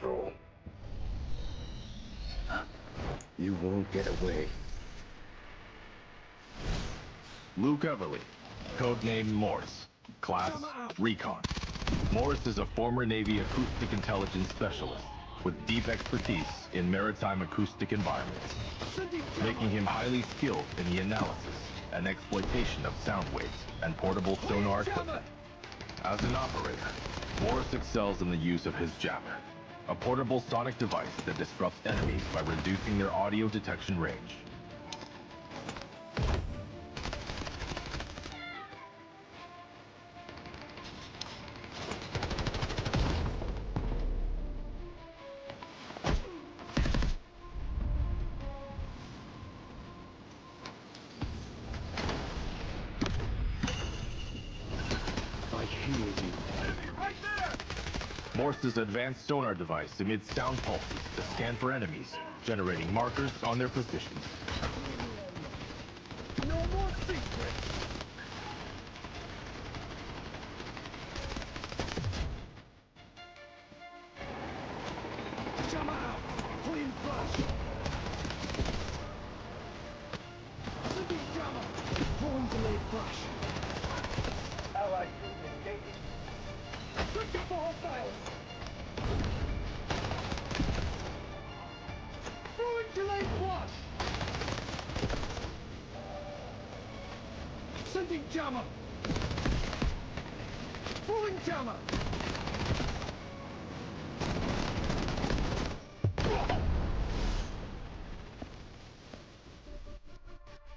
control. You won't get away. Luke Everly, codename Morse, class Recon. Morse is a former Navy acoustic intelligence specialist with deep expertise in maritime acoustic environments, making him highly skilled in the analysis and exploitation of sound waves and portable sonar equipment. As an operator, Morse excels in the use of his jammer, a portable sonic device that disrupts enemies by reducing their audio detection range. Morse's advanced sonar device emits sound pulses to scan for enemies, generating markers on their positions. No more secrets! Jump out! Clean flush! City jammer! Throwing delayed flush! Allied troops engaging! Pick up the hostiles! Throwing delayed flush! Sending jammer! Throwing jammer!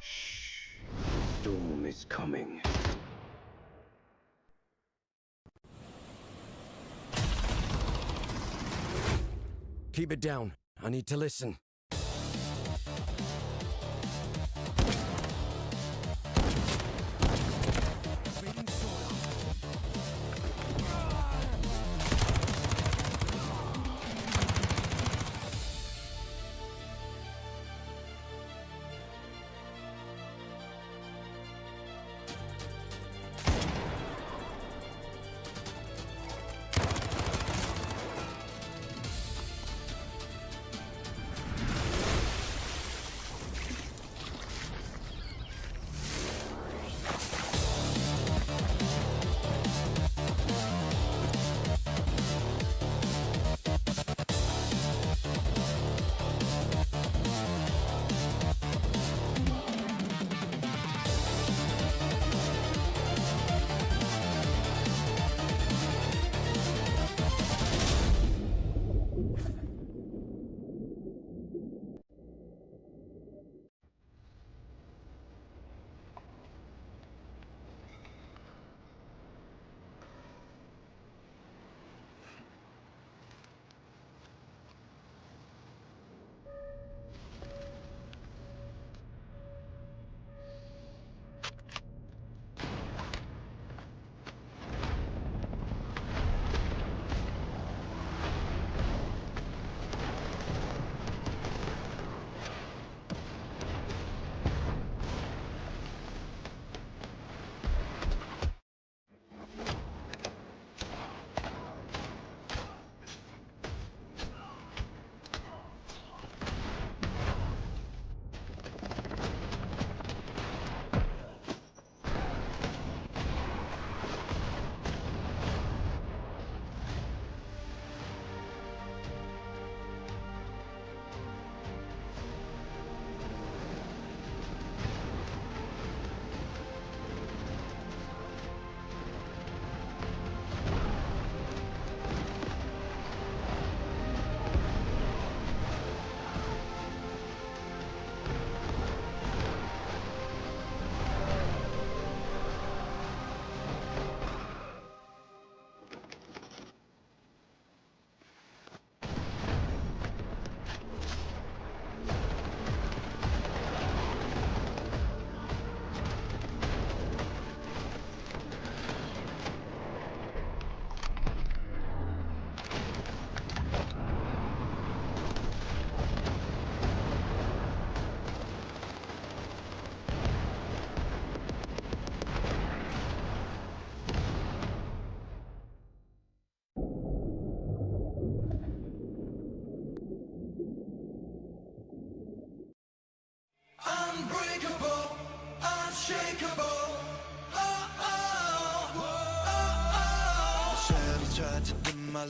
Shh. Storm is coming. Keep it down. I need to listen.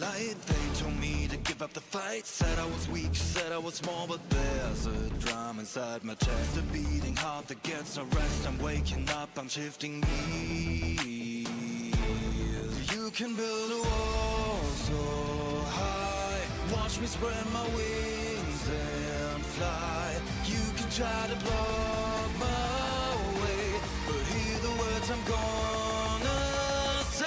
light. They told me to give up the fight. Said I was weak, said I was small, but there's a drum inside my chest, a beating heart that gets no rest. I'm waking up, I'm shifting gears. You can build a wall so high, watch me spread my wings and fly. You can try to block my way, but hear the words I'm gonna say.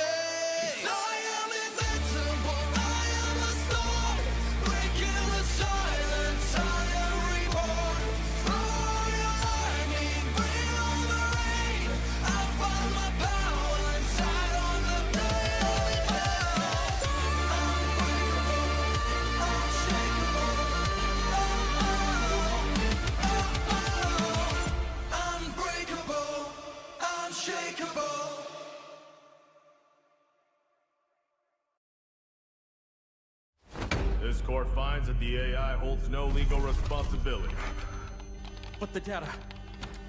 'Cause I am invincible, I am a storm, breaking the silence, I am reborn. Throw your lightning, bring on the rain. I find my power inside on the daily path. Unbreakable, unshakable, unbreakable, unshakable. This court finds that the AI holds no legal responsibility. But the data,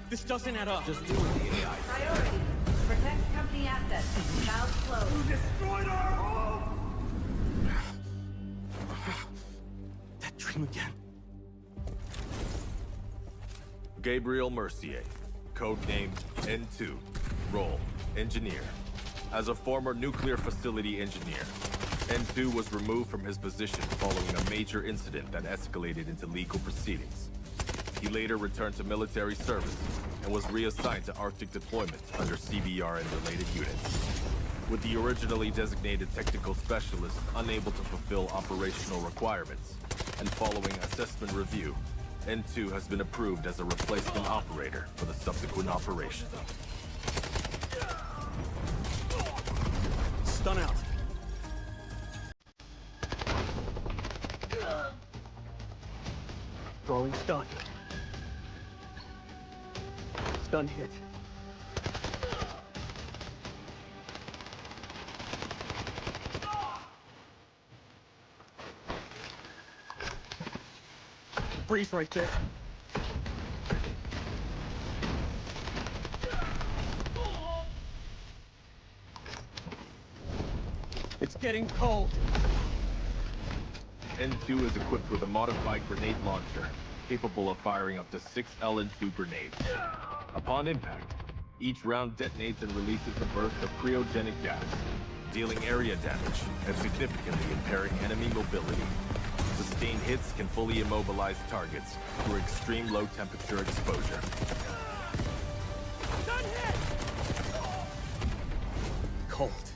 this doesn't add up. Just do it, the AI. Priority. Protect company assets. Valve closed. Destroyed our home! That dream again. Gabriel Mercier, codenamed N2, role engineer. As a former nuclear facility engineer, N2 was removed from his position following a major incident that escalated into legal proceedings. He later returned to military service and was reassigned to Arctic deployment under CBR and related units. With the originally designated technical specialist unable to fulfill operational requirements, and following assessment review, N2 has been approved as a replacement operator for the subsequent operation. Stun out. Throwing stun. Stun hit. Freeze right there. It's getting cold. N2 is equipped with a modified grenade launcher, capable of firing up to 6 LN2 grenades. Upon impact, each round detonates and releases a burst of cryogenic gas, dealing area damage and significantly impairing enemy mobility. Sustained hits can fully immobilize targets through extreme low temperature exposure. Cold.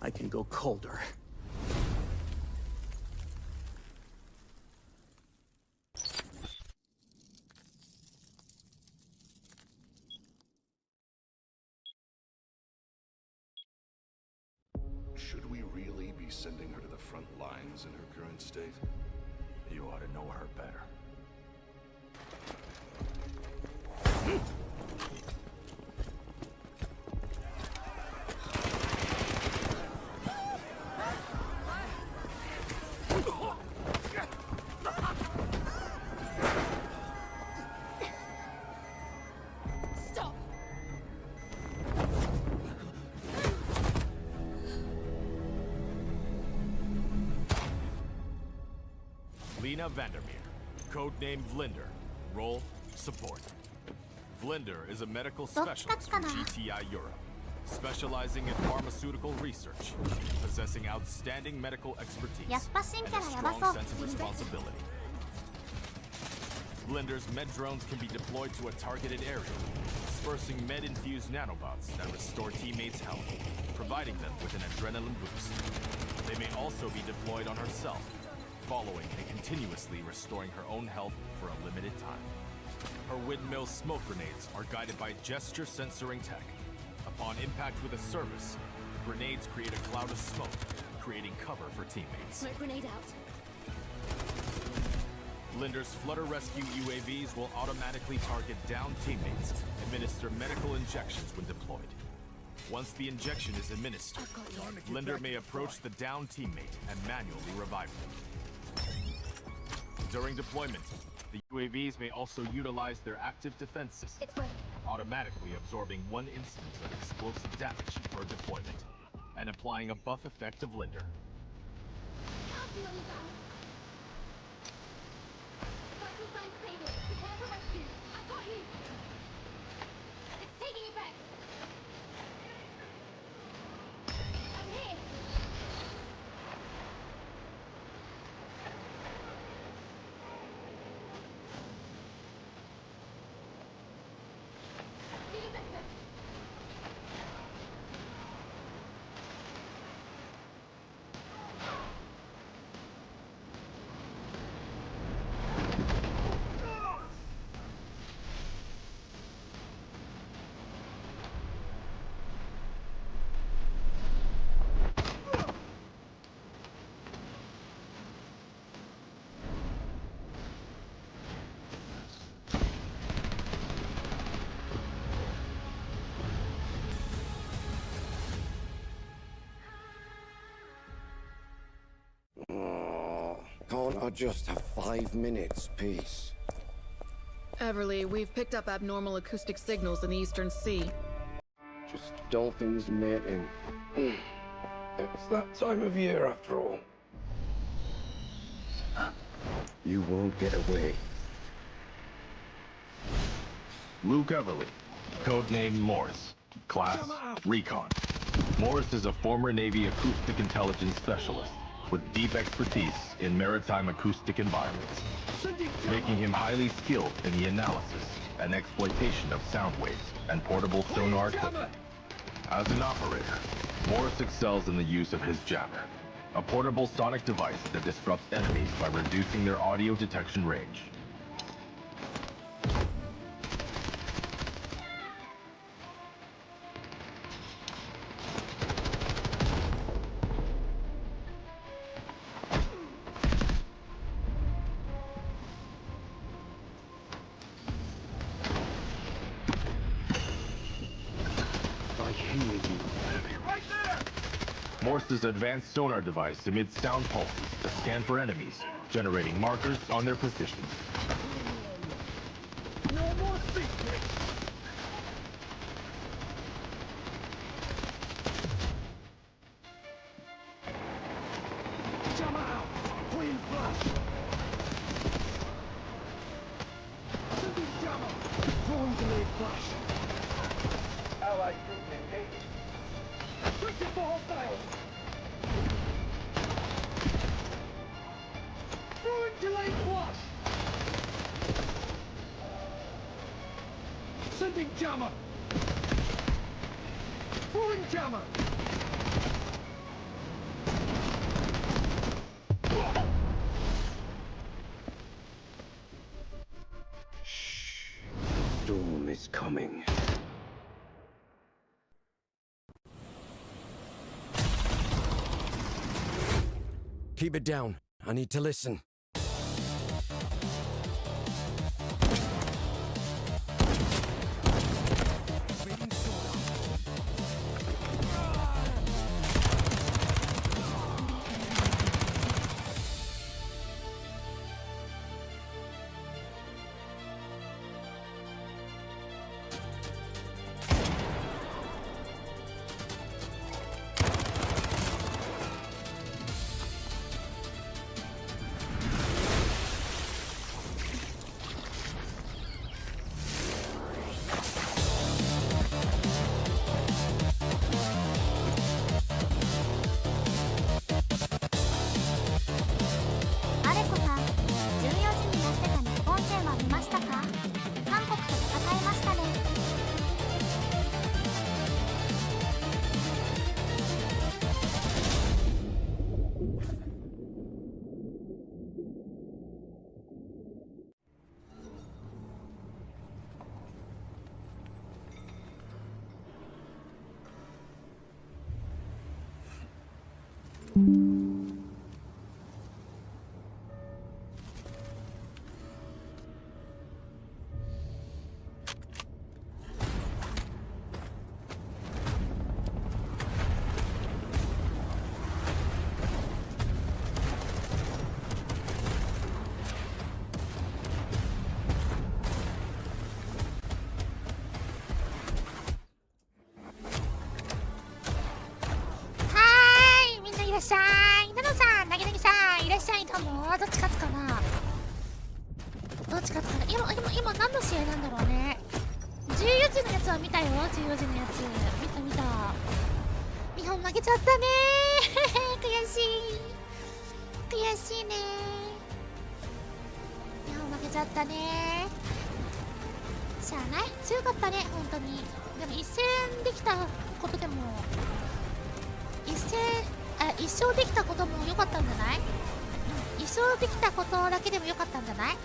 I can go colder. Should we really be sending her to the front lines in her current state? You ought to know her better. Stop! Lena Vandermeer, codenamed Vlinder, role support. Vlinder is a medical specialist from GTI Europe, specializing in pharmaceutical research, possessing outstanding medical expertise and a strong sense of responsibility. Vlinder's med drones can be deployed to a targeted area, dispersing med-infused nanobots that restore teammates' health, providing them with an adrenaline boost. They may also be deployed on herself, following and continuously restoring her own health for a limited time. Her windmill smoke grenades are guided by gesture censoring tech. Upon impact with a service, the grenades create a cloud of smoke, creating cover for teammates. Smoke grenade out. Blinder's Flutter Rescue UAVs will automatically target downed teammates, administer medical injections when deployed. Once the injection is administered, Blinder may approach the downed teammate and manually revive them. During deployment, the UAVs may also utilize their active defense system, automatically absorbing 1 instance of explosive damage per deployment, and applying a buff effect to Blinder. It's taking effect. I'm here. Need a better. Can't I just have 5 minutes, peace? Everly, we've picked up abnormal acoustic signals in the Eastern Sea. Just dolphins mating. It's that time of year after all. You won't get away. Luke Everly, codename Morris, class Recon. Morris is a former Navy acoustic intelligence specialist with deep expertise in maritime acoustic environments, making him highly skilled in the analysis and exploitation of sound waves and portable sonar equipment. As an operator, Morris excels in the use of his jammer, a portable sonic device that disrupts enemies by reducing their audio detection range. Morse's advanced sonar device emits sound pulses to scan for enemies, generating markers on their positions. No more secrets! Jammer out! Clean flash! Sending jammer! Throwing delayed flash! Allied troops engaged! Switching for hostiles! Throwing delayed flash! Sending jammer! Throwing jammer! Storm is coming. Keep it down. I need to listen. はどっち勝つかな。どっち勝つかな。今何の試合なんだろうね。14時のやつは見たよ。14時のやつ見た。日本負けちゃったね悔しいね。日本負けちゃったね。しゃあない。強かったね本当に。でも一戦できたことでも一勝できたことも良かったんじゃない？一勝できたことだけでも良かったんじゃない？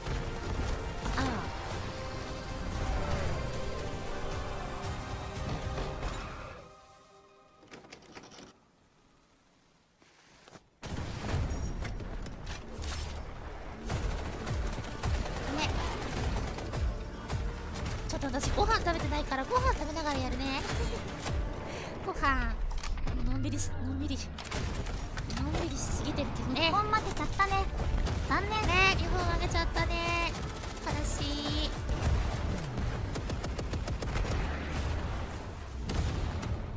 ちょっと私ご飯食べてないからご飯食べながらやるねご飯のんびりしすぎてるけどね。日本負けちゃったね。残念ね。日本負けちゃったね。悲しい。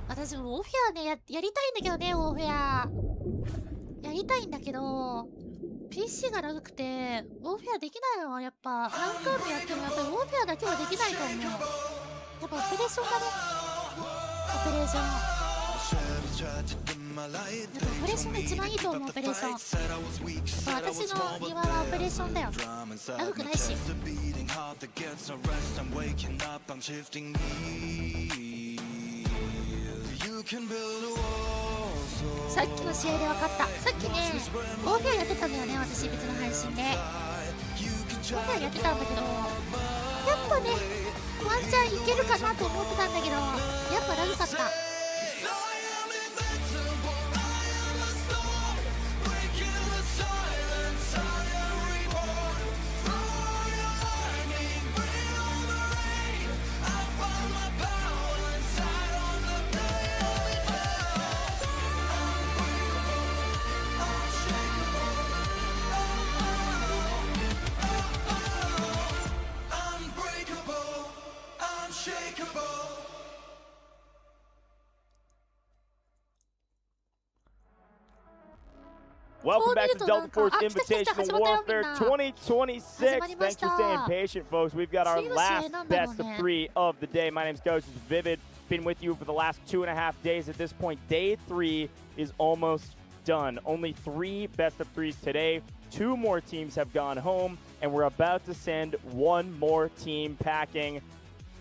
私もオフェアねやりたいんだけどね。オフェアやりたいんだけど PC が長くてオフェアできないのはやっぱ何回もやってもやっぱりオフェアだけはできないと思う。やっぱオペレーションだね。オペレーションが一番いいと思う。オペレーション私の庭はオペレーションだよ。長くないし。さっきの試合で分かった。さっきねオフェアやってたんだよね。私別の配信でオフェアやってたんだけどやっぱねワンチャンいけるかなと思ってたんだけどやっぱラグかった。Welcome back to Delta Force Invitational Warfare 2026. Thanks for staying patient, folks. We've got our last best of 3 of the day. My name's Coach Vivid. Been with you for the last 2.5 days at this point. Day 3 is almost done. Only 3 best of 3s today. 2 more teams have gone home, and we're about to send 1 more team packing.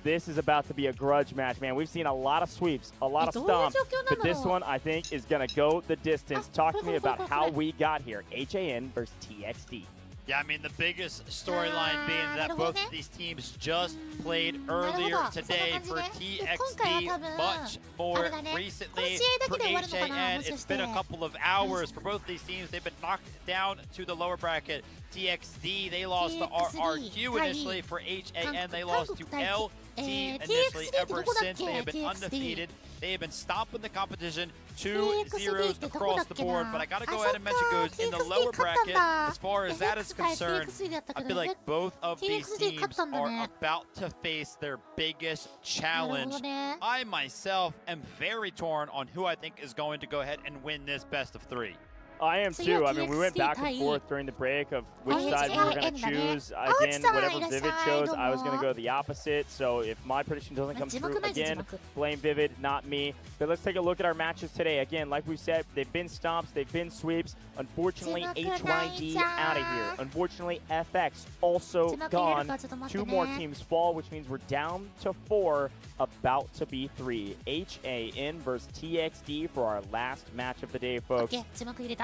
This is about to be a grudge match, man. We've seen a lot of sweeps, a lot of stomps, but this one, I think, is going to go the distance. Talk to me about how we got here. HAN versus TXD. Yeah, I mean, the biggest storyline being that both of these teams just played earlier today. For TXD, much more recently. For HAN, it's been a couple of hours. For both of these teams, they've been knocked down to the lower bracket. TXD, they lost to RRQ initially. For HAN, they lost to LT initially. Ever since, they have been undefeated. They have been stomping the competition 2-0 across the board. But I got to go ahead and mention, Goose, in the lower bracket, as far as that is concerned, I feel like both of these teams are about to face their biggest challenge. I myself am very torn on who I think is going to go ahead and win this best of 3. I am too. I mean, we went back and forth during the break of which side we were going to choose. Again, whatever Vivid chose, I was going to go the opposite. So if my prediction doesn't come through, again, blame Vivid, not me. But let's take a look at our matches today. Again, like we said, they've been stomps, they've been sweeps. Unfortunately, HYD out of here. Unfortunately, FX also gone. 2 more teams fall, which means we're down to 4, about to be 3. HAN versus TXD for our last match of the day, folks.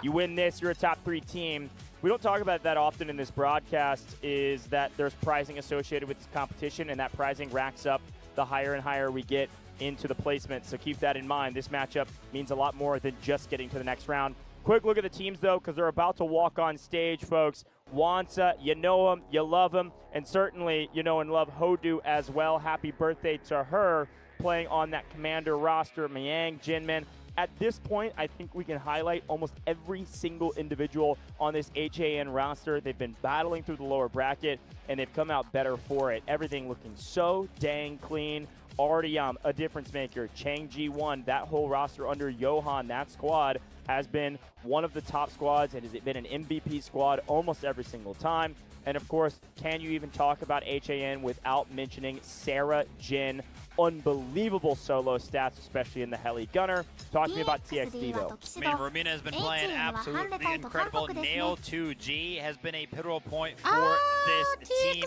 You win this, you're a top 3 team. We don't talk about that often in this broadcast, is that there's prizing associated with this competition, and that prizing racks up the higher and higher we get into the placement. So keep that in mind. This matchup means a lot more than just getting to the next round. Quick look at the teams, though, because they're about to walk on stage, folks. Wansa, you know him, you love him, and certainly you know and love Hodu as well. Happy birthday to her, playing on that Commander roster. Miang, Jinmin. At this point, I think we can highlight almost every single individual on this HAN roster. They've been battling through the lower bracket, and they've come out better for it. Everything looking so dang clean. already a difference maker. Chang Ji-won, that whole roster under Johan, that squad has been one of the top squads and has been an MVP squad almost every single time. And of course, can you even talk about HAN without mentioning Sarah Jin? Unbelievable solo stats, especially in the Heli Gunner. Talk to me about TXD though. I mean, Romina has been playing absolutely incredible. Nail 2G has been a pivotal point for this team.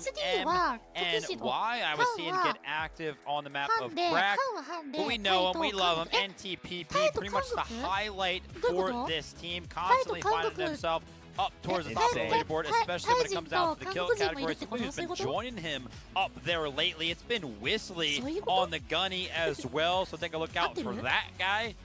And why I was seeing get active on the map of Crack. But we know him, we love him. NTPP, pretty much the highlight for this team. Constantly finding himself up towards the top of the leaderboard, especially when it comes down to the kill category. Somebody who's been joining him up there lately. It's been Whistly on the gunny as well, so take a look out for that guy.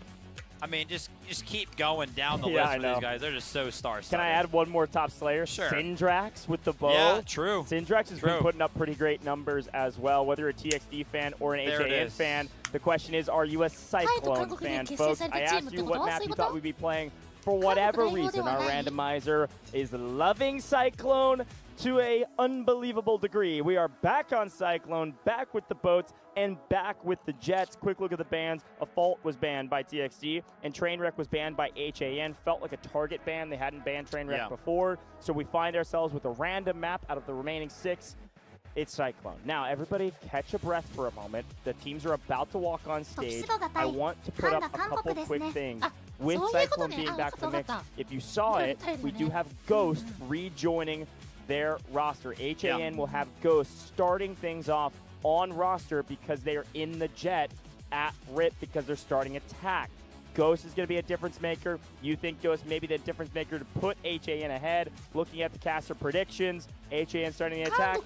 I mean, just keep going down the list for these guys. They're just so star-studded. Can I add one more top slayer? Sure. Syndrax with the bow. Yeah, true. Syndrax has been putting up pretty great numbers as well, whether you're a TXD fan or an HAN fan. The question is, are you a Cyclone fan, folks? I asked you what map you thought we'd be playing. For whatever reason, our randomizer is loving Cyclone to a unbelievable degree. We are back on Cyclone, back with the boats, and back with the jets. Quick look at the bans. Assault was banned by TXD, and Trainwreck was banned by HAN. Felt like a target ban. They hadn't banned Trainwreck before, so we find ourselves with a random map out of the remaining 6. It's Cyclone. Now, everybody catch a breath for a moment. The teams are about to walk on stage. I want to put up a couple quick things. With Cyclone being back in the mix, if you saw it, we do have Ghost rejoining their roster. HAN will have Ghost starting things off on roster because they are in the jet at RIP because they're starting attack. Ghost is going to be a difference maker. You think Ghost may be the difference maker to put HAN ahead. Looking at the caster predictions, HAN starting the attack,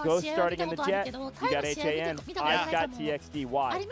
Ghost starting in the jet. You got HAN. I've got TXD. Why?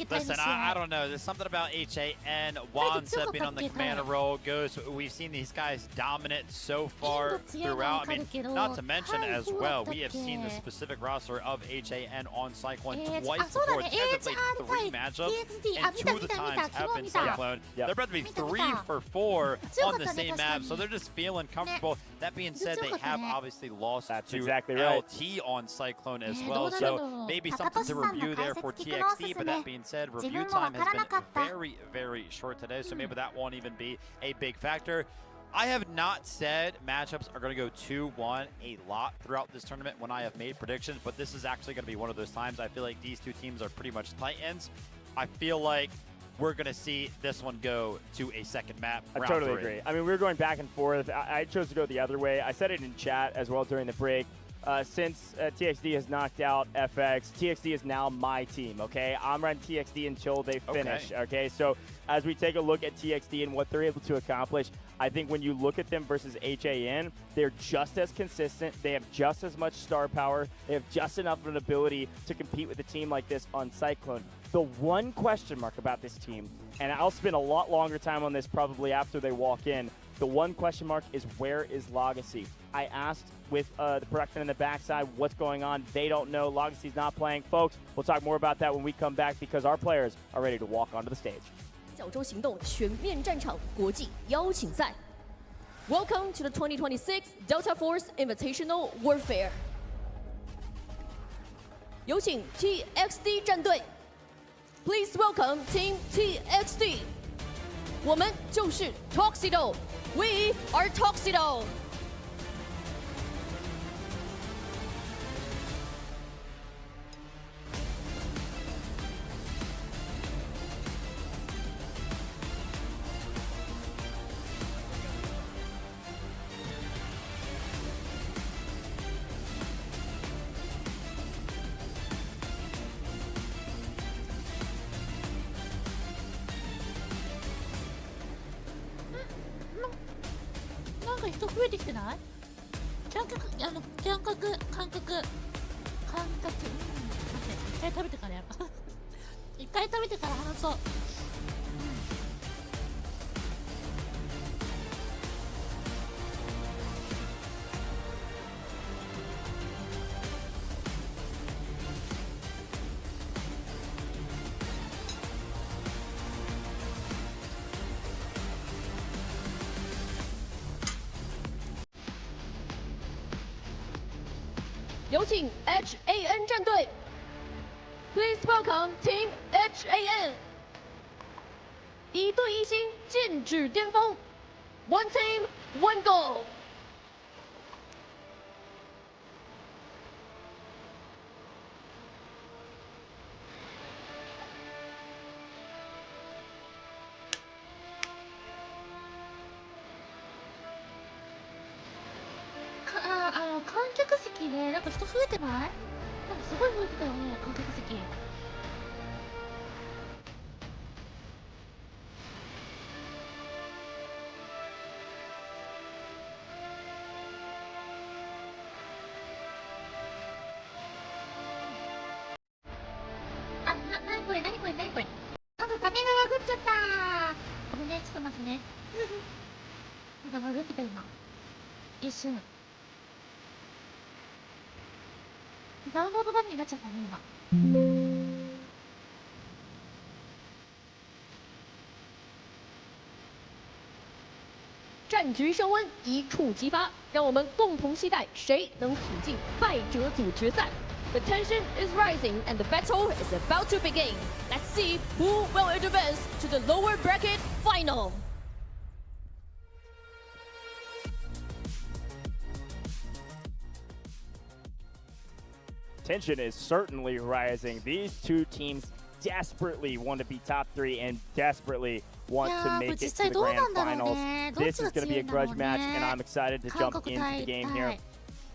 Listen, I don't know. There's something about HAN. Juan stepping on the commander role. Ghost. We've seen these guys dominant so far throughout. I mean, not to mention as well, we have seen the specific roster of HAN on Cyclone twice before. They have played 3 matchups, and 2 of the times have been Cyclone. They're about to be 3 for 4 on the same map, so they're just feeling comfortable. That being said, they have obviously lost to LT on Cyclone as well, so maybe something to review there for TXD, but that being said, review time has been very, very short today, so maybe that won't even be a big factor. I have not said matchups are going to go 2-1 a lot throughout this tournament when I have made predictions, but this is actually going to be one of those times. I feel like these 2 teams are pretty much titans. I feel like we're going to see this one go to a second map. I totally agree. I mean, we were going back and forth. I chose to go the other way. I said it in chat as well during the break. Since TXD has knocked out FX, TXD is now my team, okay? I'm running TXD until they finish, okay? So as we take a look at TXD and what they're able to accomplish, I think when you look at them versus HAN, they're just as consistent. They have just as much star power. They have just enough of an ability to compete with a team like this on Cyclone. The one question mark about this team, and I'll spend a lot longer time on this probably after they walk in, the one question mark is where is Legacy? I asked with the production in the backside what's going on. They don't know. Legacy's not playing. Folks, we'll talk more about that when we come back because our players are ready to walk onto the stage. 角洲行动全面战场国际邀请赛 Welcome to the 2026 Delta Force Invitational Warfare. 有请 TXD 战队 Please welcome Team TXD. 我们就是 Tuxedo. We are Tuxedo. なんか人増えてきてない？感覚、待って、一回食べてからやろう。一回食べてから話そう。有请 HAN 战队 Please welcome Team HAN。一队一心，剑指巅峰。One team, one goal。観客席でなんか人増えてない？なんかすごい増えてたよね、観客席。なにこれなんか画面がバグっちゃった。ごめんね、ちょっと待ってね。なんかバグってた今。一瞬。ダウンロード画面になっちゃったね今。战局升温，一触即发，让我们共同期待谁能挺进败者组决赛。The tension is rising and the battle is about to begin. Let's see who will advance to the lower bracket final. Tension is certainly rising. These two teams desperately want to be top 3 and desperately want to make it to the grand finals. This is going to be a grudge match, and I'm excited to jump into the game here.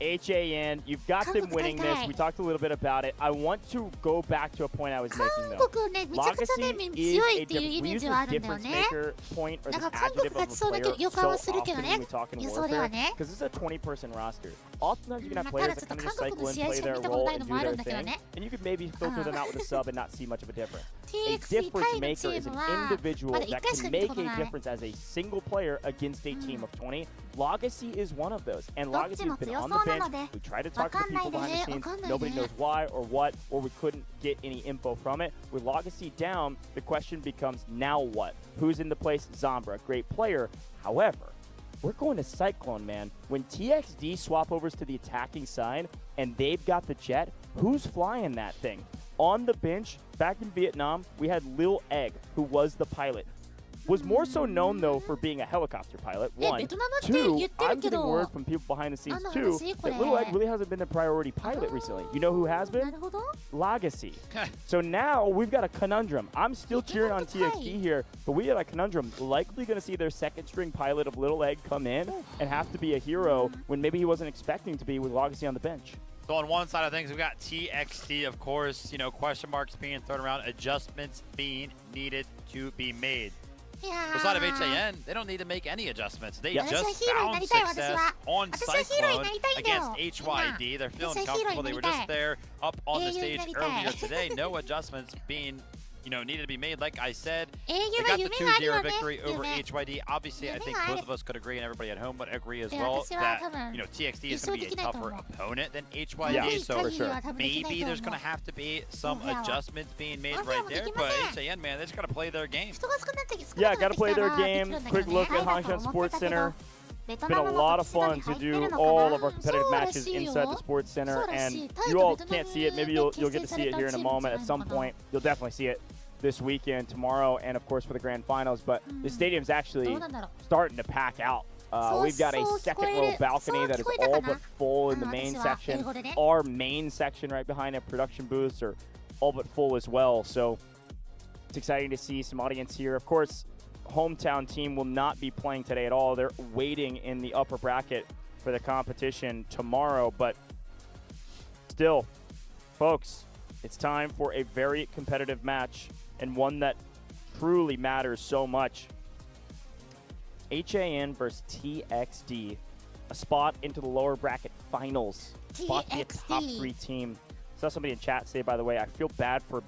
HAN, you've got them winning this. We talked a little bit about it. I want to go back to a point I was making, though. Legacy is we use the difference maker point or this adjective of a player so often when we talk in Warfare, because this is a 20-person roster. Oftentimes you can have players that kind of just cycle in, play their role, and do their thing, and you could maybe filter them out with a sub and not see much of a difference. A difference maker is an individual that can make a difference as a single player against a team of 20. Legacy is one of those, and Legacy has been on the bench. We tried to talk to the people behind the scenes. Nobody knows why or what, or we couldn't get any info from it. With Legacy down, the question becomes, now what? Who's in the place? Zombra, great player. However, we're going to Cyclone, man. When TXD swap overs to the attacking side and they've got the jet, who's flying that thing? On the bench, back in Vietnam, we had Lil Egg, who was the pilot. Was more so known, though, for being a helicopter pilot, one. Two, I'm getting word from people behind the scenes, too, that Lil Egg really hasn't been the priority pilot recently. You know who has been? Legacy. So now we've got a conundrum. I'm still cheering on TXT here, but we got a conundrum. Likely going to see their second-string pilot of Lil Egg come in and have to be a hero when maybe he wasn't expecting to be with Legacy on the bench. So on one side of things, we've got TXT, of course, you know, question marks being thrown around, adjustments being needed to be made. On the side of HAN, they don't need to make any adjustments. They just found success on Cyclone against HYD. They're feeling comfortable. They were just there up on the stage earlier today. No adjustments being, you know, needed to be made. Like I said, they got the 2-0 victory over HYD. Obviously, I think both of us could agree, and everybody at home would agree as well, that, you know, TXT is going to be a tougher opponent than HYD. Yeah, so for sure. Maybe there's going to have to be some adjustments being made right there. But HAN, man, they just got to play their game. Yeah, got to play their game. Quick look at Hangshan Sports Center. It's been a lot of fun to do all of our competitive matches inside the Sports Center, and you all can't see it. Maybe you'll get to see it here in a moment at some point. You'll definitely see it this weekend, tomorrow, and of course for the grand finals. But the stadium's actually starting to pack out. We've got a second row balcony that is all but full in the main section. Our main section right behind it, production booths, are all but full as well. So it's exciting to see some audience here. Of course, hometown team will not be playing today at all. They're waiting in the upper bracket for the competition tomorrow. But still, folks, it's time for a very competitive match, and one that truly matters so much. HAN versus TXD, a spot into the lower bracket finals. Spot to be a top 3 team. Saw somebody in chat say, by the way, I feel bad for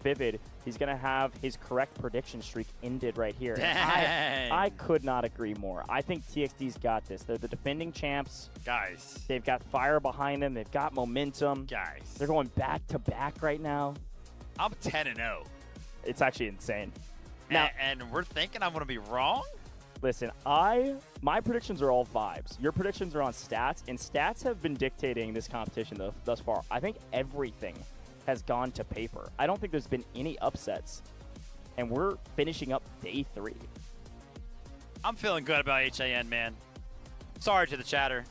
Vivid. He's going to have his correct prediction streak ended right here. I could not agree more. I think TXD's got this. They're the defending champs. Guys. They've got fire behind them. They've got momentum. Guys. They're going back-to-back right now. I'm 10-0. It's actually insane. Now, and we're thinking I'm going to be wrong? Listen, my predictions are all vibes. Your predictions are on stats, and stats have been dictating this competition thus far. I think everything has gone to paper. I don't think there's been any upsets. And we're finishing up day 3. I'm feeling good about HAN, man. Sorry to the chatter.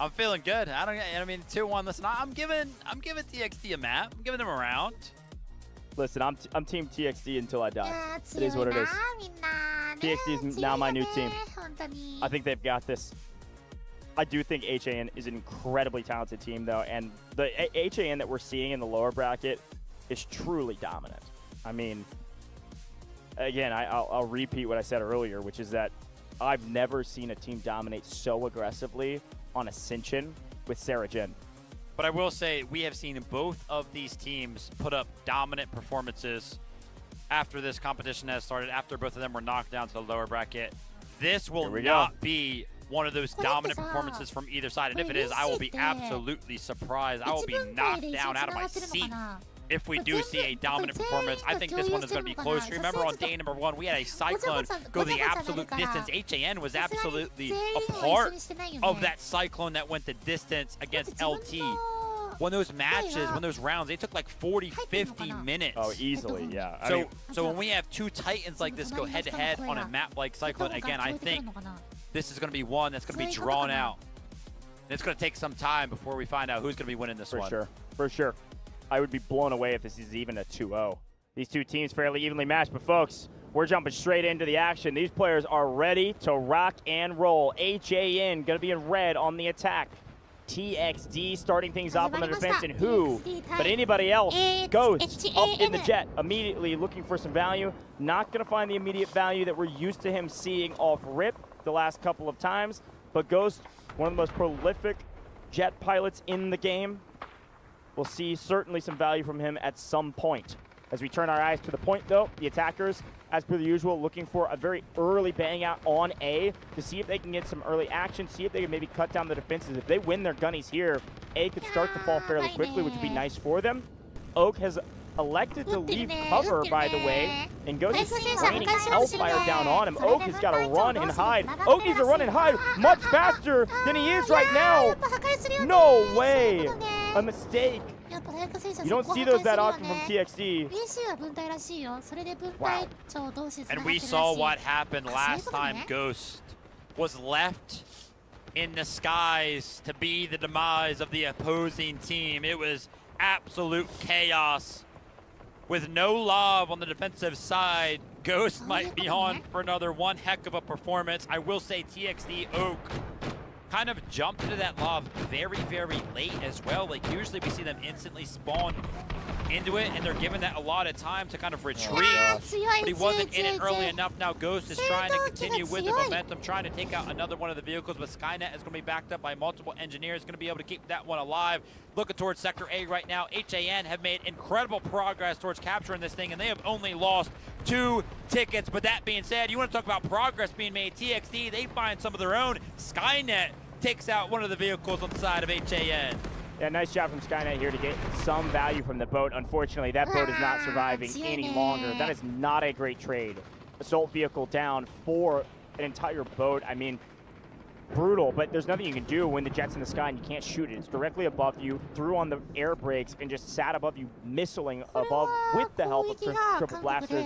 I'm feeling good. I mean, 2-1. Listen, I'm giving TXT a map. I'm giving them a round. Listen, I'm team TXT until I die. It is what it is. TXT is now my new team. I think they've got this. I do think HAN is an incredibly talented team, though, and the HAN that we're seeing in the lower bracket is truly dominant. I mean, again, I'll repeat what I said earlier, which is that I've never seen a team dominate so aggressively on Ascension with Sarah Jin. But I will say we have seen both of these teams put up dominant performances after this competition has started, after both of them were knocked down to the lower bracket. This will not be one of those dominant performances from either side. And if it is, I will be absolutely surprised. I will be knocked down out of my seat if we do see a dominant performance. I think this one is going to be close. Remember on day number 1, we had a Cyclone go the absolute distance. HAN was absolutely a part of that Cyclone that went the distance against LT. When those matches, when those rounds, they took like 40, 50 minutes. Oh, easily, yeah. So when we have 2 Titans like this go head-to-head on a map like Cyclone, again, I think this is going to be one that's going to be drawn out. And it's going to take some time before we find out who's going to be winning this one. For sure, for sure. I would be blown away if this is even a 2-0. These two teams fairly evenly matched, but folks, we're jumping straight into the action. These players are ready to rock and roll. HAN going to be in red on the attack. TXD starting things off on the defense, and who but anybody else Ghost up in the jet, immediately looking for some value. Not going to find the immediate value that we're used to him seeing off rip the last couple of times, but Ghost, one of the most prolific jet pilots in the game. We'll see certainly some value from him at some point. As we turn our eyes to the point, though, the attackers, as per the usual, looking for a very early bang out on A to see if they can get some early action, see if they can maybe cut down the defenses. If they win their gunnies here, A could start to fall fairly quickly, which would be nice for them. Oak has elected to leave cover, by the way, and Ghost is raining hellfire down on him. Oak has got to run and hide. Oak needs to run and hide much faster than he is right now. No way. A mistake. You don't see those that often from TXD. Wow. And we saw what happened last time Ghost was left in the skies to be the demise of the opposing team. It was absolute chaos. With no love on the defensive side, Ghost might be on for another one heck of a performance. I will say TXD Oak kind of jumped into that lob very, very late as well. Like usually we see them instantly spawn into it, and they're given that a lot of time to kind of retreat. But he wasn't in it early enough. Now Ghost is trying to continue with the momentum, trying to take out another one of the vehicles, but Skynet is going to be backed up by multiple engineers, going to be able to keep that one alive. Looking towards Sector A right now. HAN have made incredible progress towards capturing this thing, and they have only lost 2 tickets. But that being said, you want to talk about progress being made. TXD, they find some of their own. Skynet takes out one of the vehicles on the side of HAN. Yeah, nice job from Skynet here to get some value from the boat. Unfortunately, that boat is not surviving any longer. That is not a great trade. Assault vehicle down for an entire boat. I mean, brutal, but there's nothing you can do when the jet's in the sky and you can't shoot it. It's directly above you, threw on the air brakes, and just sat above you, missiling above with the help of triple blasters.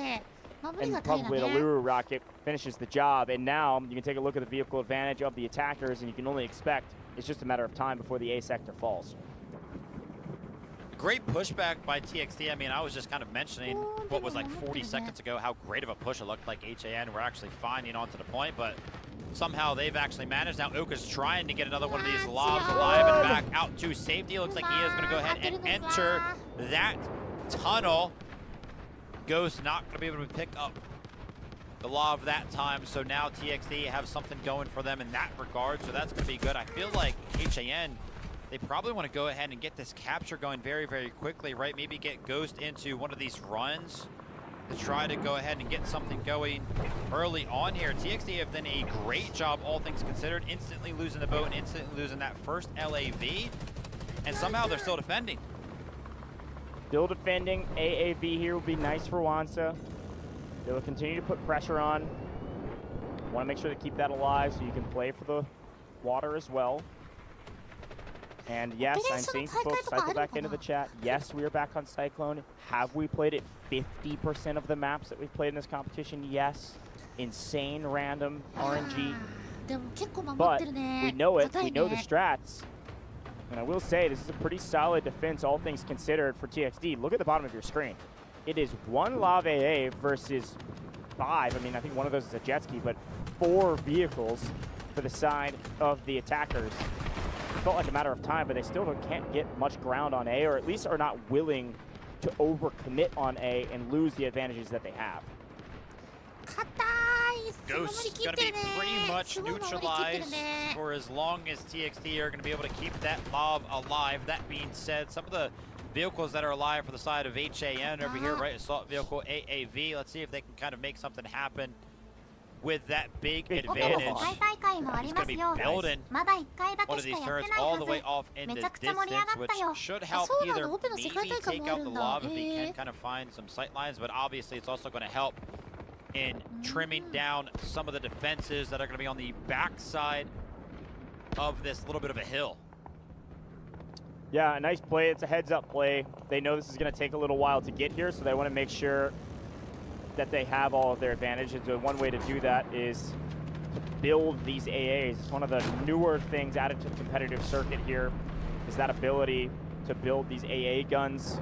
And probably the Luru rocket finishes the job. And now you can take a look at the vehicle advantage of the attackers, and you can only expect it's just a matter of time before the A sector falls. Great pushback by TXT. I mean, I was just kind of mentioning what was like 40 seconds ago, how great of a push it looked like HAN were actually finding onto the point, but somehow they've actually managed. Now Oka's trying to get another one of these lobs alive and back out to safety. It looks like he is going to go ahead and enter that tunnel. Ghost not going to be able to pick up the lob that time, so now TXD have something going for them in that regard, so that's going to be good. I feel like HAN, they probably want to go ahead and get this capture going very, very quickly, right? Maybe get Ghost into one of these runs to try to go ahead and get something going early on here. TXD have done a great job, all things considered, instantly losing the boat and instantly losing that first LAV, and somehow they're still defending. Still defending. AAV here will be nice for Wansa. They'll continue to put pressure on. Want to make sure to keep that alive so you can play for the water as well. And yes, I'm seeing some folks cycle back into the chat. Yes, we are back on Cyclone. Have we played it 50% of the maps that we've played in this competition? Yes. Insane random RNG. But we know it. We know the strats. And I will say, this is a pretty solid defense, all things considered, for TXD. Look at the bottom of your screen. It is 1 Lav AA versus 5. I mean, I think one of those is a jet ski, but 4 vehicles for the side of the attackers. It felt like a matter of time, but they still can't get much ground on A, or at least are not willing to overcommit on A and lose the advantages that they have. Ghost's going to be pretty much neutralized for as long as TXT are going to be able to keep that mob alive. That being said, some of the vehicles that are alive for the side of HAN over here, right? Assault vehicle AAV. Let's see if they can kind of make something happen with that big advantage. He's going to be building one of these turrets all the way off in the distance, which should help either maybe take out the lava if he can kind of find some sight lines, but obviously it's also going to help in trimming down some of the defenses that are going to be on the backside of this little bit of a hill. Yeah, a nice play. It's a heads-up play. They know this is going to take a little while to get here, so they want to make sure that they have all of their advantages. So one way to do that is to build these AAs. It's one of the newer things added to the competitive circuit here, is that ability to build these AA guns,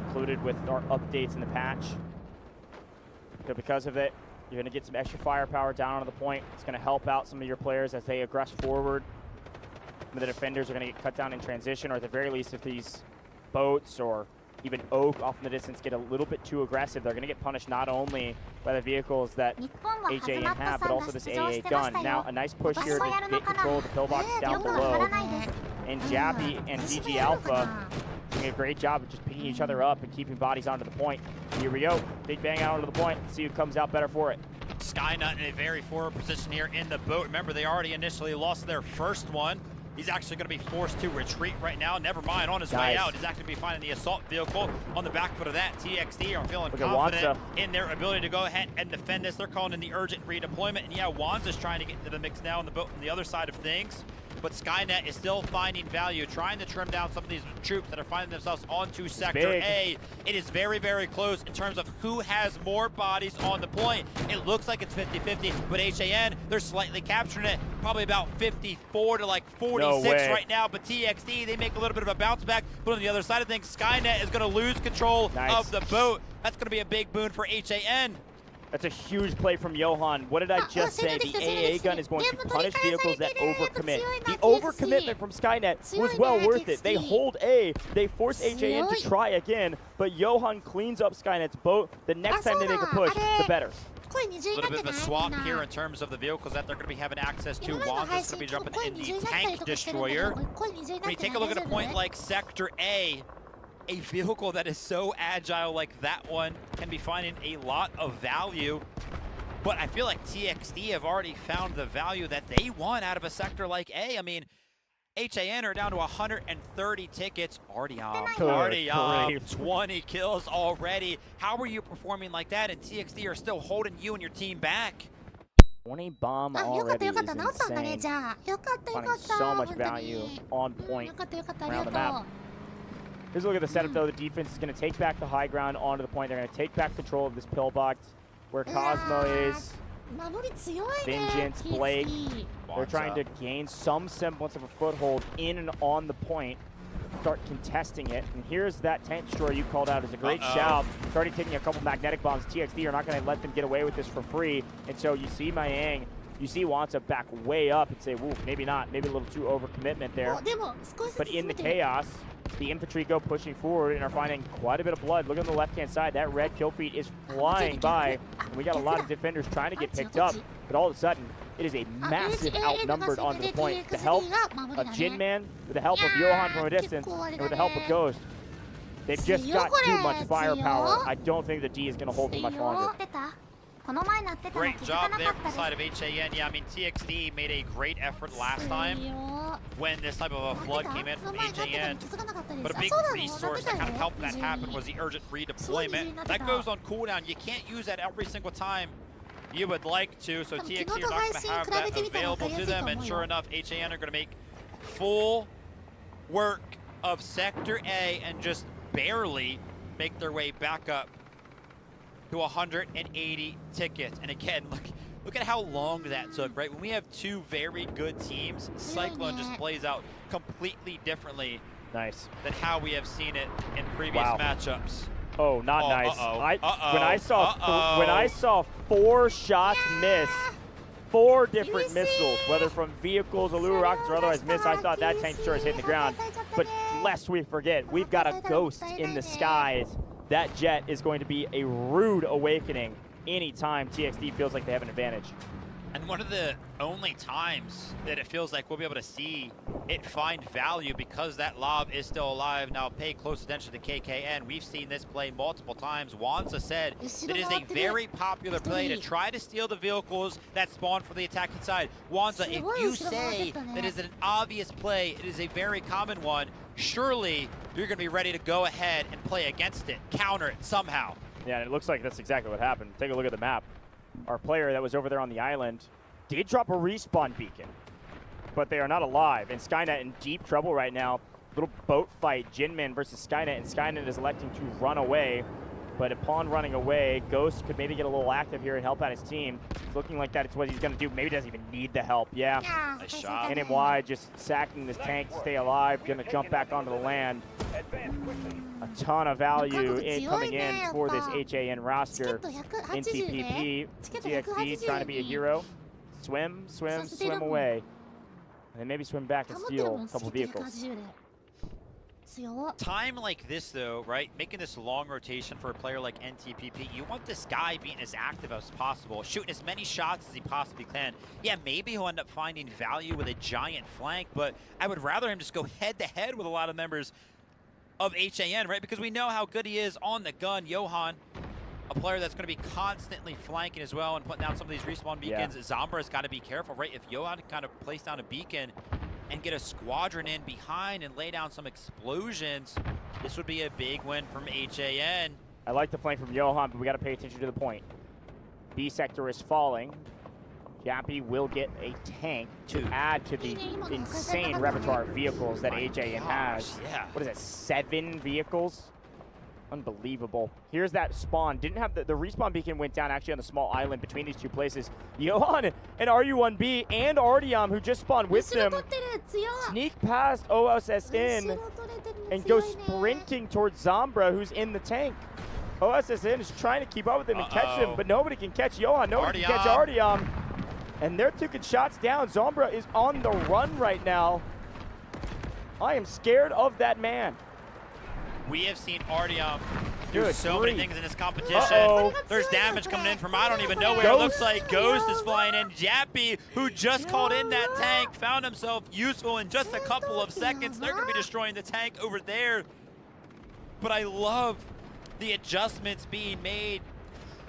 included with our updates in the patch. So because of it, you're going to get some extra firepower down onto the point. It's going to help out some of your players as they aggress forward. Some of the defenders are going to get cut down in transition, or at the very least, if these boats or even Oak off in the distance get a little bit too aggressive, they're going to get punished not only by the vehicles that HAN have, but also this AA gun. Now, a nice push here to get control of the pillbox down below. And Jappy and GG Alpha doing a great job of just picking each other up and keeping bodies onto the point. Here we go. Big bang out onto the point. See who comes out better for it. Skynut in a very forward position here in the boat. Remember, they already initially lost their first one. He's actually going to be forced to retreat right now. Never mind, on his way out, he's actually going to be finding the assault vehicle on the back foot of that. TXD are feeling confident in their ability to go ahead and defend this. They're calling in the urgent redeployment. And yeah, Wanza's trying to get into the mix now on the boat on the other side of things. But Skynet is still finding value, trying to trim down some of these troops that are finding themselves onto Sector A. It is very, very close in terms of who has more bodies on the point. It looks like it's 50-50, but HAN, they're slightly capturing it, probably about 54 to like 46 right now. But TXD, they make a little bit of a bounce back. But on the other side of things, Skynet is going to lose control of the boat. That's going to be a big boon for HAN. That's a huge play from Johan. What did I just say? The AA gun is going to punish vehicles that overcommit. The overcommitment from Skynet was well worth it. They hold A, they force HAN to try again, but Johan cleans up Skynet's boat. The next time they make a push, the better. A little bit of a swap here in terms of the vehicles that they're going to be having access to. Wanza's going to be jumping in the tank destroyer. When you take a look at a point like Sector A, a vehicle that is so agile like that one can be finding a lot of value. But I feel like TXD have already found the value that they want out of a sector like A. I mean, HAN are down to 130 tickets. Artyom, 20 kills already. How are you performing like that? And TXD are still holding you and your team back. 20 bomb already is insane. Finding so much value on point around the map. Here's a look at the setup, though. The defense is going to take back the high ground onto the point. They're going to take back control of this pillbox where Cosmo is. Vengeance, Blake. They're trying to gain some semblance of a foothold in and on the point. Start contesting it. And here's that tank destroyer you called out as a great shout. Starting taking a couple magnetic bombs. TXD are not going to let them get away with this for free. And so you see Mayang, you see Wanza back way up and say, woo, maybe not. Maybe a little too overcommitment there. But in the chaos, the infantry go pushing forward and are finding quite a bit of blood. Look on the left-hand side. That red kill feed is flying by. And we got a lot of defenders trying to get picked up. But all of a sudden, it is a massive outnumbered onto the point. The help of Jinman, with the help of Johan from a distance, and with the help of Ghost, they've just got too much firepower. I don't think the D is going to hold for much longer. Great job there from the side of HAN. Yeah, I mean, TXD made a great effort last time when this type of a flood came in from HAN. But a big resource that kind of helped that happen was the urgent redeployment. That goes on cooldown. You can't use that every single time you would like to, so TXD are not going to have that available to them. And sure enough, HAN are going to make full work of Sector A and just barely make their way back up to 180 tickets. And again, look at how long that took, right? When we have two very good teams, Cyclone just plays out completely differently than how we have seen it in previous matchups. Oh, not nice. When I saw 4 shots miss, 4 different missiles, whether from vehicles, Allure rockets, or otherwise miss, I thought that tank destroyer is hitting the ground. But lest we forget, we've got a ghost in the skies. That jet is going to be a rude awakening anytime TXD feels like they have an advantage. And one of the only times that it feels like we'll be able to see it find value because that lob is still alive. Now pay close attention to KKN. We've seen this play multiple times. Wanza said it is a very popular play to try to steal the vehicles that spawn for the attacking side. Wanza, if you say that is an obvious play, it is a very common one, surely you're going to be ready to go ahead and play against it, counter it somehow. Yeah, and it looks like that's exactly what happened. Take a look at the map. Our player that was over there on the island did drop a respawn beacon, but they are not alive. And Skynet in deep trouble right now. Little boat fight, Jinmin versus Skynet, and Skynet is electing to run away. But upon running away, Ghost could maybe get a little active here and help out his team. It's looking like that's what he's going to do. Maybe doesn't even need the help. Yeah. Nice shot. NMY just sacking this tank to stay alive. Going to jump back onto the land. A ton of value coming in for this HAN roster. NTPP, TXD trying to be a hero. Swim away. And then maybe swim back and steal a couple vehicles. Time like this, though, right? Making this long rotation for a player like NTPP, you want this guy being as active as possible, shooting as many shots as he possibly can. Yeah, maybe he'll end up finding value with a giant flank, but I would rather him just go head-to-head with a lot of members of HAN, right? Because we know how good he is on the gun. Johan, a player that's going to be constantly flanking as well and putting down some of these respawn beacons. Zambra's got to be careful, right? If Johan can kind of place down a beacon and get a squadron in behind and lay down some explosions, this would be a big win from HAN. I like the flank from Johan, but we got to pay attention to the point. B sector is falling. Yappy will get a tank to add to the insane repertoire of vehicles that HAN has. Yeah. What is it, 7 vehicles? Unbelievable. Here's that spawn. Didn't have the respawn beacon went down actually on the small island between these two places. Johan and RU1B and Artyom, who just spawned with them, sneak past OSSN and go sprinting towards Zambra, who's in the tank. OSSN is trying to keep up with them and catch them, but nobody can catch Johan. Nobody can catch Artyom. And they're taking shots down. Zambra is on the run right now. I am scared of that man. We have seen Artyom do so many things in this competition. There's damage coming in from I don't even know where. It looks like Ghost is flying in. Jappy, who just called in that tank, found himself useful in just a couple of seconds. They're going to be destroying the tank over there. But I love the adjustments being made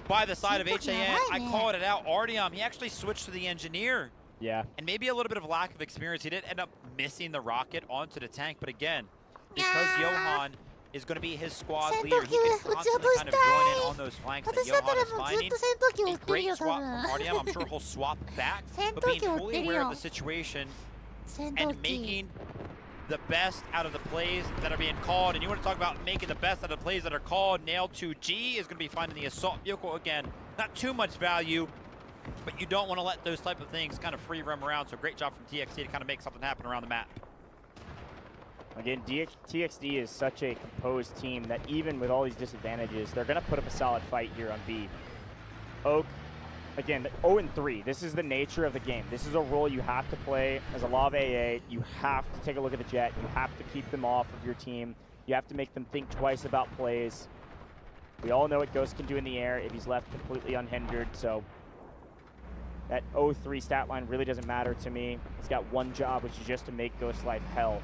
by the side of HAN. I called it out. Artyom, he actually switched to the engineer. Yeah. And maybe a little bit of lack of experience. He did end up missing the rocket onto the tank. But again, because Johan is going to be his squad leader, he can constantly kind of join in on those flanks that Johan is finding. A great swap from Artyom. I'm sure he'll swap back, but being fully aware of the situation and making the best out of the plays that are being called. And you want to talk about making the best out of the plays that are called. Nail 2G is going to be finding the assault vehicle again. Not too much value, but you don't want to let those type of things kind of free roam around. So great job from TXD to kind of make something happen around the map. Again, TXD is such a composed team that even with all these disadvantages, they're going to put up a solid fight here on B. Oak, again, 0-3. This is the nature of the game. This is a role you have to play as a Lav AA. You have to take a look at the jet. You have to keep them off of your team. You have to make them think twice about plays. We all know what Ghost can do in the air if he's left completely unhindered, so that 0-3 stat line really doesn't matter to me. He's got one job, which is just to make Ghost's life hell.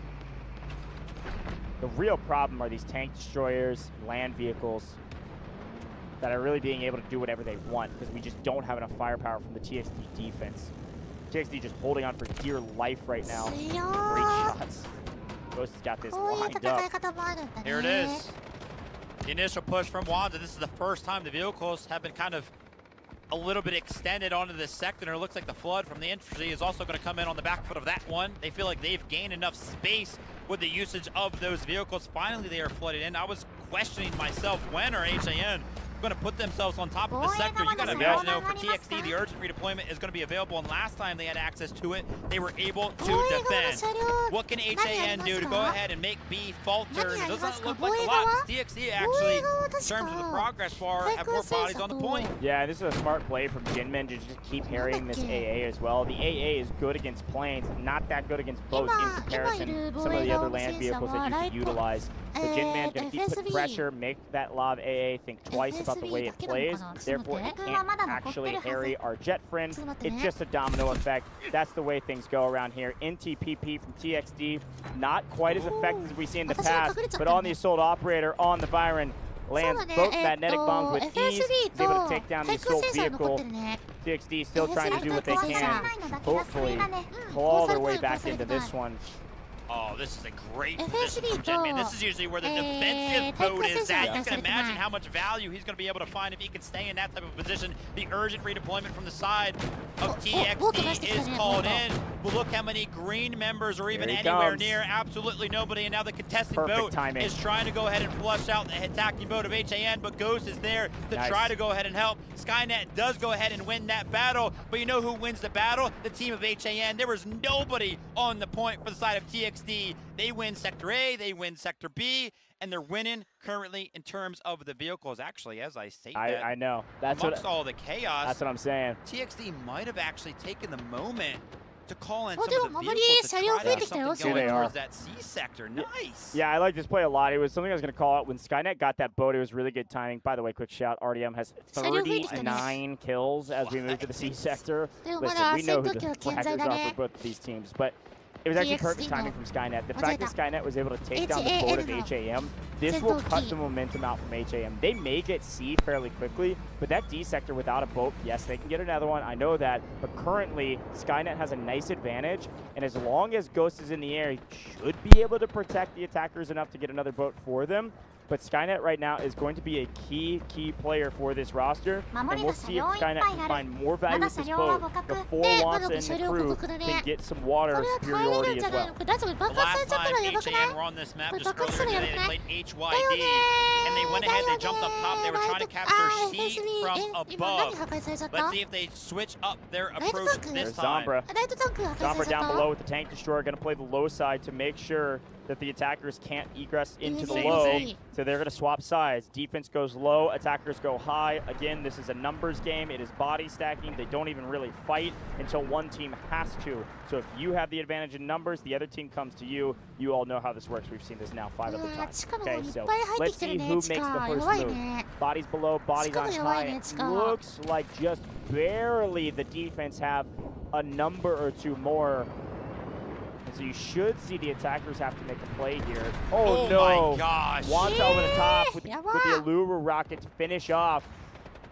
The real problem are these tank destroyers, land vehicles that are really being able to do whatever they want because we just don't have enough firepower from the TXD defense. TXD just holding on for dear life right now. Great shots. Ghost has got this lined up. Here it is. The initial push from Wanza. This is the first time the vehicles have been kind of a little bit extended onto this sector. And it looks like the flood from the infantry is also going to come in on the back foot of that one. They feel like they've gained enough space with the usage of those vehicles. Finally, they are flooded in. I was questioning myself, when are HAN going to put themselves on top of the sector? You got to imagine, though, for TXT, the urgent redeployment is going to be available, and last time they had access to it, they were able to defend. What can HAN do to go ahead and make B falter? It doesn't look like a lot, because TXT actually, in terms of the progress bar, have more bodies on the point. Yeah, this is a smart play from Jinmin to just keep harrying this AA as well. The AA is good against planes, not that good against boats in comparison to some of the other land vehicles that you can utilize. So Jinman's going to keep putting pressure, make that Lav AA think twice about the way it plays. Therefore, it can't actually harry our jet friend. It's just a domino effect. That's the way things go around here. NTPP from TXD, not quite as effective as we see in the past, but on the assault operator on the Byron, lands both magnetic bombs with ease. He's able to take down the assault vehicle. TXD still trying to do what they can. Hopefully, claw their way back into this one. Oh, this is a great position from Jinmin. This is usually where the defensive boat is at. You can imagine how much value he's going to be able to find if he can stay in that type of position. The urgent redeployment from the side of TXD is called in. But look how many green members are even anywhere near. Absolutely nobody. And now the contested boat is trying to go ahead and flush out the attacking boat of HAN, but Ghost is there to try to go ahead and help. Skynet does go ahead and win that battle, but you know who wins the battle? The team of HAN. There was nobody on the point for the side of TXD. They win Sector A, they win Sector B, and they're winning currently in terms of the vehicles. Actually, as I say that, I know. That's amongst all the chaos, that's what I'm saying. TXD might have actually taken the moment to call in some of the vehicles to try to get something going towards that C sector. Nice. Yeah, I like this play a lot. It was something I was going to call out. When Skynet got that boat, it was really good timing. By the way, quick shout, RDM has 39 kills as we move to the C sector. Listen, we know who the flaggers are for both of these teams, but it was actually perfect timing from Skynet. The fact that Skynet was able to take down the boat of HAM, this will cut the momentum out from HAM. They may get C fairly quickly, but that D sector without a boat, yes, they can get another one. I know that. But currently, Skynet has a nice advantage. And as long as Ghost is in the air, he should be able to protect the attackers enough to get another boat for them. But Skynet right now is going to be a key player for this roster. And we'll see if Skynet can find more value with this boat before Wansa and the crew can get some water superiority as well. The last time HAN were on this map just earlier today, they played HYD. And they went ahead, they jumped up top. They were trying to capture C from above. Let's see if they switch up their approach this time. Zombra down below with the tank destroyer, going to play the low side to make sure that the attackers can't egress into the low. So they're going to swap sides. Defense goes low, attackers go high. Again, this is a numbers game. It is body stacking. They don't even really fight until one team has to. So if you have the advantage in numbers, the other team comes to you. You all know how this works. We've seen this now 5 other times. Okay, so let's see who makes the first move. Bodies below, bodies on high. It looks like just barely the defense have a number or two more. So you should see the attackers have to make a play here. Oh no! My gosh! Wansa over the top with the Allura rocket to finish off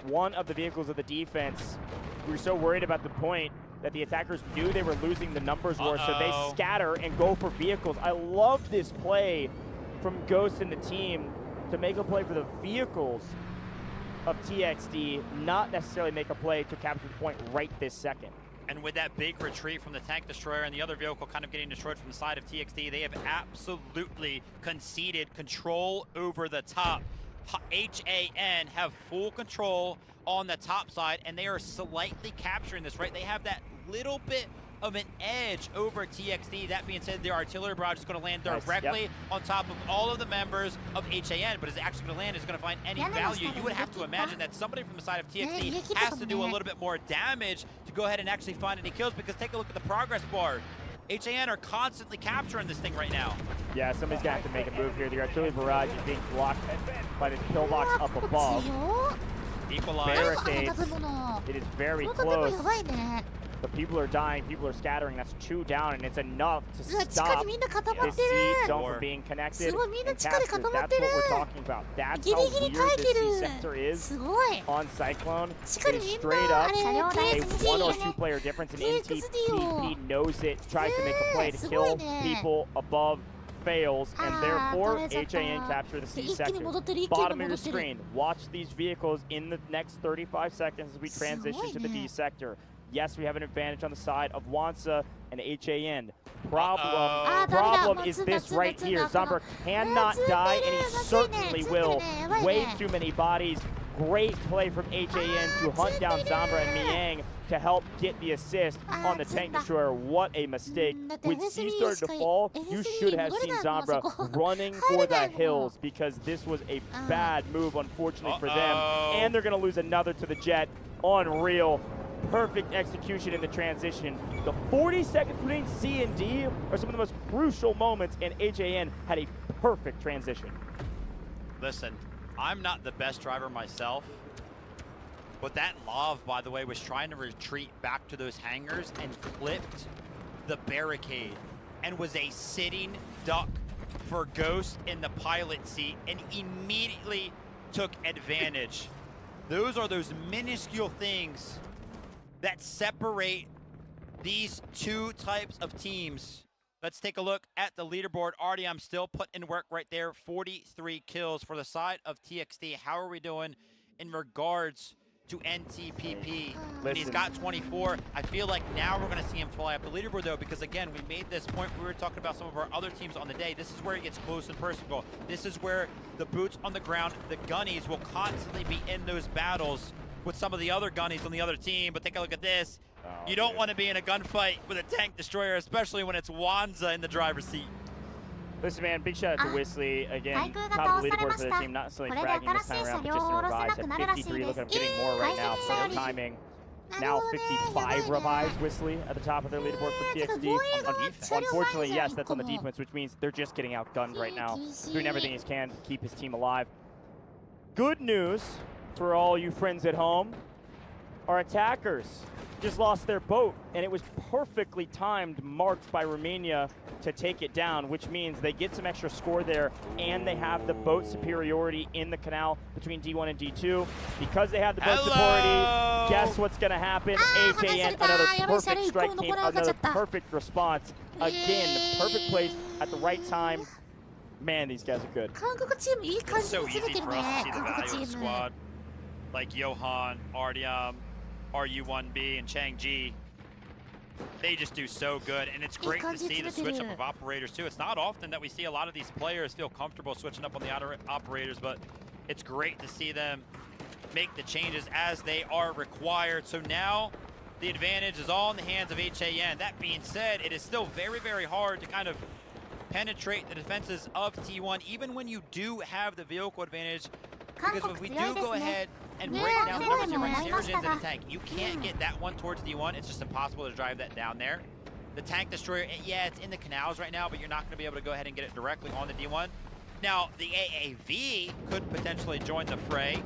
one of the vehicles of the defense. We were so worried about the point that the attackers knew they were losing the numbers war, so they scatter and go for vehicles. I love this play from Ghost and the team to make a play for the vehicles of TXD, not necessarily make a play to capture the point right this second. And with that big retreat from the tank destroyer and the other vehicle kind of getting destroyed from the side of TXD, they have absolutely conceded control over the top. HAN have full control on the top side, and they are slightly capturing this, right? They have that little bit of an edge over TXD. That being said, their artillery barrage is going to land directly on top of all of the members of HAN, but is it actually going to land? Is it going to find any value? You would have to imagine that somebody from the side of TXD has to do a little bit more damage to go ahead and actually find any kills, because take a look at the progress bar. HAN are constantly capturing this thing right now. Yeah, somebody's going to have to make a move here. The artillery barrage is being blocked by this pillbox up above. Equalize. Barricades. It is very close. But people are dying, people are scattering. That's 2 down, and it's enough to stop this C zone from being connected and captured. That's what we're talking about. That's how weird this C sector is on Cyclone. It is straight up a 1 or 2 player difference, and NTPP knows it, tries to make a play to kill people above fails, and therefore HAN capture the C sector. Bottom of your screen, watch these vehicles in the next 35 seconds as we transition to the D sector. Yes, we have an advantage on the side of Wansa and HAN. Problem is this right here. Zambra cannot die, and he certainly will. Way too many bodies. Great play from HAN to hunt down Zambra and Miang to help get the assist on the tank destroyer. What a mistake. When C started to fall, you should have seen Zambra running for the hills, because this was a bad move, unfortunately, for them. And they're going to lose another to the Jet. Unreal. Perfect execution in the transition. The 40 seconds between C and D are some of the most crucial moments, and HAN had a perfect transition. Listen, I'm not the best driver myself, but that Lav, by the way, was trying to retreat back to those hangars and flipped the barricade and was a sitting duck for Ghost in the pilot seat and immediately took advantage. Those are those minuscule things that separate these two types of teams. Let's take a look at the leaderboard. Artyom still put in work right there. 43 kills for the side of TXT. How are we doing in regards to NTPP? And he's got 24. I feel like now we're going to see him fly up the leaderboard, though, because, again, we made this point. We were talking about some of our other teams on the day. This is where it gets close and personal. This is where the boots on the ground, the gunnies, will constantly be in those battles with some of the other gunnies on the other team. But take a look at this. You don't want to be in a gunfight with a tank destroyer, especially when it's Wanza in the driver's seat. Listen, man, big shout out to Whistly. Again, top of the leaderboard for the team, not necessarily fragging this time around, but just in revives at 53. Look at him getting more right now. Perfect timing. Now 55 revives Whistly at the top of their leaderboard for TXT. Unfortunately, yes, that's on the defense, which means they're just getting outgunned right now. Doing everything he can to keep his team alive. Good news for all you friends at home. Our attackers just lost their boat, and it was perfectly timed, marked by Romania to take it down, which means they get some extra score there, and they have the boat superiority in the canal between D1 and D2. Because they have the boat superiority, guess what's going to happen? HAN, another perfect strike team, another perfect response. Again, perfect place at the right time. Man, these guys are good. It's so easy for us to see the value of the squad. Like Johan, Artyom, RU1B, and Chang Ji. They just do so good, and it's great to see the switch up of operators too. It's not often that we see a lot of these players feel comfortable switching up on the operators, but it's great to see them make the changes as they are required. So now the advantage is all in the hands of HAN. That being said, it is still very, very hard to kind of penetrate the defenses of T1, even when you do have the vehicle advantage, because if we do go ahead and break down the numbers here, Saracens in the tank, you can't get that one towards D1. It's just impossible to drive that down there. The tank destroyer, yeah, it's in the canals right now, but you're not going to be able to go ahead and get it directly on the D1. Now, the AAV could potentially join the fray,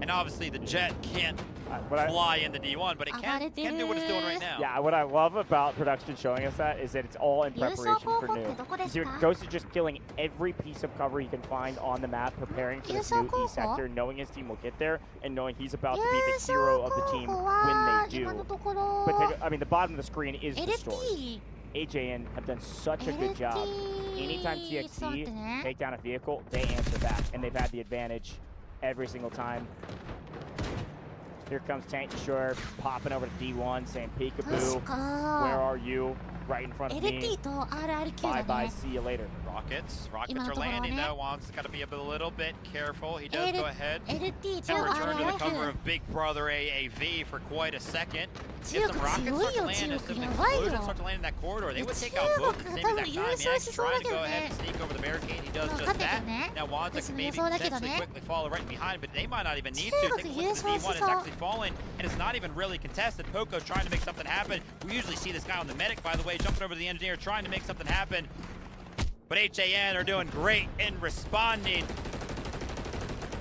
and obviously the Jet can't fly in the D1, but it can do what it's doing right now. Yeah, what I love about production showing us that is that it's all in preparation for new. So Ghost is just killing every piece of cover he can find on the map, preparing for this new E sector, knowing his team will get there, and knowing he's about to be the hero of the team when they do. But I mean, the bottom of the screen is destroyed. HAN have done such a good job. Anytime TXT take down a vehicle, they answer back, and they've had the advantage every single time. Here comes Tank Destroyer popping over to D1 saying peekaboo, where are you? Right in front of me. Bye-bye, see you later. Rockets are landing though. Wong's got to be a little bit careful. He does go ahead and return to the cover of Big Brother AAV for quite a second. If some rockets start to land, if some explosions start to land in that corridor, they would take out both at the same exact time. He's trying to go ahead and sneak over the barricade. He does just that. Now Wong's can maybe potentially quickly follow right behind, but they might not even need to. Take a look at the D1. It's actually falling, and it's not even really contested. Poco's trying to make something happen. We usually see this guy on the medic, by the way, jumping over the engineer, trying to make something happen. But HAN are doing great in responding.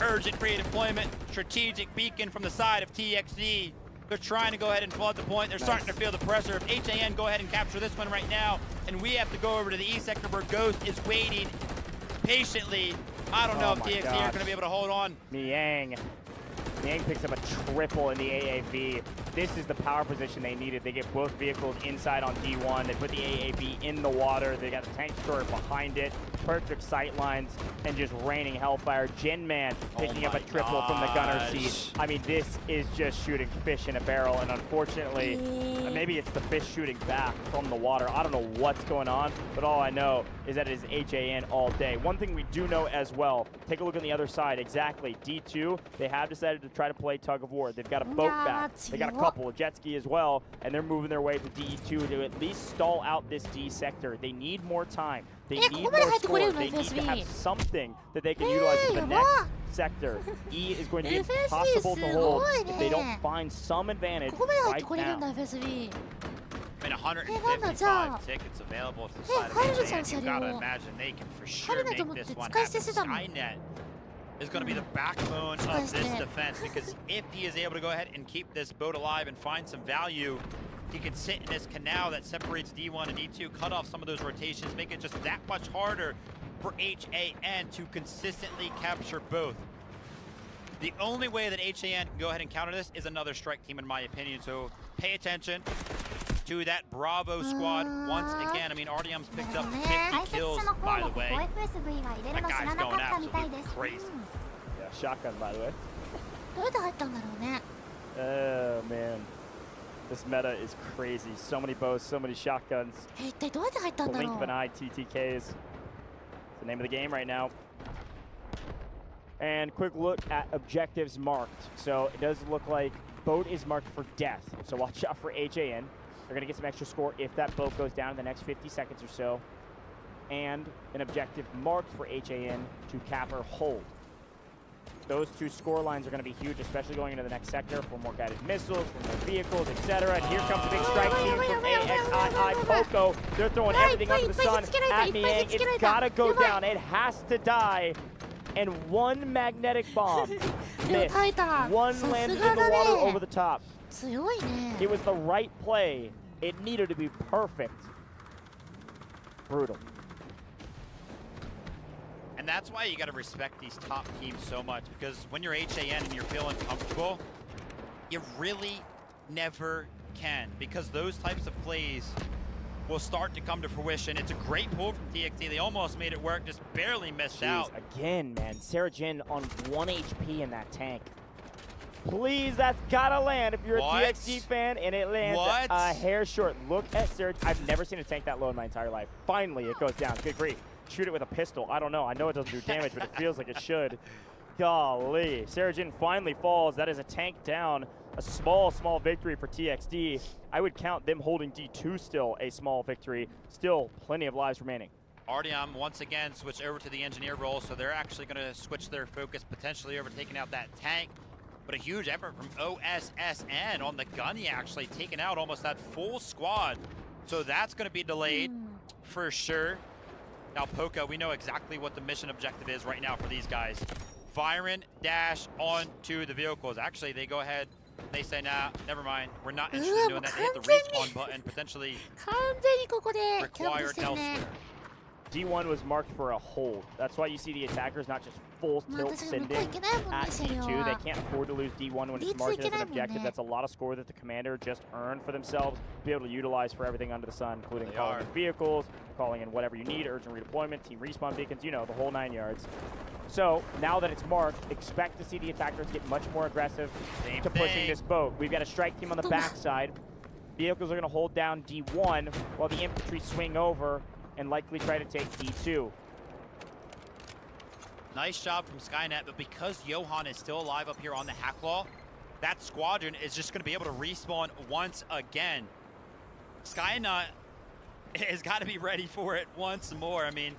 Urgent redeployment, strategic beacon from the side of TXT. They're trying to go ahead and flood the point. They're starting to feel the pressure. If HAN go ahead and capture this one right now, and we have to go over to the E sector where Ghost is waiting patiently. I don't know if TXT are going to be able to hold on. Miang. Niang picks up a triple in the AAV. This is the power position they needed. They get both vehicles inside on D1. They put the AAV in the water. They got the tank turret behind it. Perfect sight lines and just raining hellfire. Jinman picking up a triple from the gunner seat. I mean, this is just shooting fish in a barrel, and unfortunately, maybe it's the fish shooting back from the water. I don't know what's going on, but all I know is that it is HAN all day. One thing we do know as well, take a look on the other side. Exactly, D2, they have decided to try to play tug of war. They've got a boat back. They got a couple, a jet ski as well, and they're moving their way to D2 to at least stall out this D sector. They need more time. They need more scores. They need to have something that they can utilize for the next sector. E is going to be impossible to hold if they don't find some advantage right now. I mean, 155 tickets available to the side of HAN. You gotta imagine they can for sure make this one happen. Skynet is going to be the backbone of this defense, because if he is able to go ahead and keep this boat alive and find some value, he can sit in this canal that separates D1 and D2, cut off some of those rotations, make it just that much harder for HAN to consistently capture both. The only way that HAN can go ahead and counter this is another strike team, in my opinion. So pay attention to that Bravo squad once again. I mean, Artyom's picked up 50 kills, by the way. That guy's going absolutely crazy. Yeah, shotgun, by the way. Oh, man. This meta is crazy. So many bows, so many shotguns. Blink of an eye, TTKs. It's the name of the game right now. And quick look at objectives marked. So it does look like boat is marked for death. So watch out for HAN. They're going to get some extra score if that boat goes down in the next 50 seconds or so. And an objective marked for HAN to cap or hold. Those two score lines are going to be huge, especially going into the next sector for more guided missiles, for more vehicles, etc. And here comes the big strike team from AXII Poco. They're throwing everything under the sun at Niang. It's got to go down. It has to die. And one magnetic bomb missed. One landed in the water over the top. It was the right play. It needed to be perfect. Brutal. And that's why you got to respect these top teams so much, because when you're HAN and you're feeling comfortable, you really never can, because those types of plays will start to come to fruition. It's a great pull from TXT. They almost made it work, just barely missed out. Again, man, Sarah Jin on 1 HP in that tank. Please, that's gotta land if you're a TXT fan, and it lands a hair short. Look at Sarah. I've never seen a tank that low in my entire life. Finally, it goes down. Good grief. Shoot it with a pistol. I don't know. I know it doesn't do damage, but it feels like it should. Golly. Sarah Jin finally falls. That is a tank down. A small victory for TXT. I would count them holding D2 still a small victory. Still plenty of lives remaining. Artyom once again switched over to the engineer role, so they're actually going to switch their focus potentially over taking out that tank. But a huge effort from OSSN on the gunny, actually taking out almost that full squad. So that's going to be delayed for sure. Now, Poco, we know exactly what the mission objective is right now for these guys. Fire and dash onto the vehicles. Actually, they go ahead, they say, nah, never mind. We're not interested in doing that. They hit the respawn button, potentially required elsewhere. D1 was marked for a hold. That's why you see the attackers not just full tilt sending at D2. They can't afford to lose D1 when it's marked as an objective. That's a lot of score that the commander just earned for themselves to be able to utilize for everything under the sun, including calling in vehicles, calling in whatever you need, urgent redeployment, team respawn beacons, you know, the whole 9 yards. So now that it's marked, expect to see the attackers get much more aggressive to pushing this boat. We've got a strike team on the backside. Vehicles are going to hold down D1 while the infantry swing over and likely try to take D2. Nice job from Skynet, but because Johan is still alive up here on the Hacklaw, that squadron is just going to be able to respawn once again. Skynet has got to be ready for it once more. I mean,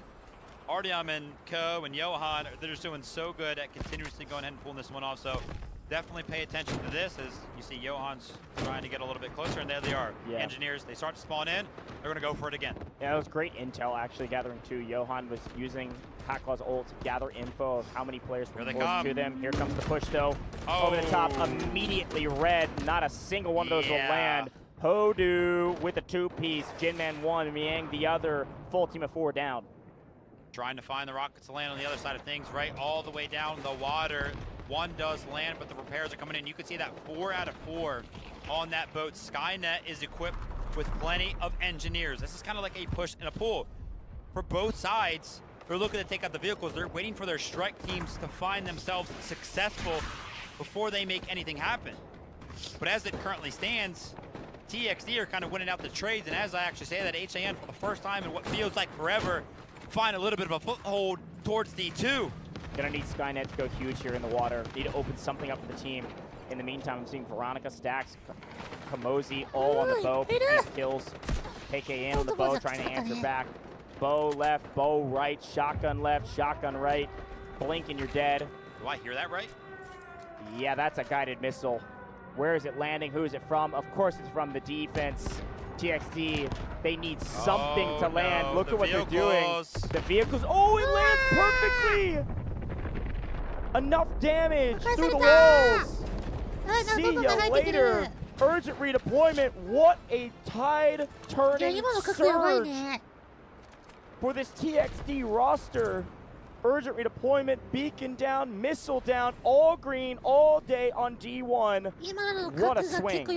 Artyom and Co and Johan, they're just doing so good at continuously going ahead and pulling this one off. So definitely pay attention to this as you see Johan's trying to get a little bit closer, and there they are. Yeah. Engineers, they start to spawn in. They're going to go for it again. Yeah, that was great intel actually gathering too. Johan was using Hacklaw's ult to gather info of how many players were close to them. Here comes the push though. Over the top, immediately red. Not a single one of those will land. Hodu with a 2-piece. Jinman 1, Niang the other. Full team of 4 down. Trying to find the rockets to land on the other side of things, right all the way down the water. one does land, but the repairs are coming in. You can see that 4 out of 4 on that boat. Skynet is equipped with plenty of engineers. This is kind of like a push and a pull. For both sides, they're looking to take out the vehicles. They're waiting for their strike teams to find themselves successful before they make anything happen. But as it currently stands, TXD are kind of winning out the trades, and as I actually say that, HAN for the first time in what feels like forever find a little bit of a foothold towards D2. Gonna need Skynet to go huge here in the water. Need to open something up for the team. In the meantime, I'm seeing Veronica, Stacks, Kamosi all on the bow. 8 kills. KKN on the bow, trying to answer back. Bow left, bow right, shotgun left, shotgun right. Blink and you're dead. Do I hear that right? Yeah, that's a guided missile. Where is it landing? Who is it from? Of course it's from the defense. TXD, they need something to land. Look at what they're doing. The vehicles. Oh, it lands perfectly. Enough damage through the walls. See ya later. Urgent redeployment. What a tide-turning surge for this TXD roster. Urgent redeployment, beacon down, missile down, all green, all day on D1. What a swing.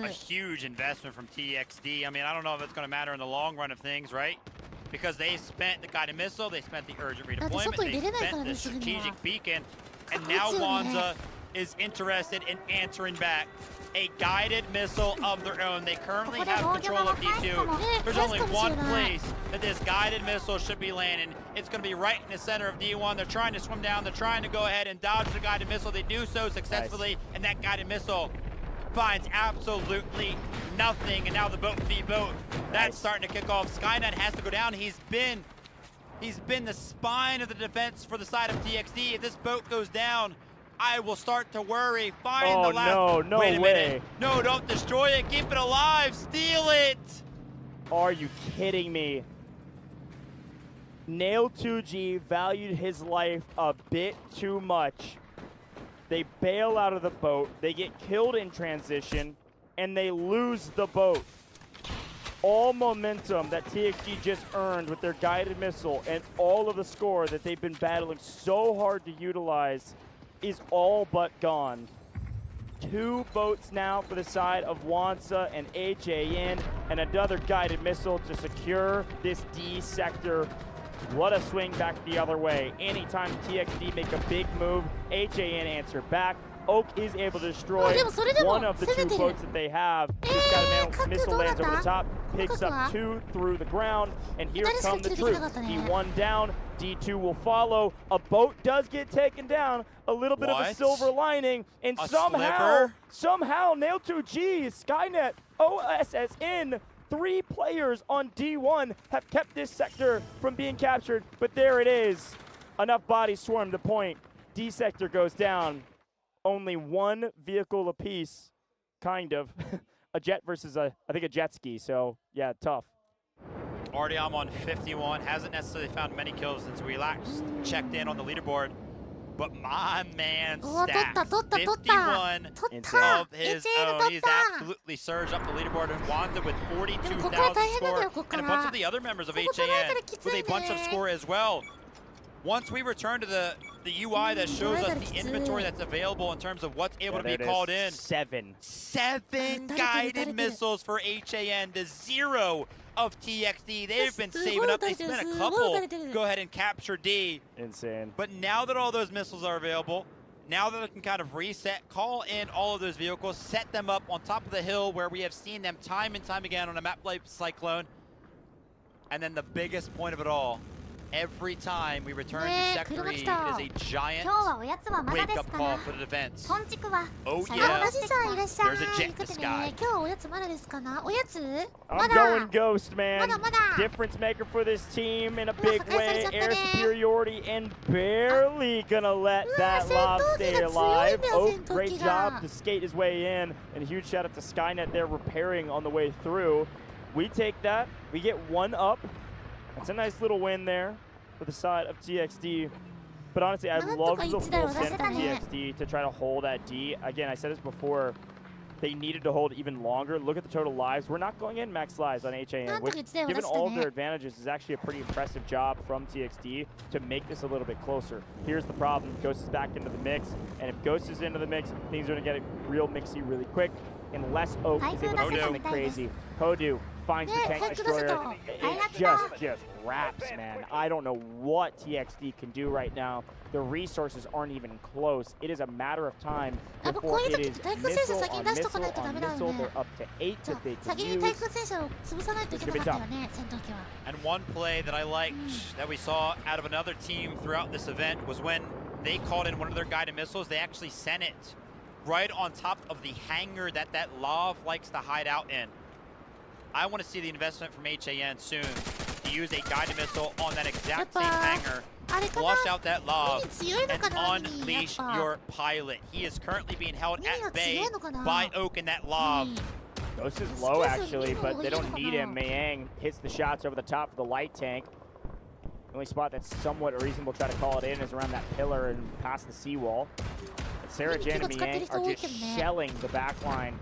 A huge investment from TXD. I mean, I don't know if it's going to matter in the long run of things, right? Because they spent the guided missile, they spent the urgent redeployment, they spent the strategic beacon, and now Wanza is interested in answering back a guided missile of their own. They currently have control of D2. There's only one place that this guided missile should be landing. It's going to be right in the center of D1. They're trying to swim down. They're trying to go ahead and dodge the guided missile. They do so successfully, and that guided missile finds absolutely nothing. And now the boat v boat, that's starting to kick off. Skynet has to go down. He's been the spine of the defense for the side of TXD. If this boat goes down, I will start to worry. Find the last. No Wait a way. minute. No, don't destroy it. Keep it alive. Steal it. Are you kidding me? Nail 2G valued his life a bit too much. They bail out of the boat. They get killed in transition, and they lose the boat. All momentum that TXG just earned with their guided missile and all of the score that they've been battling so hard to utilize is all but gone. 2 boats now for the side of Wansa and HAN, and another guided missile to secure this D sector. What a swing back the other way. Anytime TXD make a big move, HAN answer back. Oak is able to destroy one of the 2 boats that they have. This guided missile lands over the top, picks up 2 through the ground, and here come the troops. D1 down, D2 will follow. A boat does get taken down. A little bit of a silver lining, and somehow Nail 2G, Skynet, OSSN, 3 players on D1 have kept this sector from being captured, but there it is. Enough bodies swarm to point. D sector goes down. Only 1 vehicle apiece, kind of. A jet versus I think a jet ski, so yeah, tough. Artyom on 51, hasn't necessarily found many kills since we last checked in on the leaderboard. But my man Stacks, 51 of his own. He's absolutely surged up the leaderboard and Wanza with 42,000 score. And a bunch of the other members of HAN with a bunch of score as well. Once we return to the UI that shows us the inventory that's available in terms of what's able to be called in. 7 guided missiles for HAN to 0 of TXD. They've been saving up. They spent a couple to go ahead and capture D. Insane. But now that all those missiles are available, now that they can kind of reset, call in all of those vehicles, set them up on top of the hill where we have seen them time and time again on a map like Cyclone. And then the biggest point of it all, every time we return to Sector E, it is a giant wake-up call for the defense. Oh yeah, there's a jet in the sky. I'm going Ghost, man. Difference maker for this team in a big way. Air superiority and barely gonna let that lob stay alive. Oh, great job to skate his way in. And a huge shout out to Skynet there repairing on the way through. We take that. We get 1 up. That's a nice little win there for the side of TXD. But honestly, I love the full send from TXD to try to hold at D. Again, I said this before. they needed to hold even longer. Look at the total lives. We're not going in max lives on HAN, which, given all of their advantages, is actually a pretty impressive job from TXD to make this a little bit closer. Here's the problem. Ghost is back into the mix, and if Ghost is into the mix, things are going to get real mixy really quick, unless Oak is able to do something crazy. Hodu finds the tank destroyer. It just wraps, man. I don't know what TXD can do right now. The resources aren't even close. It is a matter of time before it is missile on missile on missile. They're up to 8 that they can use. It's gonna be tough. And one play that I liked that we saw out of another team throughout this event was when they called in one of their guided missiles, they actually sent it right on top of the hangar that Lav likes to hide out in. I want to see the investment from HAN soon to use a guided missile on that exact same hangar, flush out that Lav, and unleash your pilot. He is currently being held at bay by Oak and that Lav. Ghost is low, actually, but they don't need him. Mayang hits the shots over the top of the light tank. The only spot that's somewhat reasonable to try to call it in is around that pillar and past the seawall. But Sarah Jan and Mayang are just shelling the back line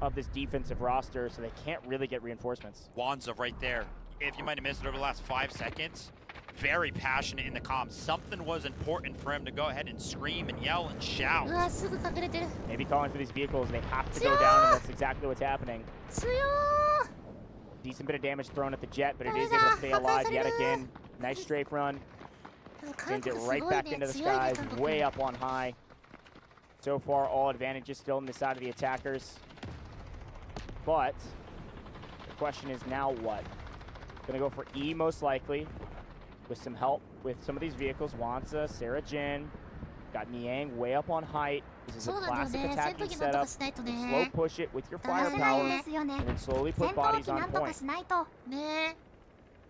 of this defensive roster, so they can't really get reinforcements. Wanza right there. If you might have missed it over the last 5 seconds, very passionate in the comms. Something was important for him to go ahead and scream and yell and shout. Maybe calling for these vehicles, they have to go down, and that's exactly what's happening. Decent bit of damage thrown at the jet, but it is able to stay alive yet again. Nice strafe run. Sends it right back into the skies, way up on high. So far, all advantages still on the side of the attackers. But the question is now what? Gonna go for E most likely, with some help with some of these vehicles. Wanza, Sarah Jin, got Niang way up on height. This is a classic attacking setup. Slow push it with your firepower, and then slowly put bodies on point.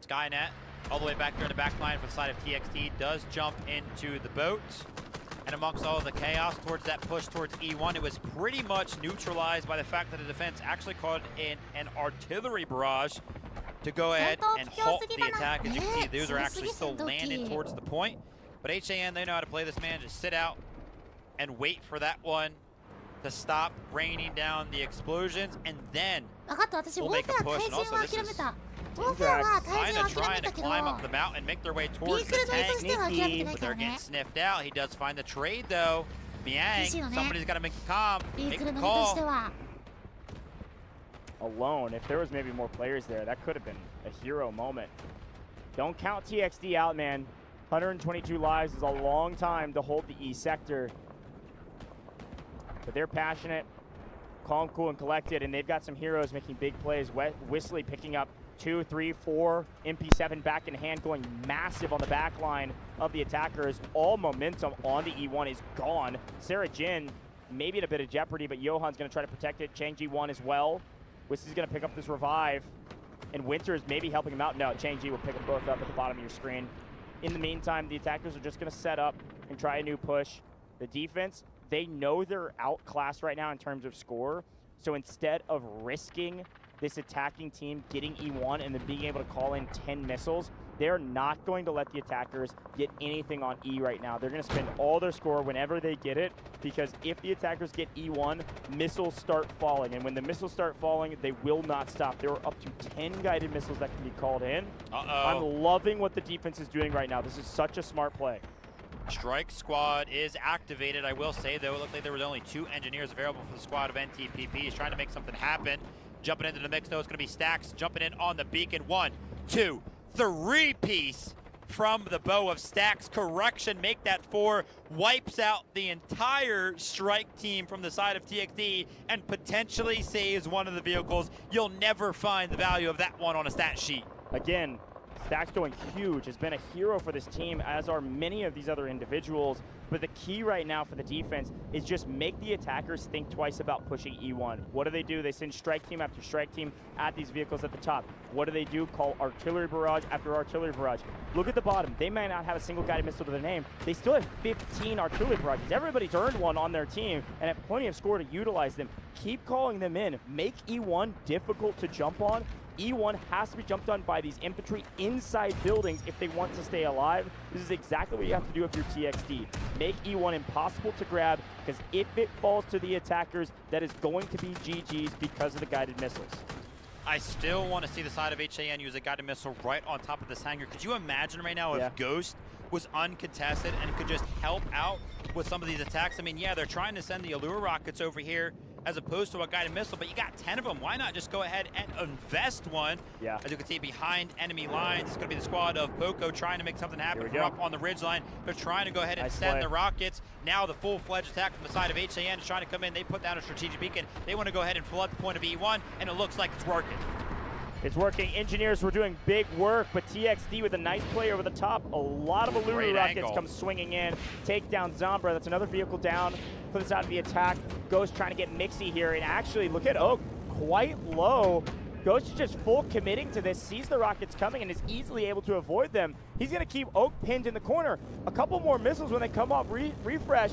Skynet, all the way back there in the back line for the side of TXT, does jump into the boat. And amongst all of the chaos towards that push towards E1, it was pretty much neutralized by the fact that the defense actually called in an artillery barrage to go ahead and halt the attack. As you can see, those are actually still landing towards the point. But HAN, they know how to play this, man. Just sit out and wait for that one to stop raining down the explosions, and then we'll make a push. And also, this is kind of trying to climb up the mountain, make their way towards the tank, but they're getting sniffed out. He does find the trade, though. Miang, somebody's got to make the call. Alone, if there was maybe more players there, that could have been a hero moment. Don't count TXD out, man. 122 lives is a long time to hold the E sector. But they're passionate, calm, cool, and collected, and they've got some heroes making big plays. Whistly picking up 2, 3, 4, MP7 back in hand, going massive on the back line of the attackers. All momentum on the E1 is gone. Sarah Jin maybe at a bit of jeopardy, but Johan's going to try to protect it. Chang Ji1 as well. Whistly's going to pick up this revive, and Winter's maybe helping him out. No, Chang Ji will pick them both up at the bottom of your screen. In the meantime, the attackers are just going to set up and try a new push. The defense, they know they're outclassed right now in terms of score, so instead of risking this attacking team getting E1 and then being able to call in 10 missiles, they're not going to let the attackers get anything on E right now. They're going to spend all their score whenever they get it, because if the attackers get E1, missiles start falling. And when the missiles start falling, they will not stop. There are up to 10 guided missiles that can be called in. I'm loving what the defense is doing right now. This is such a smart play. Strike squad is activated. I will say, though, it looked like there was only 2 engineers available for the squad of NTPP. He's trying to make something happen. Jumping into the mix, though, it's going to be Stacks jumping in on the beacon. 1, 2, 3-piece from the bow of Stacks. Correction, make that 4. Wipes out the entire strike team from the side of TXD and potentially saves one of the vehicles. You'll never find the value of that one on a stat sheet. Again, Stacks going huge, has been a hero for this team, as are many of these other individuals. But the key right now for the defense is just make the attackers think twice about pushing E1. What do? They send strike team after strike team at these vehicles at the top. What do? Call artillery barrage after artillery barrage. Look at the bottom. They may not have a single guided missile to their name. They still have 15 artillery barrages. Everybody's earned one on their team and have plenty of score to utilize them. Keep calling them in. Make E1 difficult to jump on. E1 has to be jumped on by these infantry inside buildings if they want to stay alive. This is exactly what you have to do if you're TXD. Make E1 impossible to grab, because if it falls to the attackers, that is going to be GG's because of the guided missiles. I still want to see the side of HAN use a guided missile right on top of this hangar. Could you imagine right now if Ghost was uncontested and could just help out with some of these attacks? I mean, yeah, they're trying to send the Allure rockets over here as opposed to a guided missile, but you got 10 of them. Why not just go ahead and invest one? Yeah. As you can see behind enemy lines, it's going to be the squad of Poco trying to make something happen from up on the ridge line. They're trying to go ahead and send the rockets. Now the full-fledged attack from the side of HAN is trying to come in. They put down a strategic beacon. They want to go ahead and flood the point of E1, and it looks like it's working. It's working. Engineers were doing big work, but TXD with a nice play over the top. A lot of Allure rockets come swinging in. Take down Zombra. That's another vehicle down for the side of the attack. Ghost trying to get Mixie here. And actually, look at Oak, quite low. Ghost is just full committing to this, sees the rockets coming, and is easily able to avoid them. He's going to keep Oak pinned in the corner. A couple more missiles when they come off refresh.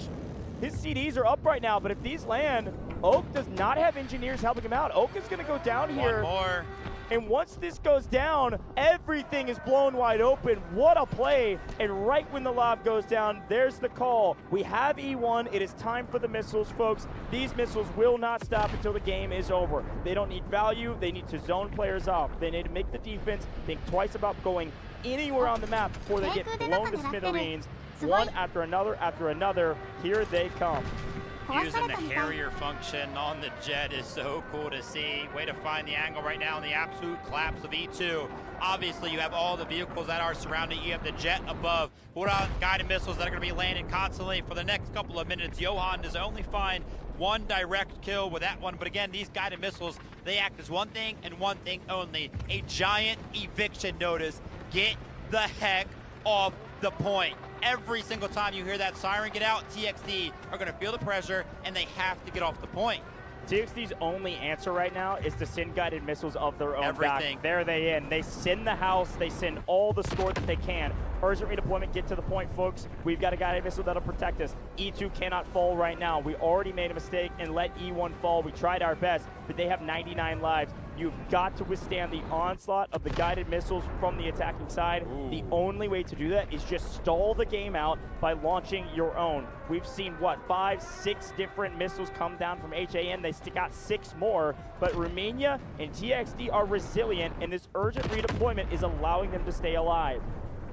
His CDs are up right now, but if these land, Oak does not have engineers helping him out. Oak is going to go down here. One more. And once this goes down, everything is blown wide open. What a play. And right when the lob goes down, there's the call. We have E1. It is time for the missiles, folks. These missiles will not stop until the game is over. They don't need value. They need to zone players off. They need to make the defense think twice about going anywhere on the map before they get blown to smithereens. One after another. Here they come. Using the Harrier function on the jet is so cool to see. Way to find the angle right now in the absolute collapse of E2. Obviously, you have all the vehicles that are surrounding. You have the jet above. What are guided missiles that are going to be landing constantly for the next couple of minutes? Johan does only find one direct kill with that one. But again, these guided missiles, they act as one thing and one thing only. A giant eviction notice. Get the heck off the point. Every single time you hear that siren get out, TXD are going to feel the pressure, and they have to get off the point. TXD's only answer right now is to send guided missiles of their own back. There they in. They send the house. They send all the score that they can. Urgent redeployment, get to the point, folks. We've got a guided missile that'll protect us. E2 cannot fall right now. We already made a mistake and let E1 fall. We tried our best, but they have 99 lives. You've got to withstand the onslaught of the guided missiles from the attacking side. The only way to do that is just stall the game out by launching your own. We've seen, what, 5, 6 different missiles come down from HAN. They got 6 more, but Romania and TXD are resilient, and this urgent redeployment is allowing them to stay alive.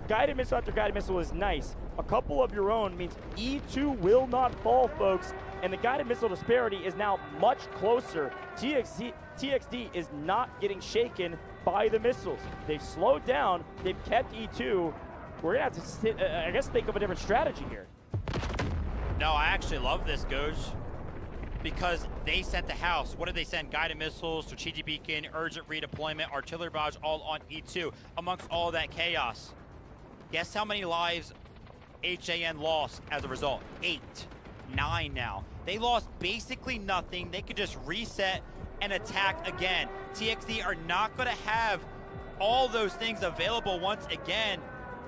Guided missile after guided missile is nice. A couple of your own means E2 will not fall, folks, and the guided missile disparity is now much closer. TXD is not getting shaken by the missiles. They've slowed down. They've kept E2. We're going to have to, I guess, think of a different strategy here. No, I actually love this, Ghost, because they sent the house. What did they send? Guided missiles, strategic beacon, urgent redeployment, artillery barrage, all on E2 amongst all that chaos. Guess how many lives HAN lost as a result? 8, 9 now. They lost basically nothing. They could just reset and attack again. TXD are not going to have all those things available once again.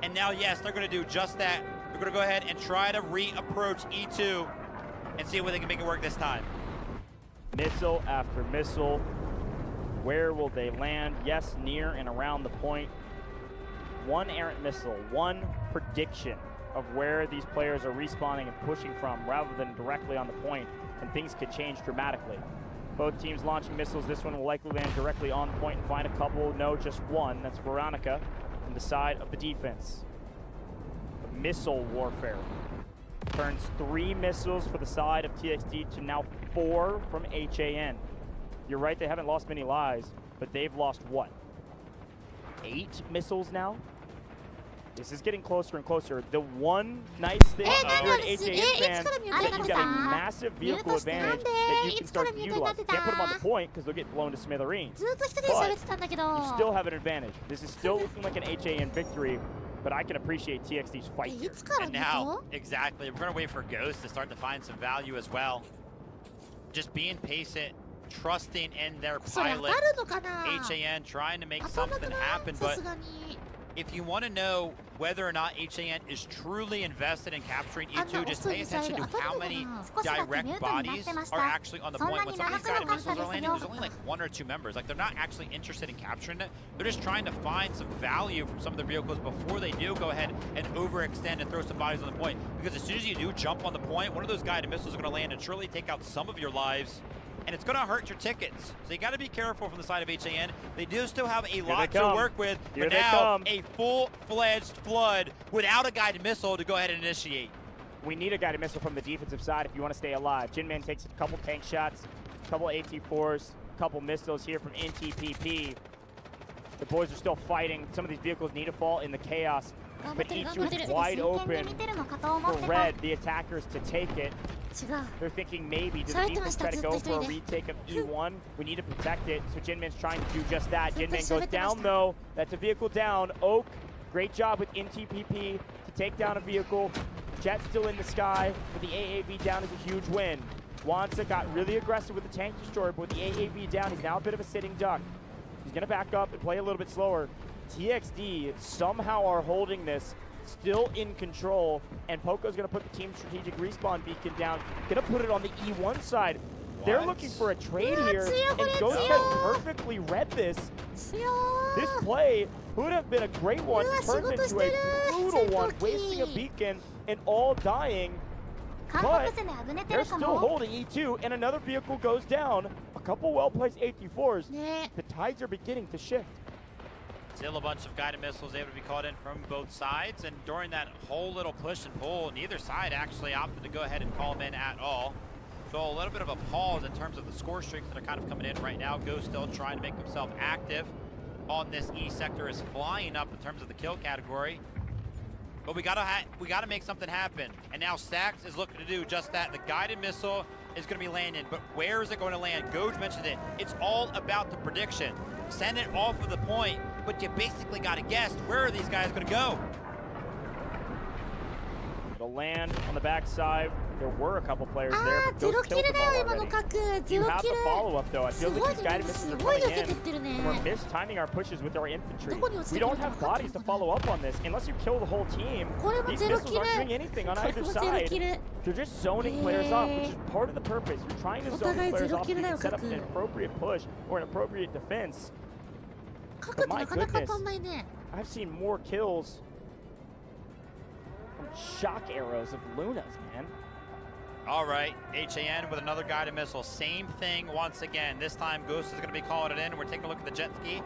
And now, yes, they're going to do just that. They're going to go ahead and try to re-approach E2 and see if they can make it work this time. Missile after missile. Where will they land? Yes, near and around the point. One errant missile, one prediction of where these players are respawning and pushing from rather than directly on the point, and things could change dramatically. Both teams launching missiles. This one will likely land directly on the point and find a couple. No, just one. That's Veronica on the side of the defense. Missile warfare. Turns 3 missiles for the side of TXD to now 4 from HAN. You're right, they haven't lost many lives, but they've lost what? 8 missiles now? This is getting closer and closer. The one nice thing if you're an HAN fan is that you've got a massive vehicle advantage that you can start to utilize. You can't put them on the point because they'll get blown to smithereens. But you still have an advantage. This is still looking like an HAN victory, but I can appreciate TXD's fight here. And now, exactly, we're going to wait for Ghost to start to find some value as well. Just being patient, trusting in their pilot. HAN trying to make something happen, but if you want to know whether or not HAN is truly invested in capturing E2. Just pay attention to how many direct bodies are actually on the point. When some of these guided missiles are landing, there's only like 1 or 2 members. Like, they're not actually interested in capturing it. They're just trying to find some value from some of the vehicles before they do go ahead and overextend and throw some bodies on the point. Because as soon as you do jump on the point, one of those guided missiles are going to land and surely take out some of your lives. And it's going to hurt your tickets. So you got to be careful from the side of HAN. They do still have a lot to work with, but now a full-fledged flood without a guided missile to go ahead and initiate. We need a guided missile from the defensive side if you want to stay alive. Jinman takes a couple tank shots, a couple AT-4s, a couple missiles here from NTPP. The boys are still fighting. Some of these vehicles need to fall in the chaos. But E2 is wide open for Red, the attackers, to take it. They're thinking maybe, does the defense try to go for a retake of E1? We need to protect it, so Jinman's trying to do just that. Jinman goes down though. That's a vehicle down. Oak, great job with NTPP to take down a vehicle. Jet still in the sky, but the AAV down is a huge win. Wansa got really aggressive with the tank destroyer, but with the AAV down, he's now a bit of a sitting duck. He's gonna back up and play a little bit slower. TXD somehow are holding this, still in control, and Poco's gonna put the team strategic respawn beacon down, gonna put it on the E1 side. They're looking for a trade here, and Ghost has perfectly read this. This play would have been a great one, turns into a brutal one, wasting a beacon and all dying. But they're still holding E2, and another vehicle goes down. A couple well-placed AT-4s. The tides are beginning to shift. Still a bunch of guided missiles able to be called in from both sides, and during that whole little push and pull, neither side actually opted to go ahead and call them in at all. So a little bit of a pause in terms of the score streaks that are kind of coming in right now. Ghost still trying to make himself active on this E sector, is flying up in terms of the kill category. But we gotta make something happen. And now Stax is looking to do just that. The guided missile is going to be landing, but where is it going to land? Goj mentioned it. It's all about the prediction. Send it off of the point, but you basically got to guess where are these guys going to go. It'll land on the backside. There were a couple players there, but Ghost killed them all already. You have the follow-up, though. I feel like these guided missiles are coming in. We're mistiming our pushes with our infantry. We don't have bodies to follow up on this. Unless you kill the whole team, these missiles aren't doing anything on either side. You're just zoning players off, which is part of the purpose. You're trying to zone players off so you can set up an appropriate push or an appropriate defense. But my goodness, I've seen more kills from shock arrows of Lunas, man. All right, HAN with another guided missile. Same thing once again. This time, Ghost is going to be calling it in. We're taking a look at the jet ski,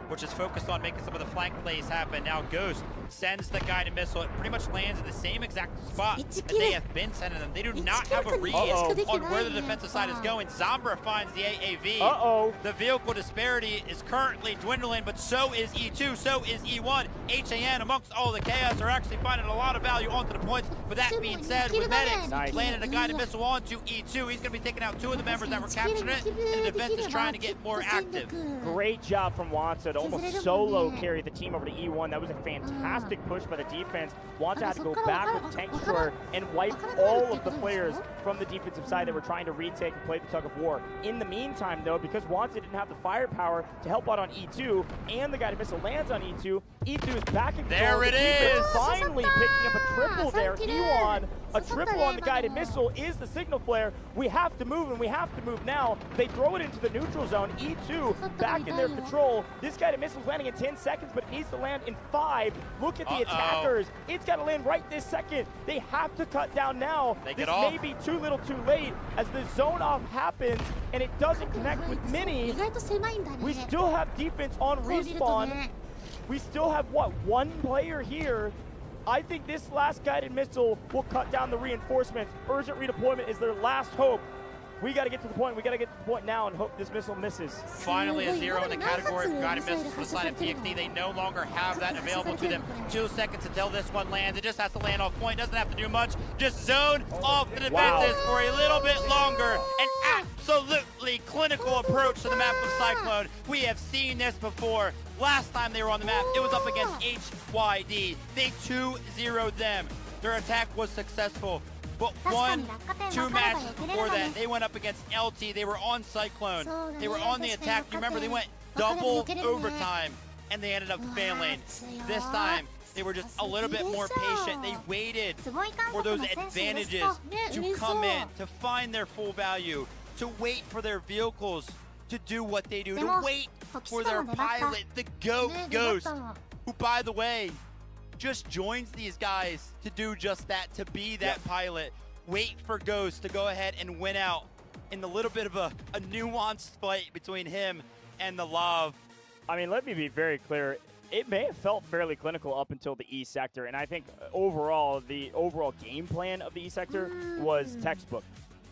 which is focused on making some of the flank plays happen. Now Ghost sends the guided missile. It pretty much lands in the same exact spot that they have been sending them. They do not have a read on where the defensive side is going. Zombra finds the AAV. The vehicle disparity is currently dwindling, but so is E2, so is E1. HAN, amongst all the chaos, are actually finding a lot of value onto the points. But that being said, with Medics landing a guided missile onto E2, he's going to be taking out 2 of the members that were capturing it, and the defense is trying to get more active. Great job from Wansa to almost solo carry the team over to E1. That was a fantastic push by the defense. Wansa had to go back with Tank Destroyer and wipe all of the players from the defensive side that were trying to retake and play the tug of war. In the meantime, though, because Wansa didn't have the firepower to help out on E2, and the guided missile lands on E2, E2 is back in control. There it is! Finally picking up a triple there. E1, a triple on the guided missile is the signal flare. We have to move, and we have to move now. They throw it into the neutral zone. E2 back in their control. This guided missile is landing in 10 seconds, but it needs to land in 5. Look at the attackers. It's got to land right this second. They have to cut down now. This may be too little too late as the zone off happens, and it doesn't connect with Mini. We still have defense on respawn. We still have, what, 1 player here? I think this last guided missile will cut down the reinforcements. Urgent redeployment is their last hope. We got to get to the point. We got to get to the point now and hope this missile misses. Finally, a 0 in the category for guided missiles for the side of TXD. They no longer have that available to them. 2 seconds until this one lands. It just has to land off point. Doesn't have to do much. Just zone off the defenses for a little bit longer. An absolutely clinical approach to the map of Cyclone. We have seen this before. Last time they were on the map, it was up against HYD. They 2-0'd them. Their attack was successful. But 1-2 matches before that, they went up against LT. They were on Cyclone. They were on the attack. You remember they went double overtime, and they ended up failing. This time, They were just a little bit more patient. They waited for those advantages to come in, to find their full value, to wait for their vehicles to do what they do, to wait for their pilot, the GOAT Ghost, who, by the way, just joins these guys to do just that, to be that pilot. Wait for Ghost to go ahead and win out in a little bit of a nuanced fight between him and the Love. I mean, let me be very clear. It may have felt fairly clinical up until the E sector, and I think overall, the overall game plan of the E sector was textbook.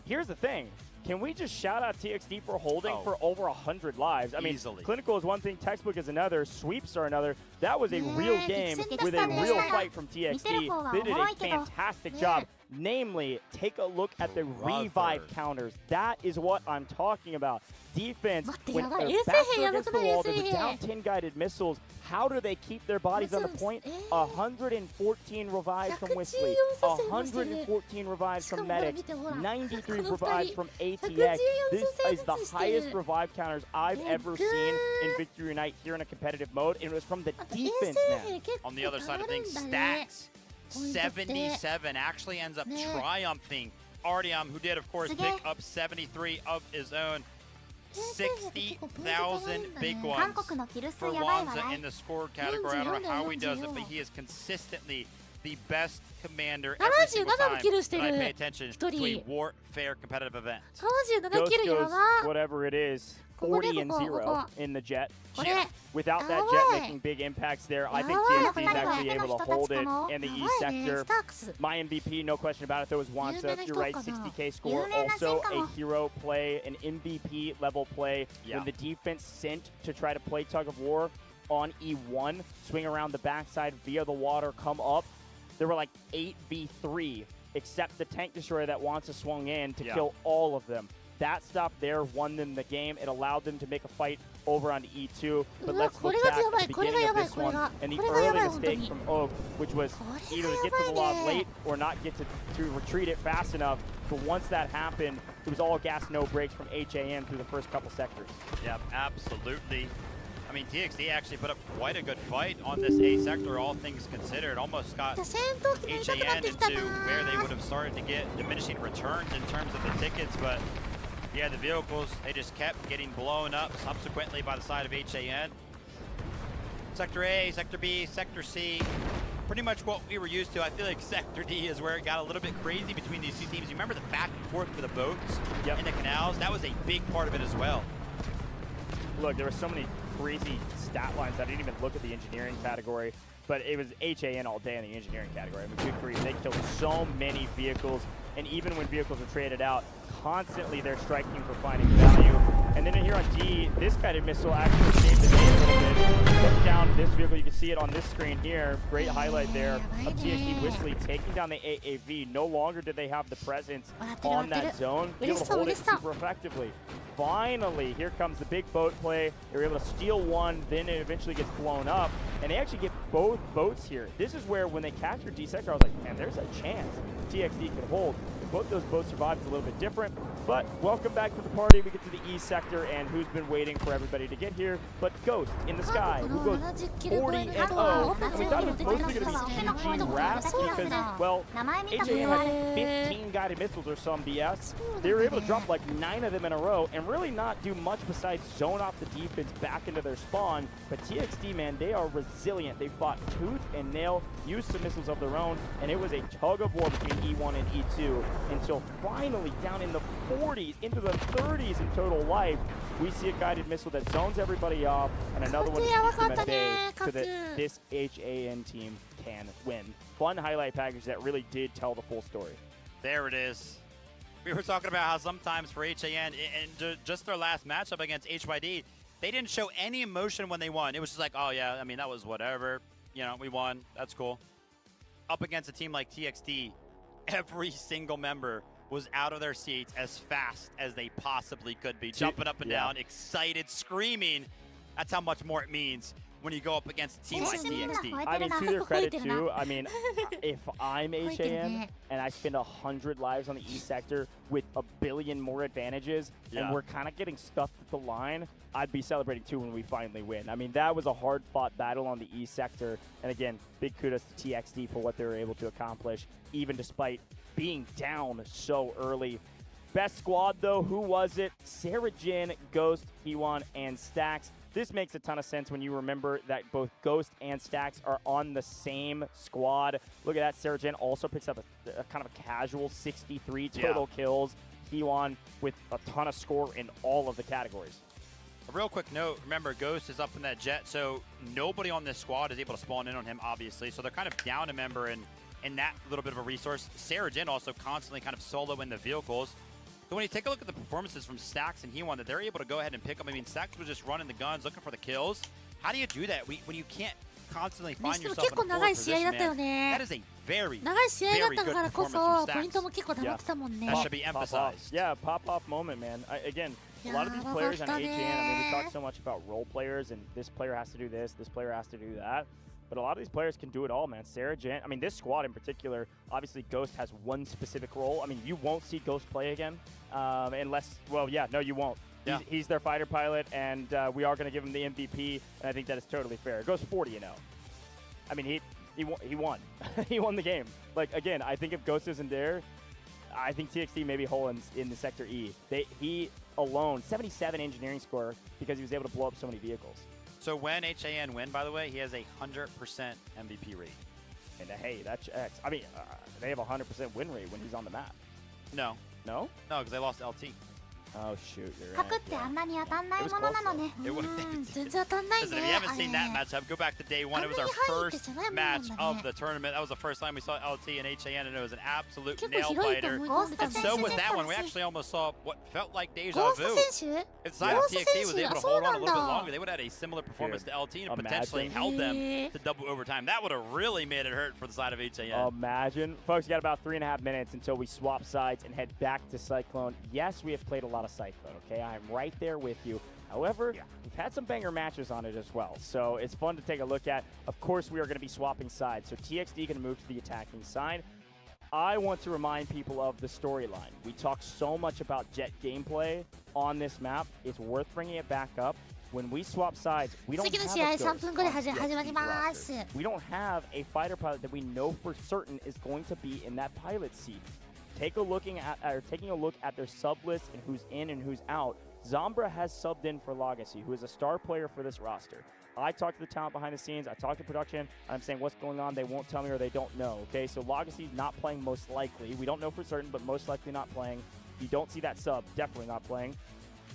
Here's the thing. Can we just shout out TXD for holding for over 100 lives? I mean, clinical is one thing, textbook is another, sweeps are another. That was a real game with a real fight from TXD. They did a fantastic job. Namely, take a look at the revive counters. That is what I'm talking about. Defense, when their backs are against the wall, they're down 10 guided missiles. How do they keep their bodies on the point? 114 revives from Whistly, 114 revives from Medics, 93 revives from ATX. This is the highest revive counters I've ever seen in Victory Unite here in a competitive mode, and it was from the defense, man. On the other side of things, Stacks, 77, actually ends up triumphing Artyom, who did, of course, pick up 73 of his own. 60,000 big ones for Wanza in the score category. I don't know how he does it, but he is consistently the best commander every single time that I pay attention to a warfare competitive event. Ghost goes, whatever it is, 40-0 in the Jet. Without that Jet making big impacts there, I think TXD is actually able to hold it in the E sector. My MVP, no question about it, though, is Wanza. You're right, 60k score. Also a hero play, an MVP level play. When the defense sent to try to play tug of war on E1, swing around the backside via the water, come up. There were like 8v3, except the tank destroyer that Wanza swung in to kill all of them. That stop there won them the game. It allowed them to make a fight over on E2. But let's look back at the beginning of this one and the early mistake from Oak, which was either to get to the lob late or not get to retreat it fast enough. But once that happened, it was all gas, no brakes from HAN through the first couple sectors. Yep, absolutely. I mean, TXD actually put up quite a good fight on this A sector, all things considered. Almost got HAN into where they would have started to get diminishing returns in terms of the tickets, but yeah, the vehicles, they just kept getting blown up subsequently by the side of HAN. Sector A, Sector B, Sector C, pretty much what we were used to. I feel like Sector D is where it got a little bit crazy between these two teams. You remember the back and forth for the boats in the canals? That was a big part of it as well. Look, there were so many crazy stat lines. I didn't even look at the engineering category, but it was HAN all day in the engineering category. I mean, good grief, they killed so many vehicles, and even when vehicles are traded out, constantly they're striking for finding value. And then here on D, this guided missile actually saved the day a little bit. Took down this vehicle. You can see it on this screen here. Great highlight there of TXD Whistly taking down the AAV. No longer did they have the presence on that zone. They were able to hold it super effectively. Finally, here comes the big boat play. They were able to steal one, then it eventually gets blown up. And they actually get both boats here. This is where, when they captured D sector, I was like, man, there's a chance TXD could hold. Both those boats survived. It's a little bit different, but welcome back to the party. We get to the E sector, and who's been waiting for everybody to get here but Ghost in the sky, who goes 40-0. And we thought it was mostly going to be GG Raps because, well, HAN had 15 guided missiles or some BS. They were able to drop like 9 of them in a row and really not do much besides zone off the defense back into their spawn. But TXD, man, they are resilient. They fought tooth and nail, used some missiles of their own, and it was a tug of war between E1 and E2. Until finally, down in the 40s, into the 30s in total life, we see a guided missile that zones everybody off, and another one to keep them at bay so that this HAN team can win. Fun highlight package that really did tell the full story. There it is. We were talking about how sometimes for HAN, and just their last matchup against HYD, they didn't show any emotion when they won. It was just like, oh yeah, I mean, that was whatever. You know, we won. That's cool. Up against a team like TXD, every single member was out of their seats as fast as they possibly could be, jumping up and down, excited, screaming. That's how much more it means when you go up against a team like TXT. I I mean, to their credit too, I mean, if I'm HAN and I spend 100 lives on the E sector with a billion more advantages, and we're kind of getting stuffed at the line, I'd be celebrating too when we finally win. I mean, that was a hard-fought battle on the E sector, and again, big kudos to TXT for what they were able to accomplish, even despite being down so early. Best squad, though, who was it? Sarah Jin, Ghost, Hewon, and Stax. This makes a ton of sense when you remember that both Ghost and Stax are on the same squad. Look at that. Sarah Jin also picks up a kind of a casual 63 total kills. Hewon with a ton of score in all of the categories. A real quick note, remember, Ghost is up in that jet, so nobody on this squad is able to spawn in on him, obviously. So they're kind of down a member in that little bit of a resource. Sarah Jin also constantly kind of solo in the vehicles. So when you take a look at the performances from Stax and Hewon, that they're able to go ahead and pick up. I mean, Stax was just running the guns, looking for the kills. How do you do that when you can't constantly find yourself in a forward position, man? That is a very, very good performance from Stax. That should be emphasized. Yeah, pop-off moment, man. Again, a lot of these players on HAN, I mean, we talk so much about role players, and this player has to do this player has to do that. But a lot of these players can do it all, man. Sarah Jin, I mean, this squad in particular, obviously Ghost has one specific role. I mean, you won't see Ghost play again unless, well, yeah, no, you won't. Yeah. He's their fighter pilot, and we are going to give him the MVP, and I think that is totally fair. It goes 40, you know. I mean, he won. He won the game. Like, again, I think if Ghost isn't there, I think TXT may be whole in the Sector E. He alone, 77 engineering score because he was able to blow up so many vehicles. So when HAN win, by the way, he has a 100% MVP rate. And hey, that checks. I mean, they have a 100% win rate when he's on the map. No. No? No, because they lost LT. Oh, shoot. You're right. 核ってあんまに当たんないものなのね。全然当たんないね。 Listen, if you haven't seen that matchup, go back to day one. It was our first match of the tournament. That was the first time we saw LT and HAN, and it was an absolute nail biter. And so with that one, we actually almost saw what felt like deja vu. If the side of TXT was able to hold on a little bit longer, they would have had a similar performance to LT and potentially held them to double overtime. That would have really made it hurt for the side of HAN. Imagine. Folks, you got about 3.5 minutes until we swap sides and head back to Cyclone. Yes, we have played a lot of Cyclone, okay? I'm right there with you. However, we've had some banger matches on it as well, so it's fun to take a look at. Of course, we are going to be swapping sides, so TXT going to move to the attacking side. I want to remind people of the storyline. We talk so much about jet gameplay on this map. It's worth bringing it back up. When we swap sides, we don't have a Ghost on TXT roster. We don't have a fighter pilot that we know for certain is going to be in that pilot seat. Taking a look at their sub list and who's in and who's out. Zombra has subbed in for Legacy, who is a star player for this roster. I talked to the talent behind the scenes. I talked to production. I'm saying what's going on. They won't tell me or they don't know. Okay, so Legacy's not playing most likely. We don't know for certain, but most likely not playing. You don't see that sub, definitely not playing.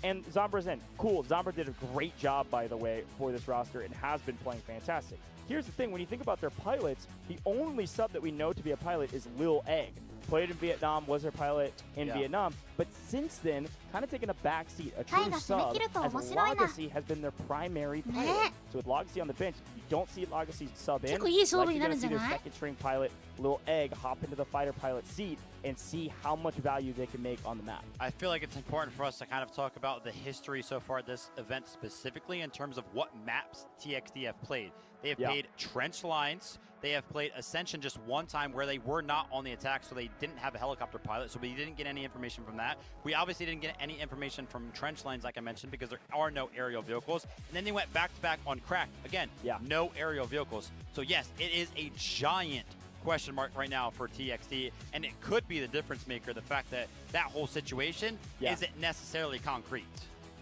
And Zombra's in. Cool. Zombra did a great job, by the way, for this roster and has been playing fantastic. Here's the thing. When you think about their pilots, the only sub that we know to be a pilot is Lil Egg. Played in Vietnam, was their pilot in Vietnam, but since then, kind of taken a backseat, a true sub, as Legacy has been their primary pilot. So with Legacy on the bench, you don't see Legacy sub in, like you're going to see their second string pilot, Lil Egg, hop into the fighter pilot seat and see how much value they can make on the map. I feel like it's important for us to kind of talk about the history so far at this event specifically in terms of what maps TXT have played. They have played Trench Lines. They have played Ascension just one time where they were not on the attack, so they didn't have a helicopter pilot, so we didn't get any information from that. We obviously didn't get any information from Trench Lines, like I mentioned, because there are no aerial vehicles. And then they went back-to-back on Crack. Again, no aerial vehicles. So yes, it is a giant question mark right now for TXT, and it could be the difference maker, the fact that that whole situation isn't necessarily concrete.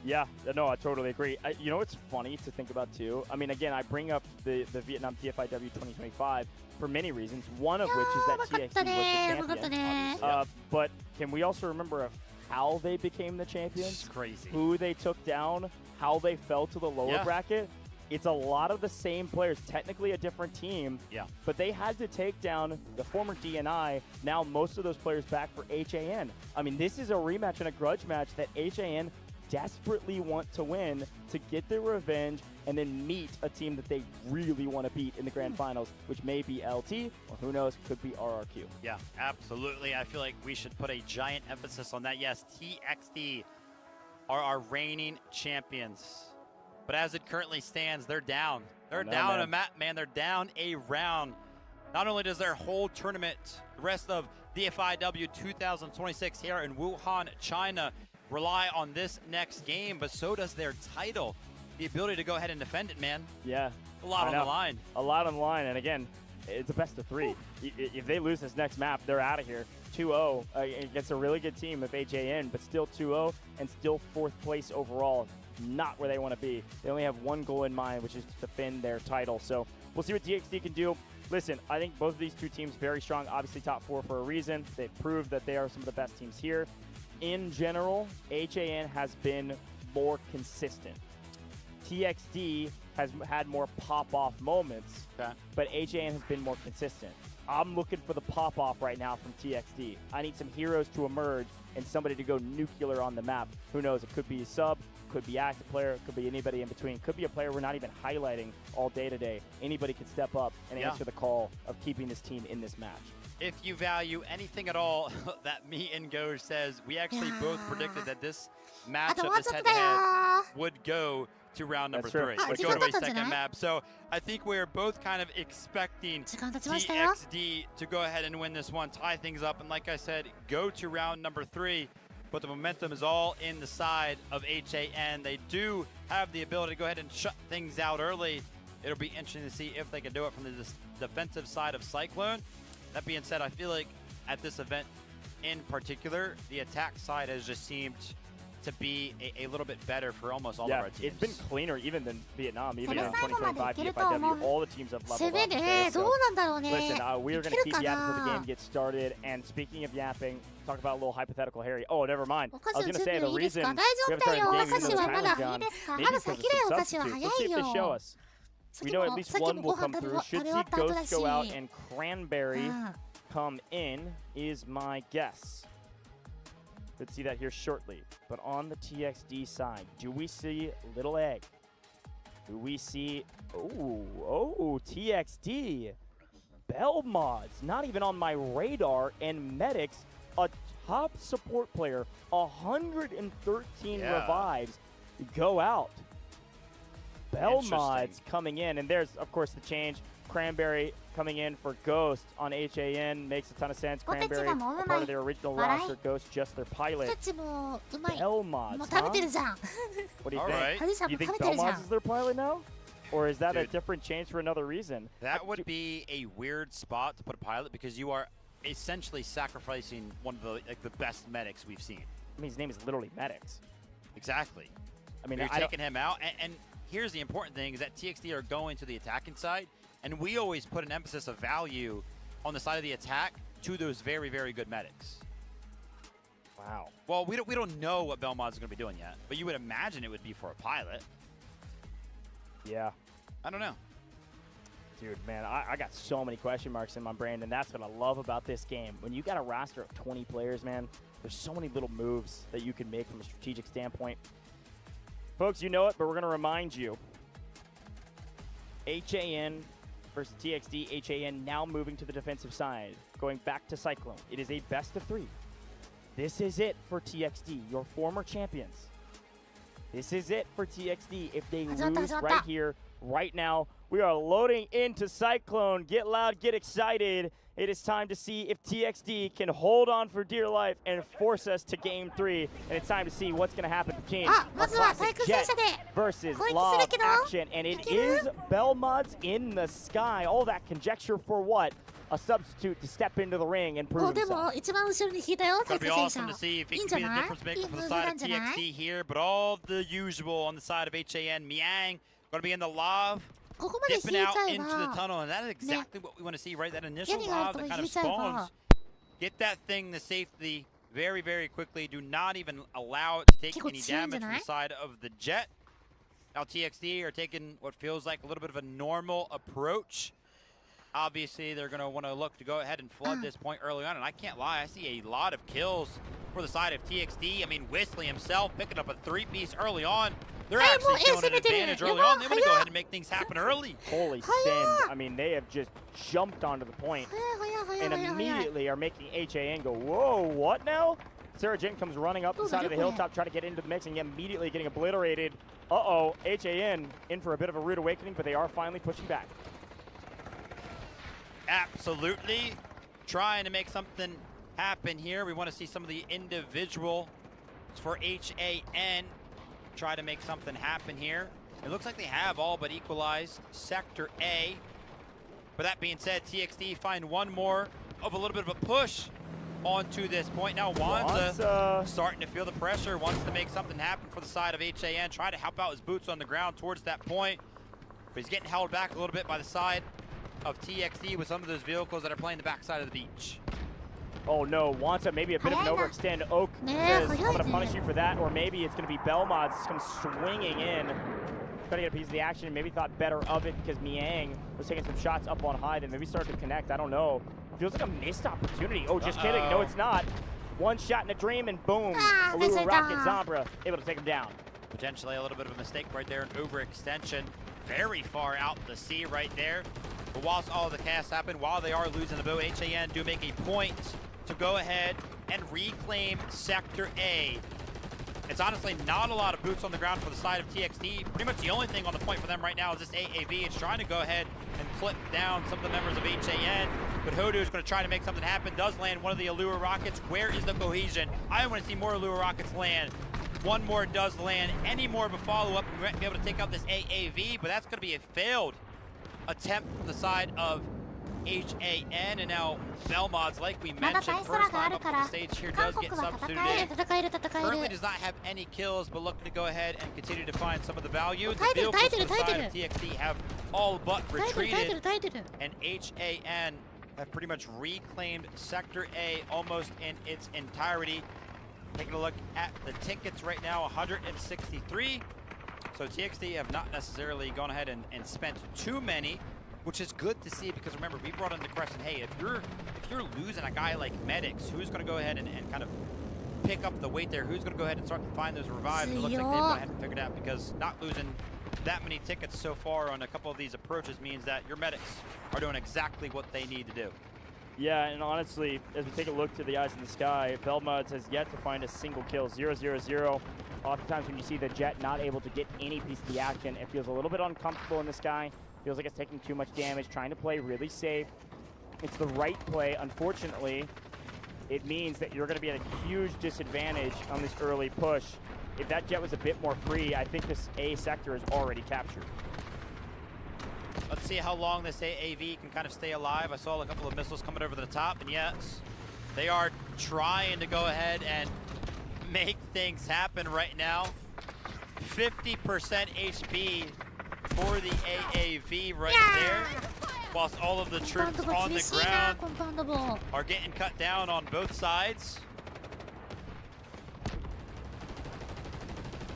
Yeah, no, I totally agree. You know what's funny to think about too? I mean, again, I bring up the Vietnam DFIW 2025 for many reasons, one of which is that TXT was the champion. But can we also remember of how they became the champions? It's crazy. Who they took down, how they fell to the lower bracket? It's a lot of the same players, technically a different team, but they had to take down the former DNI, now most of those players back for HAN. I mean, this is a rematch and a grudge match that HAN desperately want to win to get their revenge and then meet a team that they really want to beat in the grand finals, which may be LT, or who knows, could be RRQ. Yeah, absolutely. I feel like we should put a giant emphasis on that. Yes, TXT are our reigning champions. But as it currently stands, they're down They're down a map, man. They're down a round. Not only does their whole tournament, the rest of DFIW 2026 here in Wuhan, China, rely on this next game, but so does their title. The ability to go ahead and defend it, man. Yeah. A lot on the line. A lot on the line. And again, it's a best of 3. If they lose this next map, they're out of here. 2-0 against a really good team of HAN, but still 2-0 and still 4th place overall. Not where they want to be. They only have one goal in mind, which is to defend their title. So we'll see what DXD can do. Listen, I think both of these two teams very strong. Obviously top 4 for a reason. They've proved that they are some of the best teams here. In general, HAN has been more consistent. TXD has had more pop-off moments, but HAN has been more consistent. I'm looking for the pop-off right now from TXD. I need some heroes to emerge and somebody to go nuclear on the map. Who knows? It could be a sub, could be active player, could be anybody in between. Could be a player we're not even highlighting all day today. Anybody could step up and answer the call of keeping this team in this match. If you value anything at all that me and Goj says, we actually both predicted that this matchup, this head-to-head, would go to round number 3. Would go to a second map. So I think we're both kind of expecting TXD to go ahead and win this one, tie things up, and like I said, go to round number 3. But the momentum is all in the side of HAN. They do have the ability to go ahead and shut things out early. It'll be interesting to see if they can do it from the defensive side of Cyclone. That being said, I feel like at this event in particular, the attack side has just seemed to be a little bit better for almost all of our teams. It's been cleaner even than Vietnam, even in 2025 DFIW. All the teams have leveled up. Listen, we are going to keep yapping until the game gets started. And speaking of yapping, talk about a little hypothetical Harry. Oh, never mind. I was going to say the reason we haven't started the game even though the time is gone, maybe because of some substitutes. Let's see if they show us. We know at least one will come through. Should see Ghost go out and Cranberry come in is my guess. Could see that here shortly. But on the TXD side, do we see Little Egg? Do we see... Oh, TXD. Bell Mods, not even on my radar. And Medics, a top support player, 113 revives, go out. Bell Mods coming in. And there's, of course, the change. Cranberry coming in for Ghost on HAN makes a ton of sense. Cranberry, a part of their original roster. Ghost, just their pilot. Bell Mods, huh? What do you think? You think Bell Mods is their pilot now? Or is that a different change for another reason? That would be a weird spot to put a pilot because you are essentially sacrificing one of the best medics we've seen. I mean, his name is literally Medics. Exactly. I mean, you're taking him out. And here's the important thing is that TXD are going to the attacking side. And we always put an emphasis of value on the side of the attack to those very, very good medics. Wow. Well, we don't know what Belmont's is going to be doing yet, but you would imagine it would be for a pilot. Yeah. I don't know. Dude, man, I got so many question marks in my brain, and that's what I love about this game. When you got a roster of 20 players, man, there's so many little moves that you can make from a strategic standpoint. Folks, you know it, but we're going to remind you. HAN versus TXD. HAN now moving to the defensive side, going back to Cyclone. It is a best of 3. This is it for TXD, your former champions. This is it for TXD. If they lose right here, right now, we are loading into Cyclone. Get loud, get excited. It is time to see if TXD can hold on for dear life and force us to game 3. And it's time to see what's going to happen between Jet versus Law of Action. And it is Bell Mods in the sky. All that conjecture for what? A substitute to step into the ring and prove himself. It's going to be awesome to see if he can be the difference maker for the side of TXD here. But all the usual on the side of HAN. Miang going to be in the love. Dipping out into the tunnel, and that is exactly what we want to see, right? That initial lob that kind of spawns. Get that thing to safety very, very quickly. Do not even allow it to take any damage from the side of the Jet. Now TXD are taking what feels like a little bit of a normal approach. Obviously, they're going to want to look to go ahead and flood this point early on, and I can't lie, I see a lot of kills for the side of TXD. I mean, Whistly himself picking up a 3-piece early on. They're actually showing an advantage early on. They want to go ahead and make things happen early. Holy sin. I mean, they have just jumped onto the point and immediately are making HAN go, whoa, what now? Sarah comes running up the side of the hilltop, trying to get into the mix, and immediately getting obliterated. Uh-oh, HAN in for a bit of a rude awakening, but they are finally pushing back. Absolutely. Trying to make something happen here. We want to see some of the individuals for HAN try to make something happen here. It looks like they have all but equalized Sector A. But that being said, TXD find one more of a little bit of a push onto this point. Now Wanza starting to feel the pressure, wants to make something happen for the side of HAN, try to help out his boots on the ground towards that point. But he's getting held back a little bit by the side of TXD with some of those vehicles that are playing the backside of the beach. Oh no, Wanza maybe a bit of an overextend. Oak says, I'm going to punish you for that, or maybe it's going to be Belmods comes swinging in. Trying to get a piece of the action, maybe thought better of it because Miang was taking some shots up on high, then maybe started to connect, I don't know. Feels like a missed opportunity. Oh, just kidding, no it's not. One shot in a dream and boom, Alua Rocket Zombra able to take him down. Potentially a little bit of a mistake right there, an overextension. Very far out to sea right there. But whilst all the casts happen, while they are losing the boat, HAN do make a point to go ahead and reclaim Sector A. It's honestly not a lot of boots on the ground for the side of TXD. Pretty much the only thing on the point for them right now is this AAV. It's trying to go ahead and clip down some of the members of HAN. But Hoodoo is going to try to make something happen. Does land one of the Allure rockets. Where is the cohesion? I want to see more Allure rockets land. One more does land. Any more of a follow-up, we might be able to take out this AAV, but that's going to be a failed attempt from the side of HAN, and now Belmods, like we mentioned, first time up on the stage here, does get substituted in. Currently does not have any kills, but looking to go ahead and continue to find some of the value. The vehicles to the side of TXD have all but retreated, and HAN have pretty much reclaimed Sector A almost in its entirety. Taking a look at the tickets right now, 163. So TXD have not necessarily gone ahead and spent too many, which is good to see, because remember, we brought in the question, hey, if you're losing a guy like Medics, who's going to go ahead and kind of pick up the weight there? Who's going to go ahead and start to find those revives? It looks like they've gone ahead and figured out, because not losing that many tickets so far on a couple of these approaches means that your Medics are doing exactly what they need to do. Yeah, and honestly, as we take a look to the eyes in the sky, Belmods has yet to find a single kill. 0-0-0. Oftentimes when you see the Jet not able to get any piece of the action, it feels a little bit uncomfortable in the sky. Feels like it's taking too much damage, trying to play really safe. It's the right play. Unfortunately, it means that you're going to be at a huge disadvantage on this early push. If that Jet was a bit more free, I think this A sector is already captured. Let's see how long this AAV can kind of stay alive. I saw a couple of missiles coming over the top, and yes, they are trying to go ahead and make things happen right now. 50% HP for the AAV right there, whilst all of the troops on the ground are getting cut down on both sides.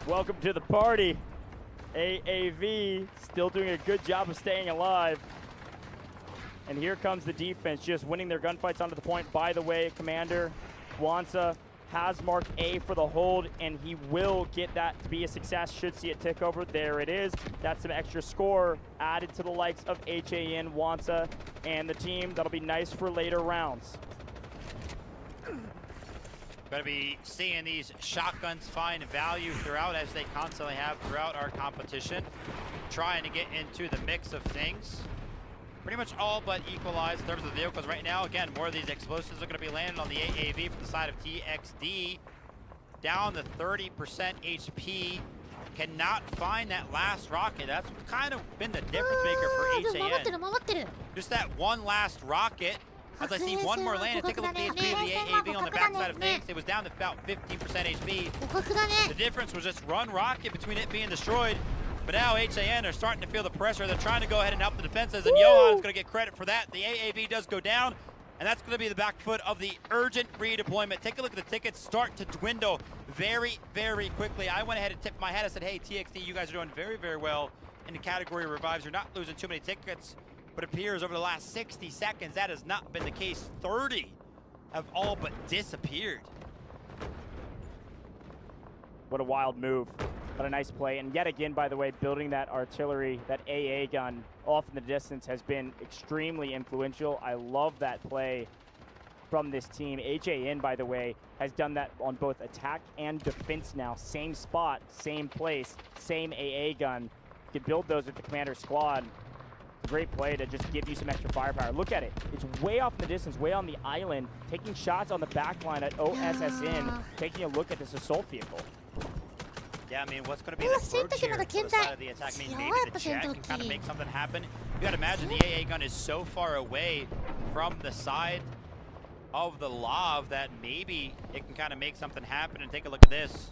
Welcome to the party. AAV still doing a good job of staying alive. And here comes the defense, just winning their gunfights onto the point. By the way, Commander Wanza has marked A for the hold, and he will get that to be a success. Should see it tick over. There it is. That's some extra score added to the likes of HAN, Wanza, and the team. That'll be nice for later rounds. Going to be seeing these shotguns find value throughout, as they constantly have throughout our competition. Trying to get into the mix of things. Pretty much all but equalized in terms of the vehicles right now. Again, more of these explosives are going to be landing on the AAV from the side of TXD. Down to 30% HP. Cannot find that last rocket. That's kind of been the difference maker for HAN. Just that one last rocket. As I see one more land, and take a look at the HP of the AAV on the backside of things. It was down to about 15% HP. The difference was just one rocket between it being destroyed. But now HAN are starting to feel the pressure. They're trying to go ahead and help the defenses, and Johan's going to get credit for that. The AAV does go down, and that's going to be the back foot of the urgent redeployment. Take a look at the tickets start to dwindle very, very quickly. I went ahead and tipped my hat. I said, hey, TXD, you guys are doing very, very well in the category of revives. You're not losing too many tickets. But it appears over the last 60 seconds, that has not been the case. 30 have all but disappeared. What a wild move. What a nice play. And yet again, by the way, building that artillery, that AA gun off in the distance has been extremely influential. I love that play from this team. HAN, by the way, has done that on both attack and defense now. Same spot, same place, same AA gun. You can build those with the commander squad. Great play to just give you some extra firepower. Look at it. It's way off in the distance, way on the island, taking shots on the back line at OSSN, taking a look at this assault vehicle. Yeah, I mean, what's going to be the approach here for the side of the attack? I mean, maybe the jet can kind of make something happen. You got to imagine the AA gun is so far away from the side of the lav that maybe it can kind of make something happen. And take a look at this.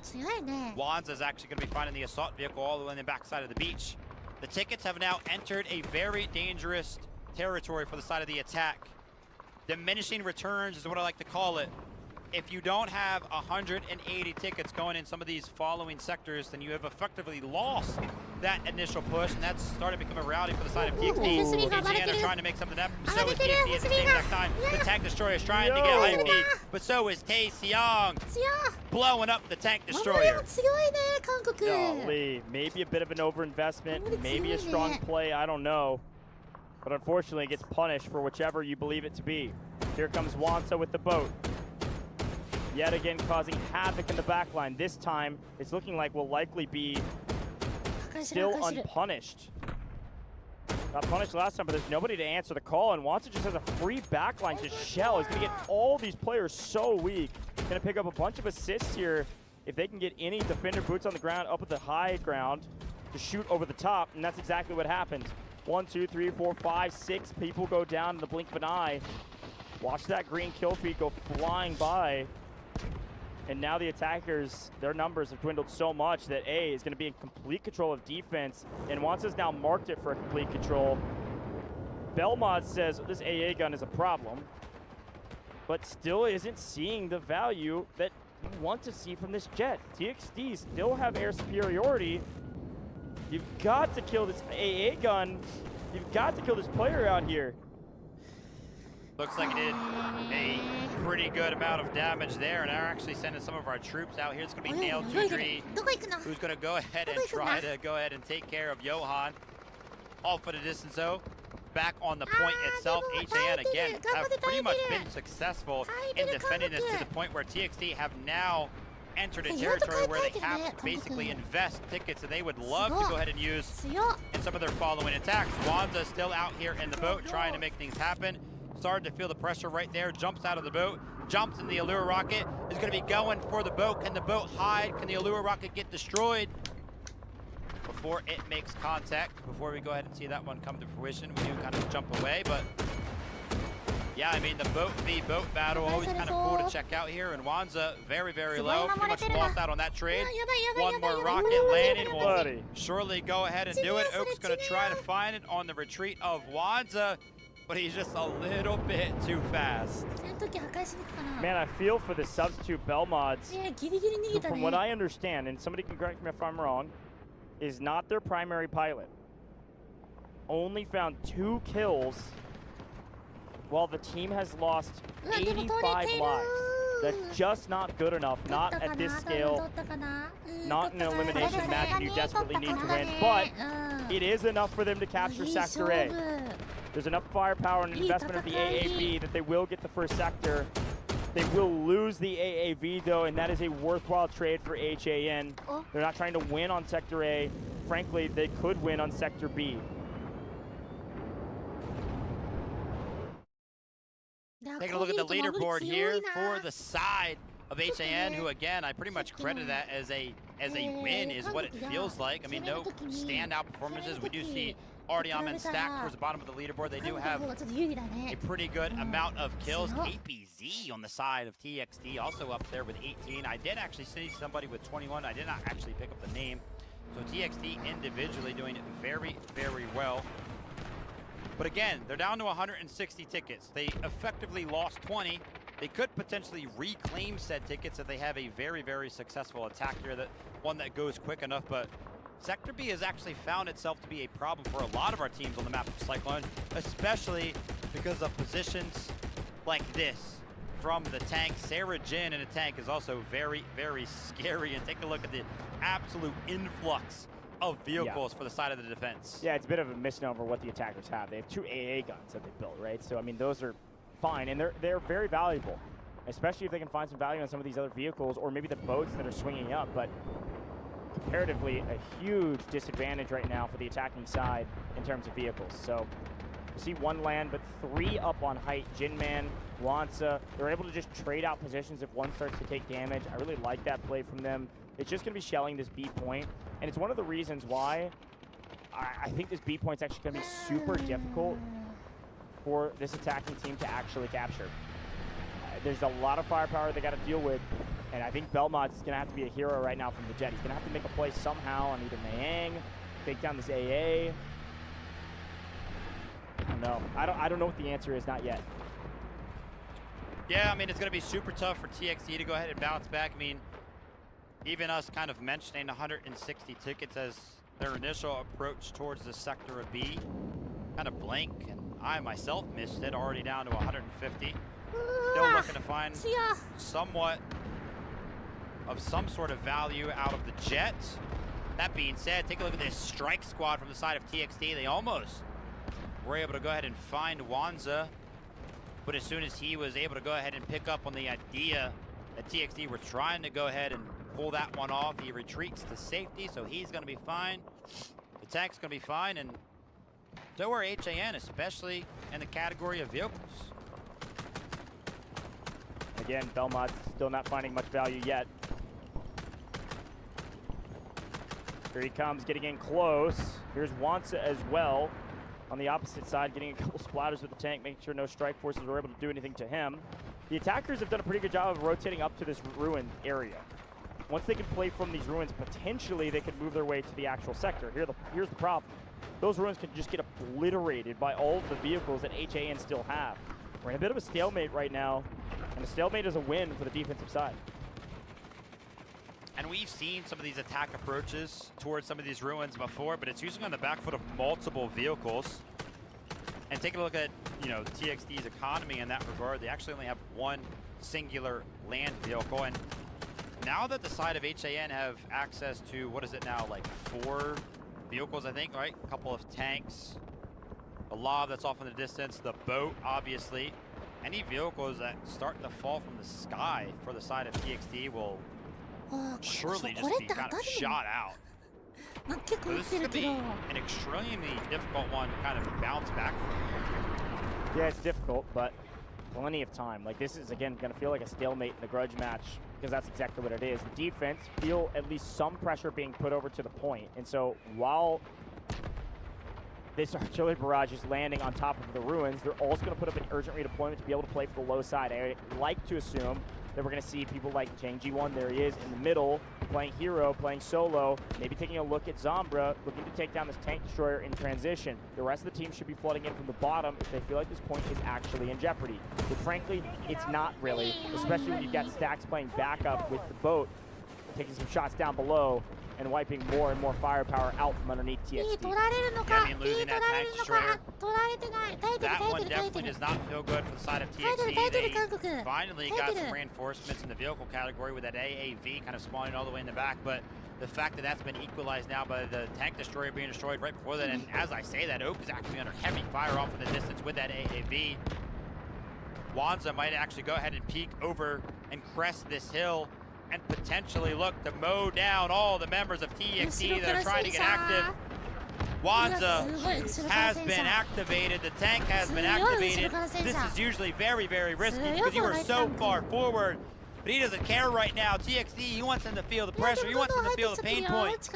Wanza's actually going to be finding the assault vehicle all the way on the backside of the beach. The tickets have now entered a very dangerous territory for the side of the attack. Diminishing returns is what I like to call it. If you don't have 180 tickets going in some of these following sectors, then you have effectively lost that initial push, and that's started to become a reality for the side of TXT. HAN are trying to make something happen, so is TXT at the same exact time. The tank destroyer is trying to get high speed, but so is Taeseong, blowing up the tank destroyer. Golly, maybe a bit of an overinvestment, maybe a strong play, I don't know. But unfortunately, it gets punished for whichever you believe it to be. Here comes Wanza with the boat. Yet again causing havoc in the backline. This time, it's looking like will likely be still unpunished. Got punished last time, but there's nobody to answer the call, and Wanza just has a free backline to shell. He's gonna get all these players so weak. Gonna pick up a bunch of assists here if they can get any defender boots on the ground up at the high ground to shoot over the top, and that's exactly what happened. 1, 2, 3, 4, 5, 6 people go down in the blink of an eye. Watch that green kill feed go flying by. And now the attackers, their numbers have dwindled so much that A is going to be in complete control of defense. And Wanza's now marked it for complete control. Belmod says this AA gun is a problem, but still isn't seeing the value that you want to see from this jet. TXT still have air superiority. You've got to kill this AA gun. You've got to kill this player out here. Looks like it did a pretty good amount of damage there, and they're actually sending some of our troops out here. It's going to be Nail 2-3, who's going to go ahead and try to take care of Johan. Off at a distance, though. Back on the point itself, HAN again have pretty much been successful in defending this to the point where TXT have now entered a territory where they have to basically invest tickets that they would love to go ahead and use in some of their following attacks. Wanza still out here in the boat trying to make things happen. Started to feel the pressure right there, jumps out of the boat, jumps in the Allure rocket, is going to be going for the boat. Can the boat hide? Can the Allure rocket get destroyed before it makes contact? Before we go ahead and see that one come to fruition, we do kind of jump away, but yeah, I mean, the boat v boat battle, always kind of cool to check out here, and Wanza very, very low, pretty much lost out on that trade. One more rocket landing will surely go ahead and do it. Oak's going to try to find it on the retreat of Wanza, but he's just a little bit too fast. Man, I feel for the substitute Belmods, who, from what I understand, and somebody can correct me if I'm wrong, is not their primary pilot. Only found 2 kills while the team has lost 85 lives. That's just not good enough, not at this scale, not in an elimination match and you desperately need to win, but it is enough for them to capture Sector A. There's enough firepower and investment of the AAV that they will get the first sector. They will lose the AAV though, and that is a worthwhile trade for HAN. They're not trying to win on Sector A. Frankly, they could win on Sector B. Taking a look at the leaderboard here for the side of HAN, who again, I pretty much credit that as a win is what it feels like. I mean, no standout performances. We do see Artyom and Stack towards the bottom of the leaderboard. They do have a pretty good amount of kills. KPZ on the side of TXT also up there with 18. I did actually see somebody with 21. I did not actually pick up the name. So TXT individually doing it very, very well. But again, they're down to 160 tickets. They effectively lost 20. They could potentially reclaim said tickets if they have a very, very successful attack here, one that goes quick enough. But Sector B has actually found itself to be a problem for a lot of our teams on the map of Cyclone, especially because of positions like this from the tank. Sarah Jin in a tank is also very, very scary. And take a look at the absolute influx of vehicles for the side of the defense. Yeah, it's a bit of a misnomer what the attackers have. They have 2 AA guns that they built, right? So, I mean, those are fine, and they're very valuable. especially if they can find some value on some of these other vehicles or maybe the boats that are swinging up. But comparatively, a huge disadvantage right now for the attacking side in terms of vehicles. So we see one land, but 3 up on height. Jinman, Wansa, they're able to just trade out positions if one starts to take damage. I really like that play from them. It's just going to be shelling this B point, and it's one of the reasons why I think this B point's actually going to be super difficult for this attacking team to actually capture. There's a lot of firepower they got to deal with, and I think Belmont's going to have to be a hero right now from the Jet. He's going to have to make a play somehow on either Mayang, take down this AA. I don't know. I don't know what the answer is, not yet. Yeah, I mean, it's going to be super tough for TXT to go ahead and bounce back. I mean, even us kind of mentioning 160 tickets as their initial approach towards the sector of B, kind of blank, and I myself missed it, already down to 150. Still looking to find somewhat of some sort of value out of the Jet. That being said, take a look at this strike squad from the side of TXT. They almost were able to go ahead and find Wanza, but as soon as he was able to go ahead and pick up on the idea that TXT were trying to go ahead and pull that one off, he retreats to safety, so he's going to be fine. The tank's going to be fine, and so are HAN, especially in the category of vehicles. Again, Belmont's still not finding much value yet. Here he comes, getting in close. Here's Wansa as well. On the opposite side, getting a couple splatters with the tank, making sure no strike forces were able to do anything to him. The attackers have done a pretty good job of rotating up to this ruined area. Once they can play from these ruins, potentially they could move their way to the actual sector. Here's the problem. Those ruins can just get obliterated by all of the vehicles that HAN still have. We're in a bit of a stalemate right now, and a stalemate is a win for the defensive side. And we've seen some of these attack approaches towards some of these ruins before, but it's usually on the back foot of multiple vehicles. And taking a look at, TXT's economy in that regard, they actually only have one singular land vehicle. And now that the side of HAN have access to, what is it now, like 4 vehicles, I think, right? A couple of tanks, a lob that's off in the distance, the boat, obviously. Any vehicles that start to fall from the sky for the side of TXT will surely just be kind of shot out. So this is going to be an extremely difficult one to kind of bounce back from. Yeah, it's difficult, but plenty of time. Like, this is, again, going to feel like a stalemate in the grudge match, because that's exactly what it is. The defense feel at least some pressure being put over to the point. And so while this artillery barrage is landing on top of the ruins, they're also going to put up an urgent redeployment to be able to play for the low side. I like to assume that we're going to see people like Chang Ji-won, there he is, in the middle, playing hero, playing solo, maybe taking a look at Zombra, looking to take down this tank destroyer in transition. The rest of the team should be flooding in from the bottom if they feel like this point is actually in jeopardy. But frankly, it's not really, especially when you've got Stacks playing backup with the boat, taking some shots down below, and wiping more and more firepower out from underneath TXT. Yeah, I mean, losing that tank destroyer, that one definitely does not feel good for the side of TXT. They finally got some reinforcements in the vehicle category with that AAV kind of spawning all the way in the back, but the fact that that's been equalized now by the tank destroyer being destroyed right before that, and as I say that, Oak is actually under heavy fire off in the distance with that AAV. Wanza might actually go ahead and peek over and crest this hill and potentially look to mow down all the members of TXT that are trying to get active. Wanza has been activated. The tank has been activated. This is usually very, very risky because you are so far forward. But he doesn't care right now. TXT, he wants them to feel the pressure. He wants them to feel the pain point.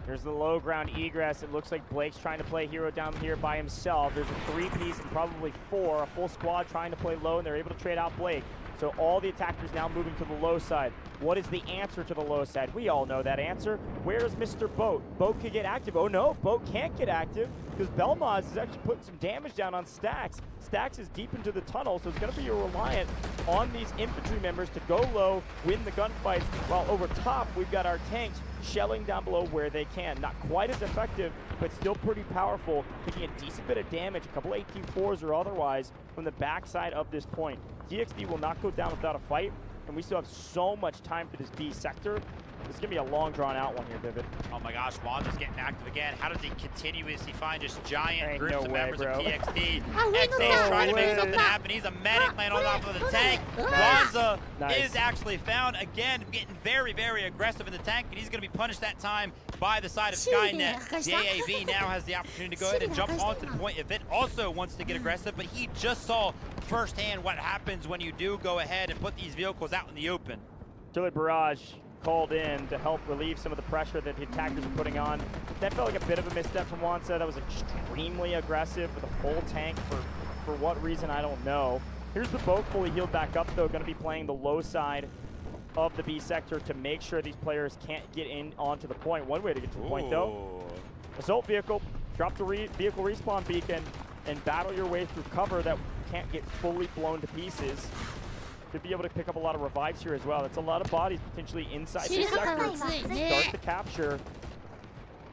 There's the low ground egress. It looks like Blake's trying to play hero down here by himself. There's a 3-piece and probably 4, a full squad trying to play low, and they're able to trade out Blake. So all the attackers now moving to the low side. What is the answer to the low side? We all know that answer. Where is Mr. Boat? Boat could get active. Oh no, Boat can't get active because Belmaz is actually putting some damage down on Stacks. Stacks is deep into the tunnel, so it's going to be reliant on these infantry members to go low, win the gunfights, while over top we've got our tanks shelling down below where they can. Not quite as effective, but still pretty powerful, taking a decent bit of damage, a couple AT4s or otherwise, from the backside of this point. TXT will not go down without a fight, and we still have so much time for this B sector. This is going to be a long, drawn-out one here, Vivid. Oh my gosh, Wanda's getting active again. How does he continuously find just giant groups no of way, members bro. of TXT? XA's trying to make something happen. He's a medic laying on top of the tank. Wanza is actually found again, getting very, very aggressive in the tank, and he's going to be punished that time by the side of Skynet. The AAV now has the opportunity to go ahead and jump onto the point. If it also wants to get aggressive, but he just saw firsthand what happens when you do go ahead and put these vehicles out in the open. Artillery barrage called in to help relieve some of the pressure that the attackers are putting on. That felt like a bit of a misstep from Wanza. That was extremely aggressive with a full tank for what reason, I don't know. Here's the boat fully healed back up, though, going to be playing the low side of the B sector to make sure these players can't get in onto the point. One way to get to the point, though. Assault vehicle, drop the vehicle respawn beacon, and battle your way through cover that can't get fully blown to pieces. Could be able to pick up a lot of revives here as well. That's a lot of bodies potentially inside this sector. Start the capture.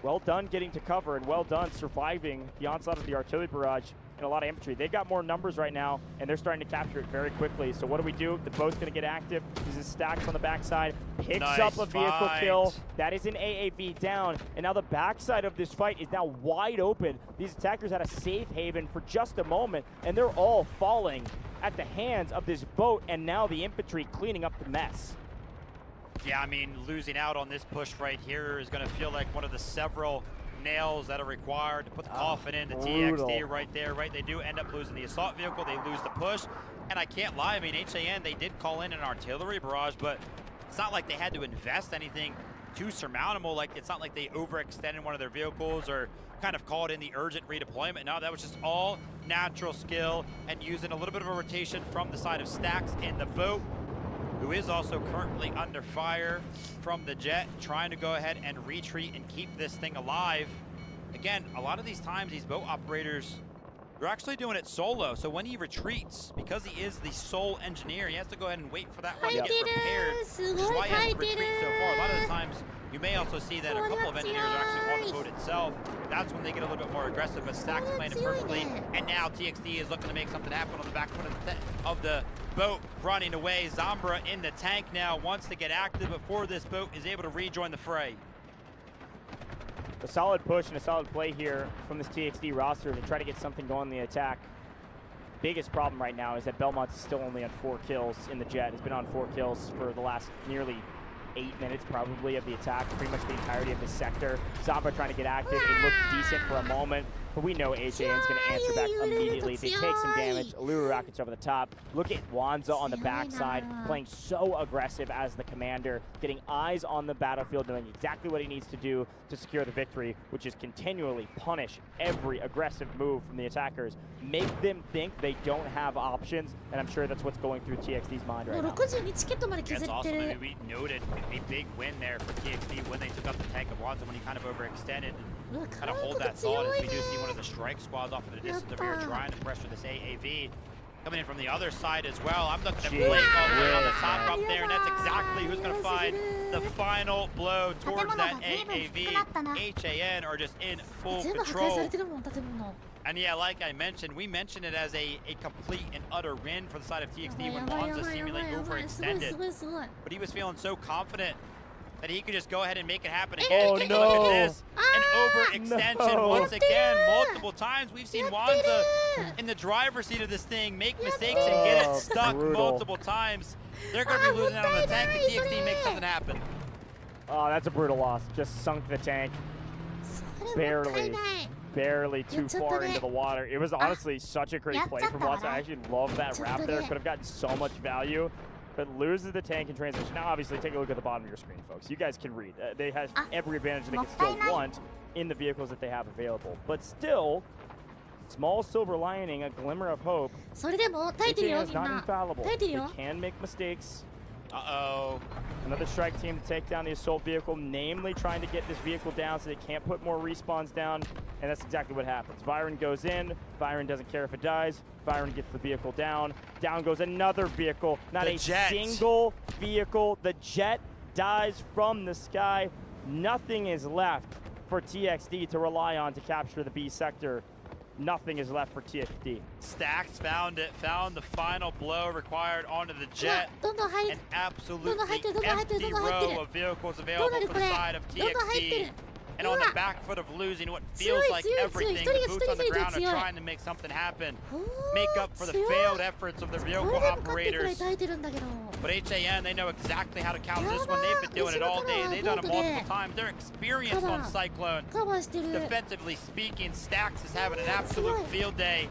Well done getting to cover, and well done surviving the onslaught of the artillery barrage and a lot of infantry. They've got more numbers right now, and they're starting to capture it very quickly. So what do? The boat's going to get active. Uses stacks on the backside. Picks up a vehicle kill. That is an AAV down. And now the backside of this fight is now wide open. These attackers had a safe haven for just a moment, and they're all falling at the hands of this boat, and now the infantry cleaning up the mess. Yeah, I mean, losing out on this push right here is going to feel like one of the several nails that are required to put the coffin in the TXT right there, right? They do end up losing the assault vehicle. They lose the push. And I can't lie, I mean, HAN, they did call in an artillery barrage, but it's not like they had to invest anything too surmountable. Like, it's not like they overextended one of their vehicles or kind of called in the urgent redeployment. No, that was just all natural skill and using a little bit of a rotation from the side of Stacks in the boat, who is also currently under fire from the jet, trying to go ahead and retreat and keep this thing alive. Again, a lot of these times, these boat operators, they're actually doing it solo. So when he retreats, because he is the sole engineer, he has to go ahead and wait for that one to get repaired, which is why he has to retreat so far. A lot of the times, you may also see that a couple of engineers are actually on the boat itself. That's when they get a little bit more aggressive, but Stacks playing it perfectly. And now TXT is looking to make something happen on the back foot of the boat, running away. Zambra in the tank now, wants to get active before this boat is able to rejoin the fray. A solid push and a solid play here from this TXT roster to try to get something going in the attack. Biggest problem right now is that Belmont's is still only on 4 kills in the jet. He's been on 4 kills for the last nearly 8 minutes probably of the attack, pretty much the entirety of this sector. Zambra trying to get active. It looked decent for a moment, but we know HAN's going to answer back immediately. They take some damage. Allura rockets over the top. Look at Wanza on the backside, playing so aggressive as the commander, getting eyes on the battlefield, knowing exactly what he needs to do to secure the victory, which is continually punish every aggressive move from the attackers. Make them think they don't have options, and I'm sure that's what's going through TXT's mind right now. That's also maybe we noted a big win there for TXT when they took up the tank of Wanza when he kind of overextended and kind of hold that thought, as we do see one of the strike squads off in the distance over here trying to pressure this AAV. Coming in from the other side as well. I'm looking at Blake all the way on the top up there, and that's exactly who's going to find the final blow towards that AAV. HAN are just in full control. And yeah, like I mentioned, we mentioned it as a complete and utter win for the side of TXT when Wanza seemingly overextended. But he was feeling so confident that he could just go ahead and make it happen again. Take a look at this. An overextension once again, multiple times. We've seen Wanza in the driver's seat of this thing make mistakes and get it stuck multiple times. They're going to be losing out on the tank, and TXT makes something happen. Oh, that's a brutal loss. Just sunk the tank. Barely too far into the water. It was honestly such a great play from Wanza. I actually love that wrap there. Could have gotten so much value, but loses the tank in transition. Now, obviously, take a look at the bottom of your screen, folks. You guys can read. They have every advantage they can still want in the vehicles that they have available. But still, small silver lining, a glimmer of hope. HAN is not infallible. They can make mistakes. Uh-oh. Another strike team to take down the assault vehicle, namely trying to get this vehicle down so they can't put more respawns down, and that's exactly what happens. Byron goes in. Byron doesn't care if it dies. Byron gets the vehicle down. Down goes another vehicle. Not a single vehicle. The jet dies from the sky. Nothing is left for TXT to rely on to capture the B sector. nothing is left for TXT. Stacks found it, found the final blow required onto the jet. An absolutely empty row of vehicles available for the side of TXT. And on the back foot of losing what feels like everything, the boots on the ground are trying to make something happen. Make up for the failed efforts of the vehicle operators. But HAN, they know exactly how to counter this one. They've been doing it all day. They've done it multiple times. They're experienced on Cyclone. Defensively speaking, Stacks is having an absolute field day.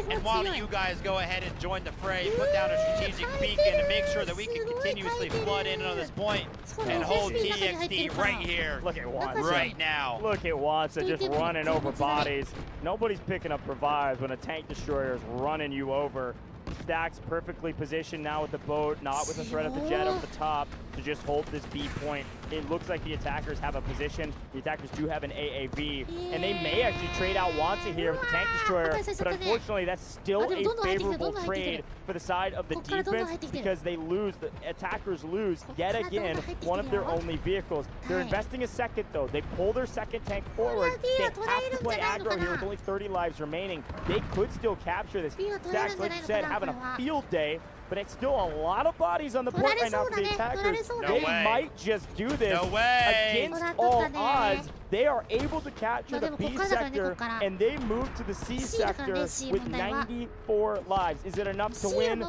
And why don't you guys go ahead and join the fray, put down a strategic beacon to make sure that we can continuously flood in on this point and hold TXT right here. Look at Wanza. Right now. Look at Wanza just running over bodies. Nobody's picking up revives when a tank destroyer is running you over. Stacks perfectly positioned now with the boat, not with the threat of the jet over the top to just hold this B point. It looks like the attackers have a position. The attackers do have an AAV, and they may actually trade out Wanza here with the tank destroyer, but unfortunately that's still a favorable trade for the side of the defense because they lose, the attackers lose yet again one of their only vehicles. They're investing a second though. They pull their second tank forward. They have to play aggro here with only 30 lives remaining. They could still capture this. Stacks, like you said, having a field day, but it's still a lot of bodies on the board right now for the attackers. They might just do this against all odds. They are able to capture the B sector, and they move to the C sector with 94 lives. Is it enough to win?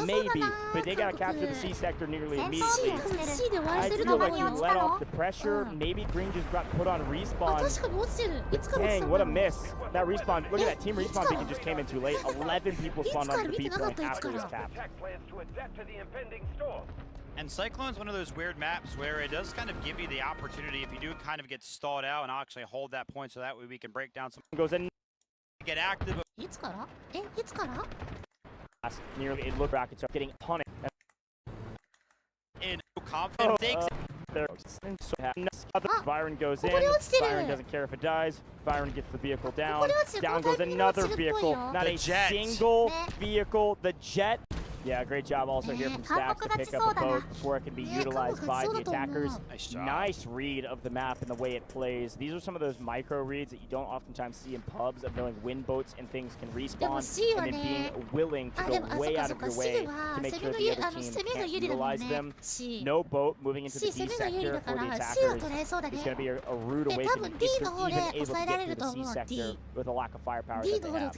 Maybe, but they gotta capture the C sector nearly immediately. I feel like he let off the pressure. Maybe Green just got put on respawn. Dang, what a miss. That respawn, look at that team respawn beacon just came in too late. 11 people spawned onto the B point after his cap. And Cyclone's one of those weird maps where it does kind of give you the opportunity if you do kind of get stalled out and actually hold that point so that way we can break down some. Goes in. Get active. Nearly it looked brackets are getting punished. In confidence. Byron goes in. Byron doesn't care if it dies. Byron gets the vehicle down. Down goes another vehicle. Not a single vehicle. The jet. Yeah, great job also here from Stacks to pick up a boat before it can be utilized by the attackers. Nice read of the map and the way it plays. These are some of those micro reads that you don't oftentimes see in pubs of knowing when boats and things can respawn and then being willing to go way out of your way to make sure the other team can't utilize them. No boat moving into the D sector for the attackers is going to be a rude awakening if they're even able to get through the C sector with a lack of firepower that they have.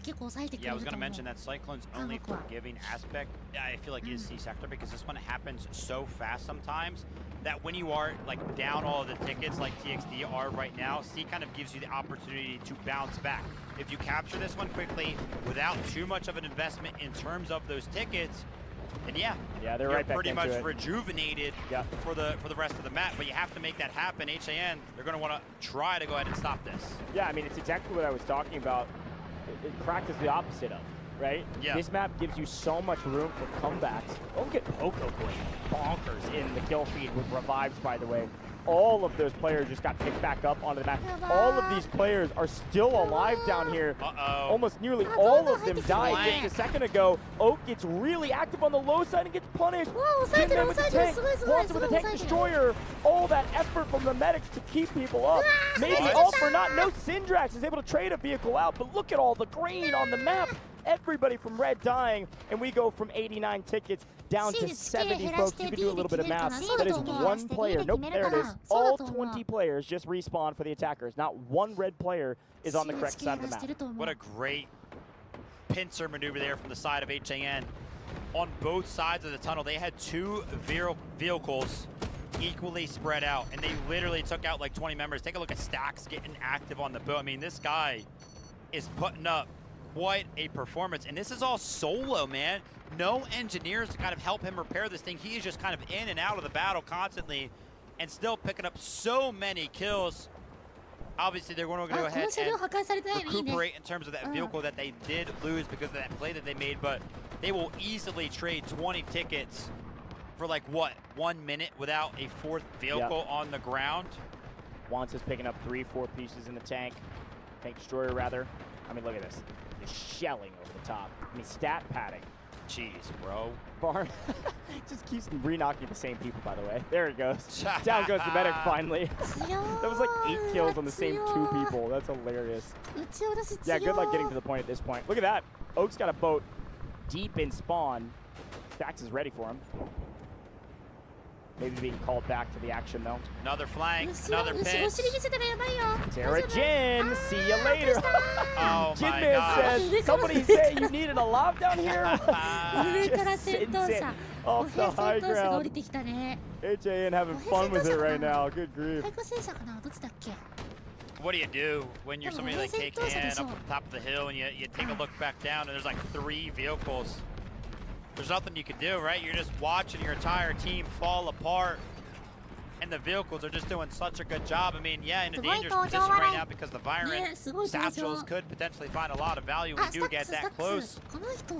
Yeah, I was going to mention that Cyclone's only forgiving aspect I feel like is C sector because this one happens so fast sometimes that when you are like down all of the tickets like TXT are right now, C kind of gives you the opportunity to bounce back. If you capture this one quickly without too much of an investment in terms of those tickets, then yeah, they're right back pretty much rejuvenated for the rest of the map. But you have to make that happen. HAN, they're going to want to try to go ahead and stop this. Yeah, I mean it's exactly what I was talking about. It practice the opposite of. Right? Yeah. This map gives you so much room for comebacks. Don't get Poco going bonkers in the kill feed with revives, by the way. All of those players just got picked back up onto the map. All of these players are still alive down here. Almost nearly all of them died just a second ago. Oak gets really active on the low side and gets punished. Jinman with the tank, Wanza with the tank destroyer. All that effort from the medics to keep people up. Maybe all for naught. No Syndrax is able to trade a vehicle out, but look at all the green on the map. Everybody from red dying, and we go from 89 tickets down to 70, folks. You can do a little bit of math. That is one player. Nope, there it is. All 20 players just respawn for the attackers. Not one red player is on the correct side of the map. What a great pincer maneuver there from the side of HAN. On both sides of the tunnel, they had two vehicles equally spread out, and they literally took out like 20 members. Take a look at Stacks getting active on the boat. I mean, this guy is putting up quite a performance, and this is all solo, man. No engineers to kind of help him repair this thing. He is just kind of in and out of the battle constantly and still picking up so many kills. Obviously, they're going to go ahead and recuperate in terms of that vehicle that they did lose because of that play that they made, but they will easily trade 20 tickets for like, what, 1 minute without a fourth vehicle on the ground? Wanza's picking up 3-4 pieces in the tank destroyer rather. I mean, look at this. Just shelling over the top. I mean, stat padding. cheese, bro. Barn just keeps re-knocking the same people, by the way. There it goes. Down goes the medic finally. That was like 8 kills on the same 2 people. That's hilarious. Yeah, good luck getting to the point at this point. Look at that. Oak's got a boat deep in spawn. Dax is ready for him. Maybe being called back to the action, though. Another flank, another pinch. Sarah Jin, see you later. Oh Jin my Man gosh. says, somebody say you needed a lob down here. Just sends it off the high ground. HAN having fun with it right now. Good grief. What do you do when you're somebody like KKN up at the top of the hill and you take a look back down and there's like 3 vehicles? There's nothing you can do, right? You're just watching your entire team fall apart. And the vehicles are just doing such a good job. I mean, yeah, in a dangerous position right now because the Virant satchels could potentially find a lot of value when you do get that close.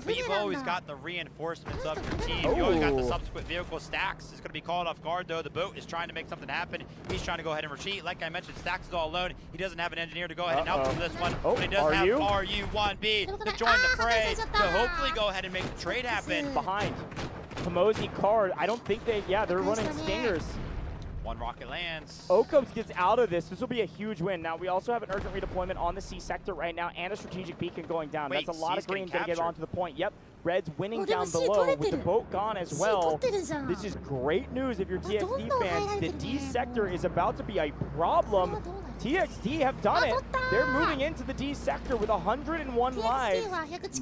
But you've always got the reinforcements of your team. You always got the subsequent vehicle. Stacks is going to be called off guard, though. The boat is trying to make something happen. He's trying to go ahead and retreat. Like I mentioned, Stacks is all alone. He doesn't have an engineer to go ahead and help him with this one. But he does have RU1B to join the fray to hopefully go ahead and make the trade happen. Behind. Pomozi card. I don't think they're running stingers. 1 rocket lands. Okobs gets out of this. This will be a huge win. Now, we also have an urgent redeployment on the C sector right now and a strategic beacon going down. Wait, that's a lot C's of green getting to get captured. onto the point. Yep, Red's winning down below with the boat gone as well. This is great news if you're TXD fans. The D sector is about to be a problem. TXD have done it. They're moving into the D sector with 101 lives.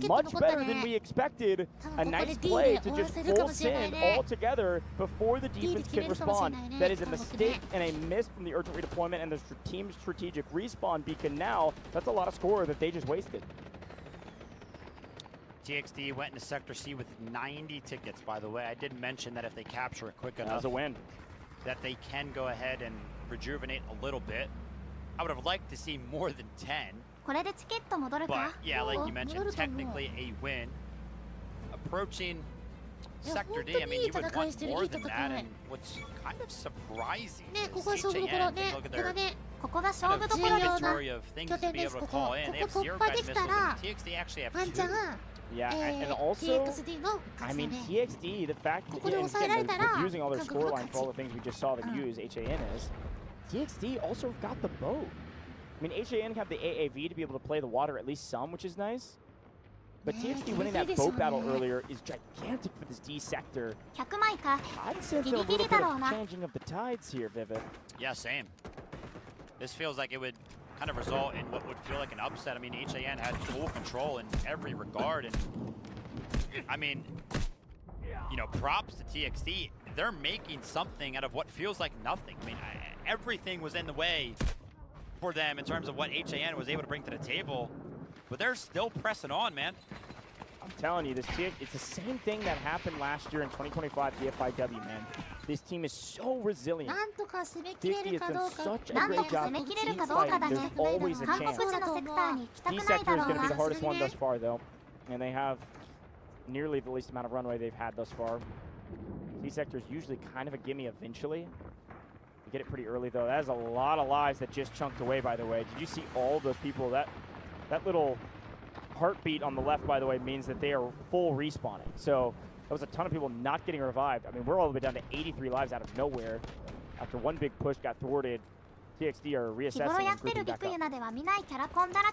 Much better than we expected. A nice play to just full sin all together before the defense can respond. That is a mistake and a miss from the urgent redeployment and the team's strategic respawn beacon now. That's a lot of score that they just wasted. TXD went into Sector C with 90 tickets, by the way. I did mention that if they capture it quick enough, that was a win, that they can go ahead and rejuvenate a little bit. I would have liked to see more than 10. But yeah, like you mentioned, technically a win. Approaching Sector D, I mean, you would want more than that, and what's kind of surprising is HAN, take a look at their inventory of things to be able to call in. They have 0 guided missiles, and TXD actually have 2. Yeah, and also, I mean, TXD, the fact that they're using all their scoreline for all the things we just saw them use, HAN is, TXD also got the boat. I mean, HAN have the AAV to be able to play the water at least some, which is nice. But TXD winning that boat battle earlier is gigantic for this D sector. I'd sense a little bit of changing of the tides here, Vivid. Yeah, same. This feels like it would kind of result in what would feel like an upset. I mean, HAN had full control in every regard. And I mean, you know, props to TXD. They're making something out of what feels like nothing. I mean, everything was in the way for them in terms of what HAN was able to bring to the table. But they're still pressing on, man. I'm telling you, it's the same thing that happened last year in 2025 DFIW, man. This team is so resilient. TXD has done such a great job of team fighting. There's always a chance. D sector is going to be the hardest one thus far, though. And they have nearly the least amount of runway they've had thus far. D sector is usually kind of a gimme eventually. You get it pretty early, though. That is a lot of lives that just chunked away, by the way. Did you see all those people? That little heartbeat on the left, by the way, means that they are full respawning. So there was a ton of people not getting revived. I mean, we're all the way down to 83 lives out of nowhere. After one big push got thwarted, TXD are reassessing and grouping back up.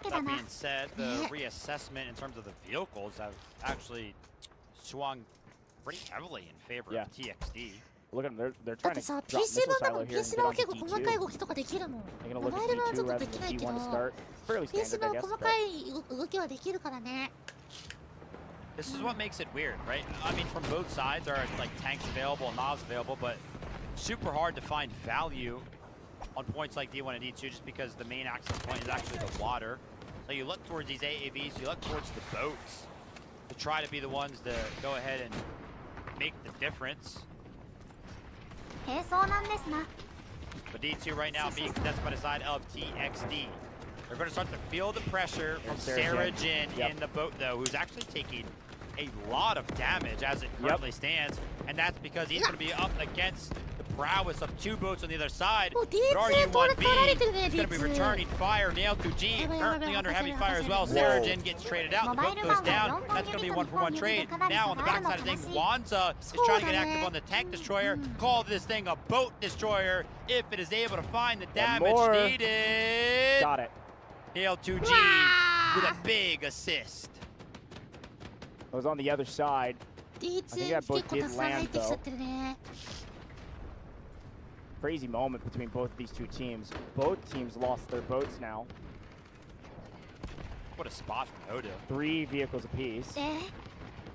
That being said, the reassessment in terms of the vehicles have actually swung pretty heavily in favor of TXD. Look at them, they're trying to drop missile silo here and get onto D2. They're going to look at D2 rather than D1 to start. Fairly standard, I guess. This is what makes it weird, right? I mean, from both sides, there are like tanks available and knobs available, but super hard to find value on points like D1 and D2 just because the main access point is actually the water. So you look towards these AAVs, you look towards the boats to try to be the ones to go ahead and make the difference. But D2 right now being contested by the side of TXD. They're going to start to feel the pressure from Sarah Jin in the boat, though, who's actually taking a lot of damage as it currently stands. And that's because he's going to be up against the prowess of two boats on the other side. Oh, But RU1B is going to be returning fire. Nail 2G currently under heavy fire as well. Sarajin gets traded out. The boat goes down. That's going to be a 1-for-1 trade. Now on the backside of things, Wanza is trying to get active on the tank destroyer. Call this thing a boat destroyer if it is able to find the damage needed. Got it. Nail 2G with a big assist. I was on the other side. I think that boat did land though. Crazy moment between both of these two teams. Both teams lost their boats now. What a spot from Odo. 3 vehicles apiece.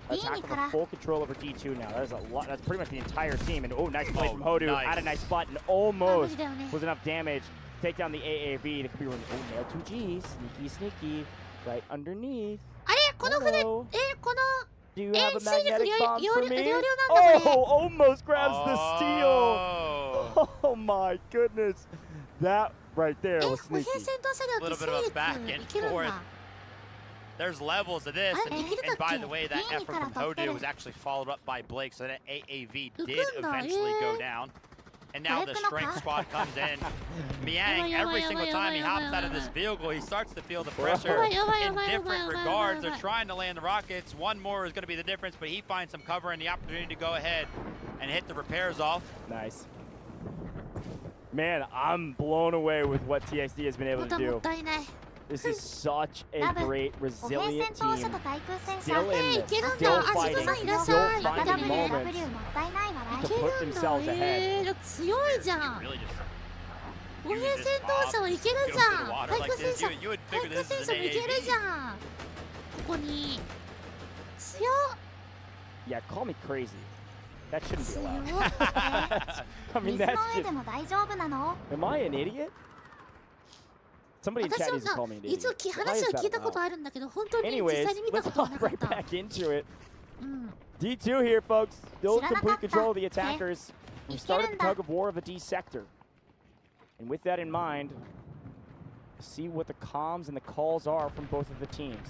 Attacker with full control over D2 now. That is a lot. That's pretty much the entire team. And oh, nice play from Hodu. Nice. At a nice spot and almost was enough damage to take down the AAV. That could be running. Oh, nail 2G. Sneaky, sneaky. Right underneath. Hello. Do you have a magnetic bomb for me? Oh, almost grabs the steal. Oh my goodness. That right there was sneaky. A little bit of a back and forth. There's levels of this, and by the way, that effort from Hodu was actually followed up by Blake, so that AAV did eventually go down. And now the strength squad comes in. Miang, every single time he hops out of this vehicle, he starts to feel the pressure in different regards. They're trying to land the rockets. One more is going to be the difference, but he finds some cover and the opportunity to go ahead and hit the repairs off. Nice. Man, I'm blown away with what TXD has been able to do. This is such a great, resilient team. Still in this, still fighting, still finding moments to put themselves ahead. Really just Yeah, call me crazy. That shouldn't be allowed. I mean, that's just... Am I an idiot? Somebody in chat needs to call me an idiot. Why is that? Anyways, let's hop right back into it. D2 here, folks. Still in complete control of the attackers. We started the tug of war of the D sector. And with that in mind, see what the comms and the calls are from both of the teams.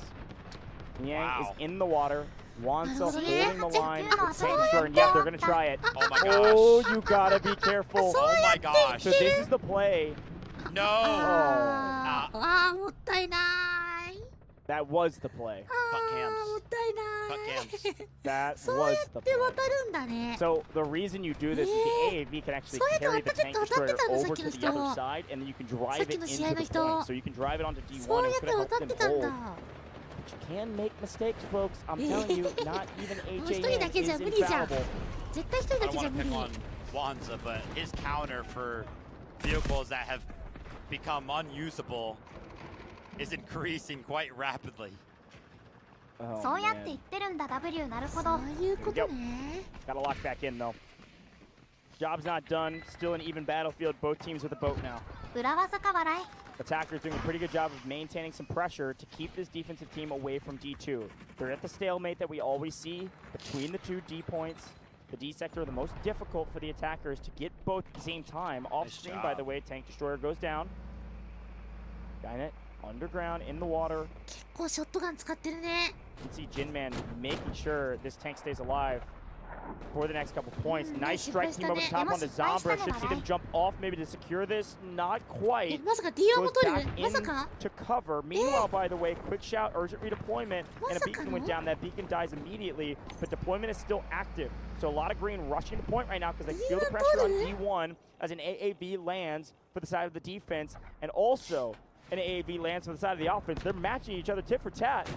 Niang is in the water. Wanza holding the line with Tankstar, and yeah, they're going to try it. Oh my gosh. Oh, you gotta be careful. Oh my gosh. So this is the play. No. That was the play. Cut cams. Cut cams. That was the play. So the reason you do this is the AAV can actually carry the tank destroyer over to the other side, and then you can drive it into the point. So you can drive it onto D1 and could have helped them hold. But you can make mistakes, folks. I'm telling you, not even HAN is infallible. I don't want to pick on Wanza, but his counter for vehicles that have become unusable is increasing quite rapidly. Oh, man. Gotta lock back in, though. Job's not done. Still an even battlefield. Both teams with a boat now. Attackers doing a pretty good job of maintaining some pressure to keep this defensive team away from D2. They're at the stalemate that we always see between the two D points. The D sector, the most difficult for the attackers to get both at the same time. Off screen, by the way, tank destroyer goes down. Skynet underground in the water. You can see Jinman making sure this tank stays alive for the next couple points. Nice strike team over the top on the Zombra. Should see them jump off maybe to secure this. Not quite. Goes back in to cover. Meanwhile, by the way, quick shout, urgent redeployment, and a beacon went down. That beacon dies immediately, but deployment is still active. So a lot of green rushing to point right now because they feel the pressure on D1 as an AAV lands for the side of the defense, and also an AAV lands for the side of the offense. They're matching each other tit for tat.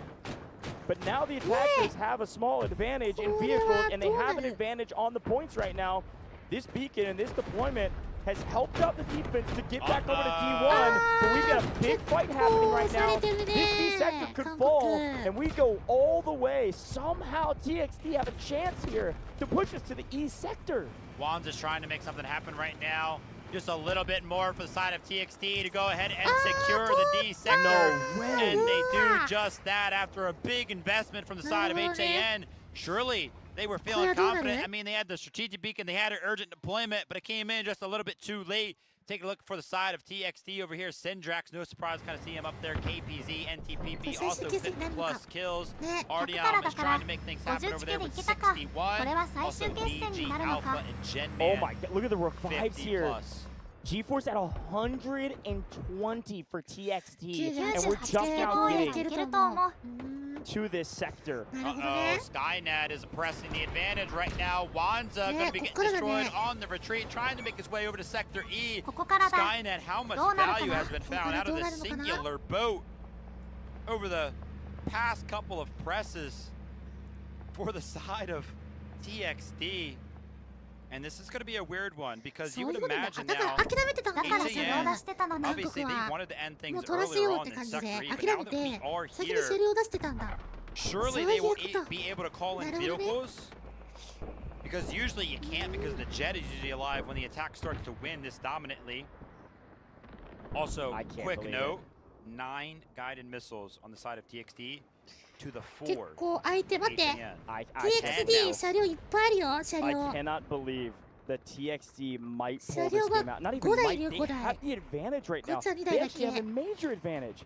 But now the attackers have a small advantage in vehicles, and they have an advantage on the points right now. This beacon and this deployment has helped out the defense to get back over to D1, but we've got a big fight happening right now. This D sector could fall, and we go all the way. Somehow TXT have a chance here to push us to the E sector. Wands is trying to make something happen right now. Just a little bit more for the side of TXT to go ahead and secure the D sector. No way. And they do just that after a big investment from the side of HAN. Surely they were feeling confident. I mean, they had the strategic beacon, they had an urgent deployment, but it came in just a little bit too late. take a look for the side of TXT over here. Syndrax, no surprise, kind of see him up there. KPZ, NTPP, also 50+ kills. Artyom is trying to make things happen over there with 61. Also DG, Alpha, and Genman. Oh my god, look at the revives here. Plus. GeForce at 120 for TXT, and we're just now getting to this sector. Uh-oh, Skynet is pressing the advantage right now. Wanza going to be getting destroyed on the retreat, trying to make his way over to Sector E. Skynet, how much value has been found out of this singular boat over the past couple of presses for the side of TXT? And this is going to be a weird one because you would imagine now, HAN, obviously they wanted to end things earlier on in Sector E, but now that we are here, surely they will be able to call in vehicles? Because usually you can't, because the jet is usually alive when the attack starts to win this dominantly. Also, quick note, 9 guided missiles on the side of TXT to the 4. I cannot believe that TXT might pull this game out. Not even might, they have the advantage right now. They actually have a major advantage.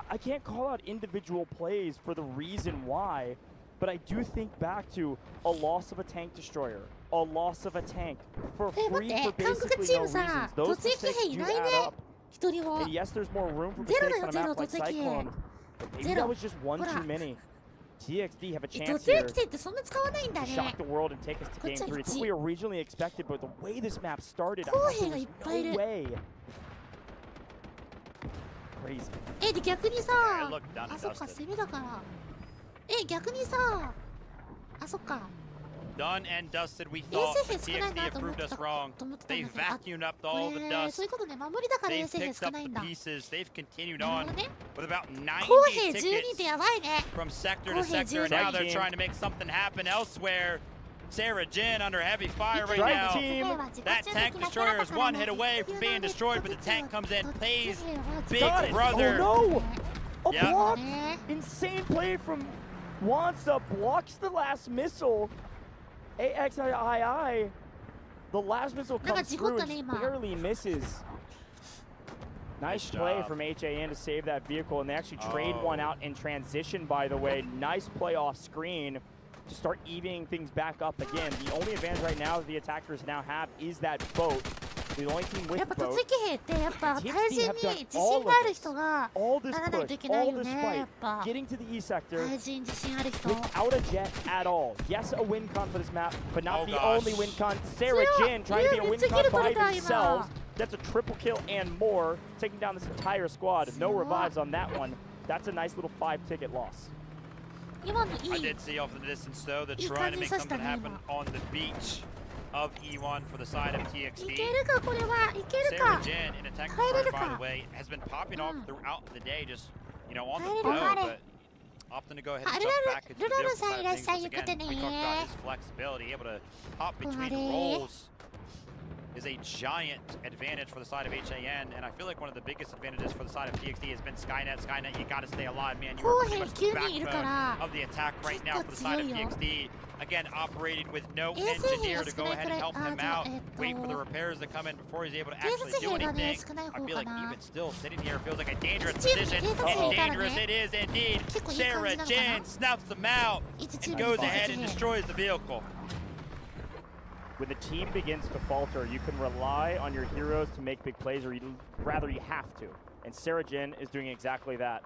I can't call out individual plays for the reason why, but I do think back to a loss of a tank destroyer, a loss of a tank for free for basically no reasons. Those mistakes do add up. And yes, there's more room for mistakes on a map like Cyclone. Maybe that was just one too many. TXT have a chance here to shock the world and take us to game 3. It's what we originally expected, but the way this map started, I thought there was no way. Crazy. で逆にさ、あ、そっか、攻めだから。逆にさ、あ、そっか。Done and dusted. We thought TXT have proved us wrong. They vacuumed up all the dust. They've picked up the pieces. They've continued on with about 90 tickets from sector to sector. And now they're trying to make something happen elsewhere. Sarah Jin under heavy fire right now. That tank destroyer is one hit away from being destroyed, but the tank comes in, plays Big Brother. Oh no! A block! Insane play from Wanza, blocks the last missile. AXII, the last missile comes through and barely misses. Nice play from HAN to save that vehicle, and they actually trade one out in transition, by the way. Nice play off screen to start evening things back up again. The only advantage right now that the attackers now have is that boat. The only team with the boat. TXT have done all this push, all this fight, getting to the E sector without a jet at all. Yes, a win con for this map, but not the only win con. Sarah Jin trying to be a win con by themselves. That's a triple kill and more, taking down this entire squad. No revives on that one. That's a nice little 5-ticket loss. I did see off in the distance though, they're trying to make something happen on the beach of E1 for the side of TXT. Sarah Jin in a tank destroyer, by the way, has been popping off throughout the day, just, you know, on the go, but opting to go ahead and jump back into the vehicle side of things. Once again, we talked about his flexibility, able to hop between roles is a giant advantage for the side of HAN, and I feel like one of the biggest advantages for the side of TXT has been Skynet. Skynet, you gotta stay alive, man. You are pretty much the backbone of the attack right now for the side of TXT. Again, operating with no engineer to go ahead and help him out. Wait for the repairs to come in before he's able to actually do anything. I feel like even still sitting here feels like a dangerous position. And dangerous it is indeed. Sarah Jin snuffs him out and goes ahead and destroys the vehicle. When the team begins to falter, you can rely on your heroes to make big plays, or rather you have to. And Sarah Jin is doing exactly that.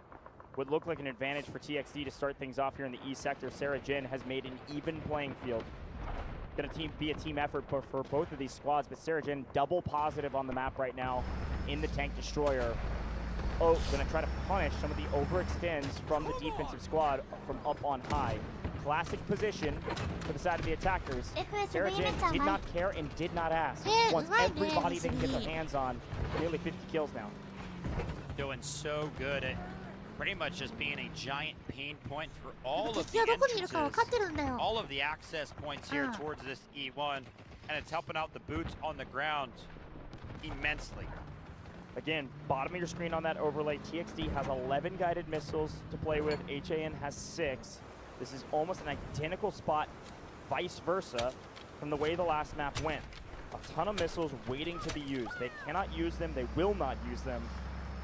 Would look like an advantage for TXT to start things off here in the E sector. Sarah Jin has made an even playing field. Gonna be a team effort for both of these squads, but Sarah Jin double positive on the map right now in the tank destroyer. Oh, gonna try to punish some of the overextends from the defensive squad from up on high. Classic position for the side of the attackers. Sarah Jin did not care and did not ask. Wants everybody they can get their hands on. Nearly 50 kills now. Doing so good at pretty much just being a giant pain point for all of the entrances, all of the access points here towards this E1, and it's helping out the boots on the ground immensely. Again, bottom of your screen on that overlay, TXT has 11 guided missiles to play with. HAN has 6. This is almost an identical spot, vice versa, from the way the last map went. A ton of missiles waiting to be used. They cannot use them. They will not use them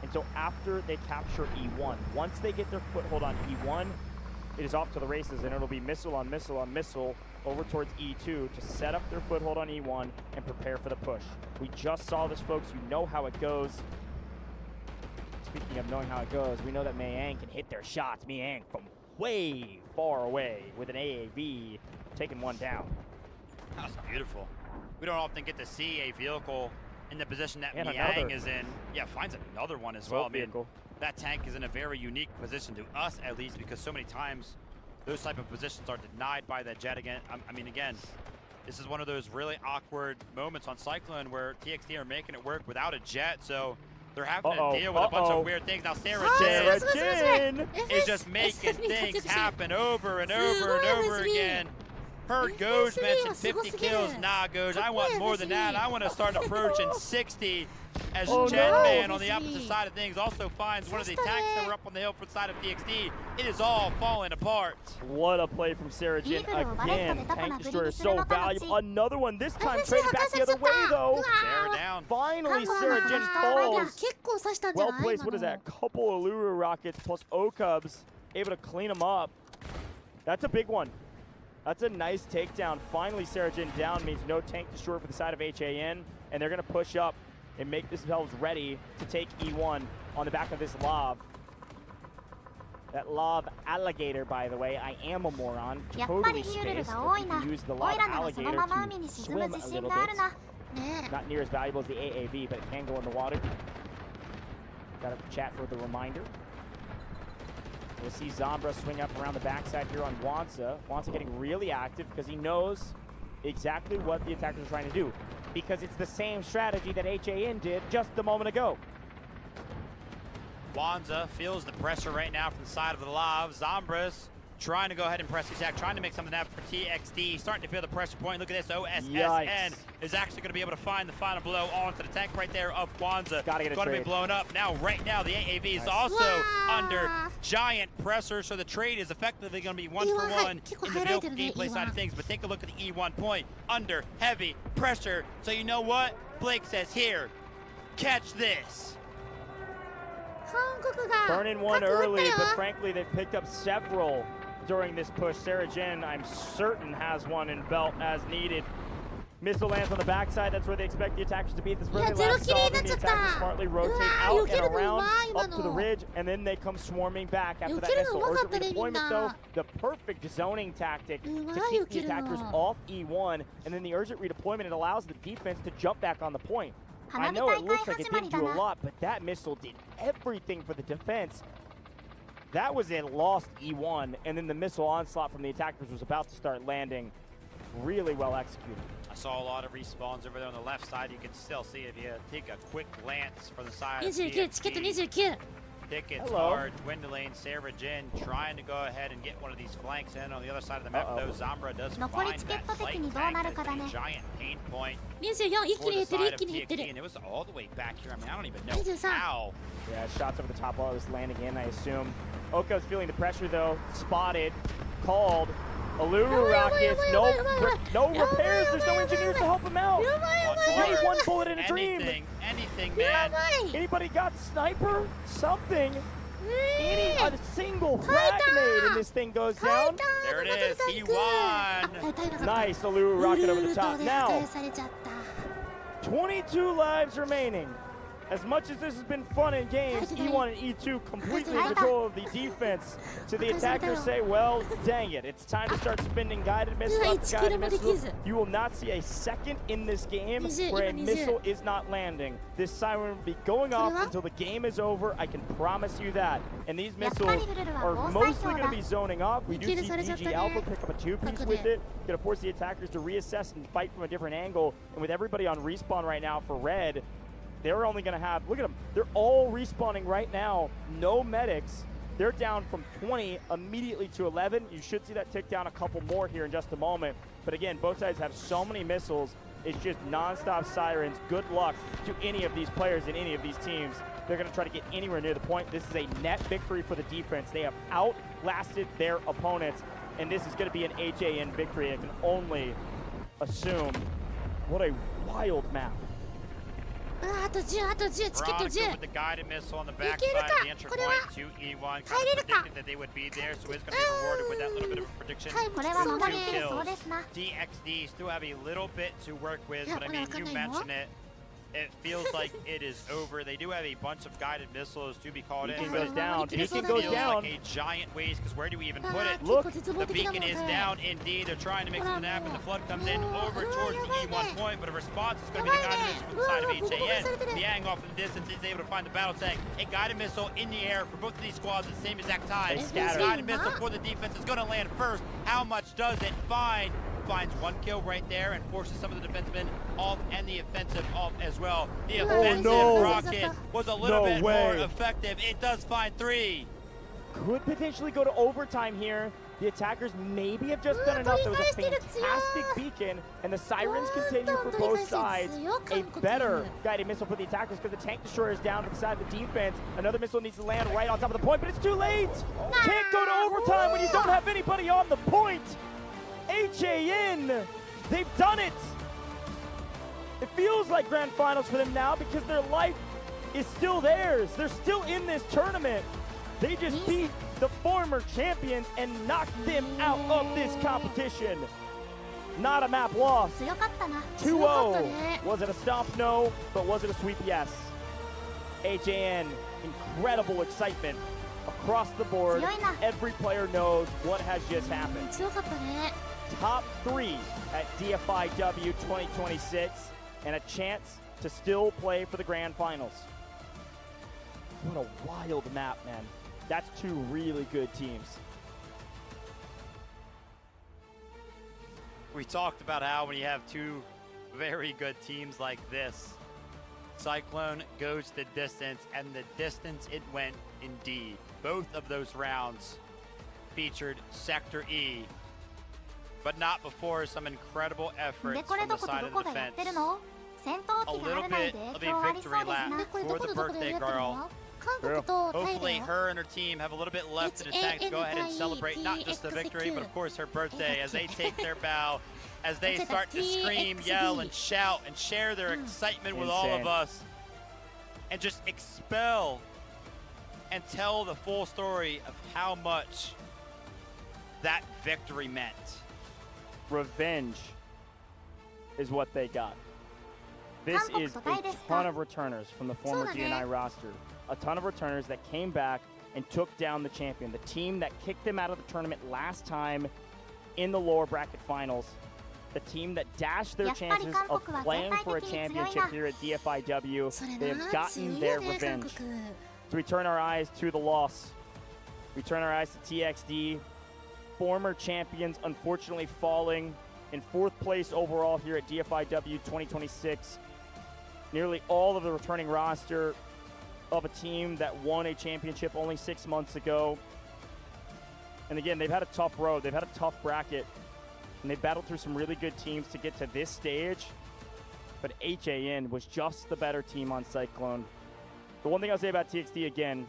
until after they capture E1. Once they get their foothold on E1, it is off to the races, and it'll be missile on missile on missile over towards E2 to set up their foothold on E1 and prepare for the push. We just saw this, folks. You know how it goes. Speaking of knowing how it goes, we know that Mayang can hit their shots. Mayang from way far away with an AAV, taking one down. That was beautiful. We don't often get to see a vehicle in the position that Mayang is in. Yeah, finds another one as well. I mean, that tank is in a very unique position to us, at least, because so many times those type of positions are denied by the jet again. I mean, again, this is one of those really awkward moments on Cyclone where TXT are making it work without a jet, so they're having to deal with a bunch of weird things. Now Sarah Jin is just making things happen over and over and over again. Heard Goj mention 50 kills. Nah, Goj, I want more than that. I want to start approaching 60 as Jetman on the opposite side of things also finds one of the attacks that were up on the hill for the side of TXT. It is all falling apart. What a play from Sarah Jin again. Tank Destroyer so valuable. Another one, this time traded back the other way though. Sarah down. Finally, Sarah Jin falls. Well placed, what is that? Couple of Luru rockets plus O-Cubs able to clean them up. That's a big one. That's a nice takedown. Finally, Sarah Jin down means no tank destroyer for the side of HAN, and they're going to push up and make themselves ready to take E1 on the back of this Lav. That Lav alligator, by the way, I am a moron. Totally spaced. You can use the Lav alligator to swim a little bit. Not near as valuable as the AAV, but it can go in the water. Got to chat for the reminder. We'll see Zombra swing up around the backside here on Wansa. Wansa getting really active because he knows exactly what the attackers are trying to do. Because it's the same strategy that HAN did just a moment ago. Wansa feels the pressure right now from the side of the Lav. Zombra's trying to go ahead and press the attack, trying to make something happen for TXT. Starting to feel the pressure point. Look at this. OSSN is actually going to be able to find the final blow onto the tank right there of Wansa. Gotta get it going to be blown up. Now, right now, the AAV is also under giant pressure, so the trade is effectively going to be 1-for-1 in the vehicle gameplay side of things. But take a look at the E1 point. Under heavy pressure. So you know what? Blake says, here, catch this. Burning one early, but frankly, they've picked up several during this push. Sarah Jin, I'm certain, has one in belt as needed. Missile lands on the backside. That's where they expect the attackers to be. That's where they last saw them. The attackers smartly rotate out and around up to the ridge, and then they come swarming back after that missile. Urgent redeployment, though, the perfect zoning tactic to keep the attackers off E1, and then the urgent redeployment, it allows the defense to jump back on the point. I know it looks like it didn't do a lot, but that missile did everything for the defense. That was a lost E1, and then the missile onslaught from the attackers was about to start landing. Really well executed. I saw a lot of respawns over there on the left side. You can still see if you take a quick glance from the side of TXT. Tickets are dwindling. Sarah Jin trying to go ahead and get one of these flanks in on the other side of the map, though Zombra does find that light tank as a giant pain point for the side of TXT, and it was all the way back here. I mean, I don't even know how. Yeah, shots over the top while it was landing in, I assume. Oka's feeling the pressure, though. Spotted. Called. Allure rockets. No repairs. There's no engineers to help him out. One bullet in a dream. Anything, man. Anybody got sniper? Something. A single frag grenade and this thing goes down. There it is. He won. Nice Allure rocket over the top. Now, 22 lives remaining. As much as this has been fun in games, E1 and E2 completely in control of the defense. So the attackers say, well, dang it. It's time to start spending guided missiles after guided missiles. You will not see a second in this game where a missile is not landing. This siren will be going off until the game is over. I can promise you that. And these missiles are mostly going to be zoning off. We do see DG Alpha pick up a two-piece with it. Going to force the attackers to reassess and fight from a different angle. And with everybody on respawn right now for red, they're only going to have, look at them, they're all respawning right now, no medics. They're down from 20 immediately to 11. You should see that tick down a couple more here in just a moment. But again, both sides have so many missiles. It's just non-stop sirens. Good luck to any of these players in any of these teams. They're going to try to get anywhere near the point. This is a net victory for the defense. They have outlasted their opponents, and this is going to be an HAN victory. I can only assume. What a wild map. あと10、あと10、チケット Veronica 10。 with the guided missile on the い back ける side of か the entry これは point to E1. 帰れるか Predicted that they would be there, so he's going to be rewarded with that little bit of a prediction. これは守りきれそうですな。 DXD still have a little bit to work with, but I いや、 mean, まだわかん you ないよ。 mentioned it. It feels like it is over. They do have a bunch of guided missiles to be called in. Beacon but goes down. It Beacon feels goes down. like a giant waste, because where do we even put it? Look, The beacon is down indeed. They're trying to make something happen. The flood comes in over towards the E1 point, but a response is going to be the guided missile from the side of HAN. Yang off in the distance is able to find the battle tank. A guided missile in the air for both of these squads at the same exact time. They scatter. Guided missile for the defense is going to land first. How much does it find? Finds one kill right there and forces some of the defensemen off and the offensive off as well. The offensive rocket was a little bit more effective. It does find 3. Could potentially go to overtime here. The attackers maybe have just done enough. There was a fantastic beacon, and the sirens continue for both sides. A better guided missile for the attackers because the tank destroyer is down to the side of the defense. Another missile needs to land right on top of the point, but it's too late. Can't go to overtime when you don't have anybody on the point. HAN, they've done it. It feels like grand finals for them now because their life is still theirs. They're still in this tournament. They just beat the former champions and knocked them out of this competition. Not a map loss. 2-0. Was it a stomp? No. But was it a sweep? Yes. HAN, incredible excitement across the board. Every player knows what has just happened. Top 3 at DFIW 2026 and a chance to still play for the grand finals. What a wild map, man. That's 2 really good teams. We talked about how when you have 2 very good teams like this, Cyclone goes the distance, and the distance it went indeed. Both of those rounds featured Sector E, but not before some incredible efforts from the side of the defense. A little bit of a victory lap for the birthday girl. Hopefully her and her team have a little bit left in the tank to go ahead and celebrate not just the victory, but of course her birthday as they take their bow, as they start to scream, yell, and shout, and share their excitement with all of us, and just expel and tell the full story of how much that victory meant. Revenge is what they got. This is a ton of returners from the former DNI roster. A ton of returners that came back and took down the champion. The team that kicked them out of the tournament last time in the lower bracket finals. The team that dashed their chances of playing for a championship here at DFIW. They have gotten their revenge. So we turn our eyes to the loss. We turn our eyes to TXD. Former champions unfortunately falling in 4th place overall here at DFIW 2026. Nearly all of the returning roster of a team that won a championship only 6 months ago. And again, they've had a tough road. They've had a tough bracket. And they've battled through some really good teams to get to this stage. But HAN was just the better team on Cyclone. The one thing I'll say about TXD again,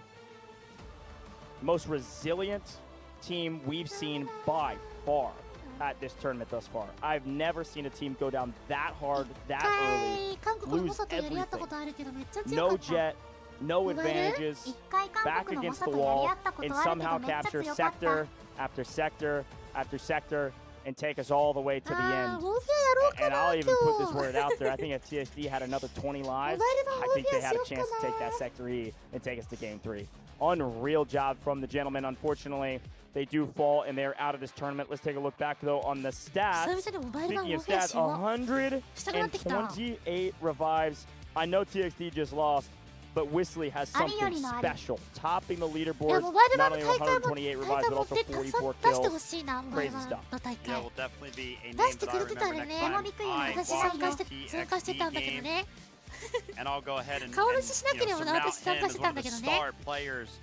most resilient team we've seen by far at this tournament thus far. I've never seen a team go down that hard, that early, lose everything. No jet, no advantages, back against the wall, and somehow capture sector after sector after sector and take us all the way to the end. And I'll even put this word out there. I think if TXD had another 20 lives, I think they had a chance to take that Sector E and take us to Game 3. Unreal job from the gentlemen. Unfortunately, they do fall and they're out of this tournament. Let's take a look back, though, on the stats. Speaking of stats, 128 revives. I know TXD just lost, but Whistly has something special, topping the leaderboard. Not only 128 revives, but also 44 kills. Crazy stuff. Yeah, will definitely be a name that I remember next time I watch TXD game. And I'll go ahead and surmount him as one of the star players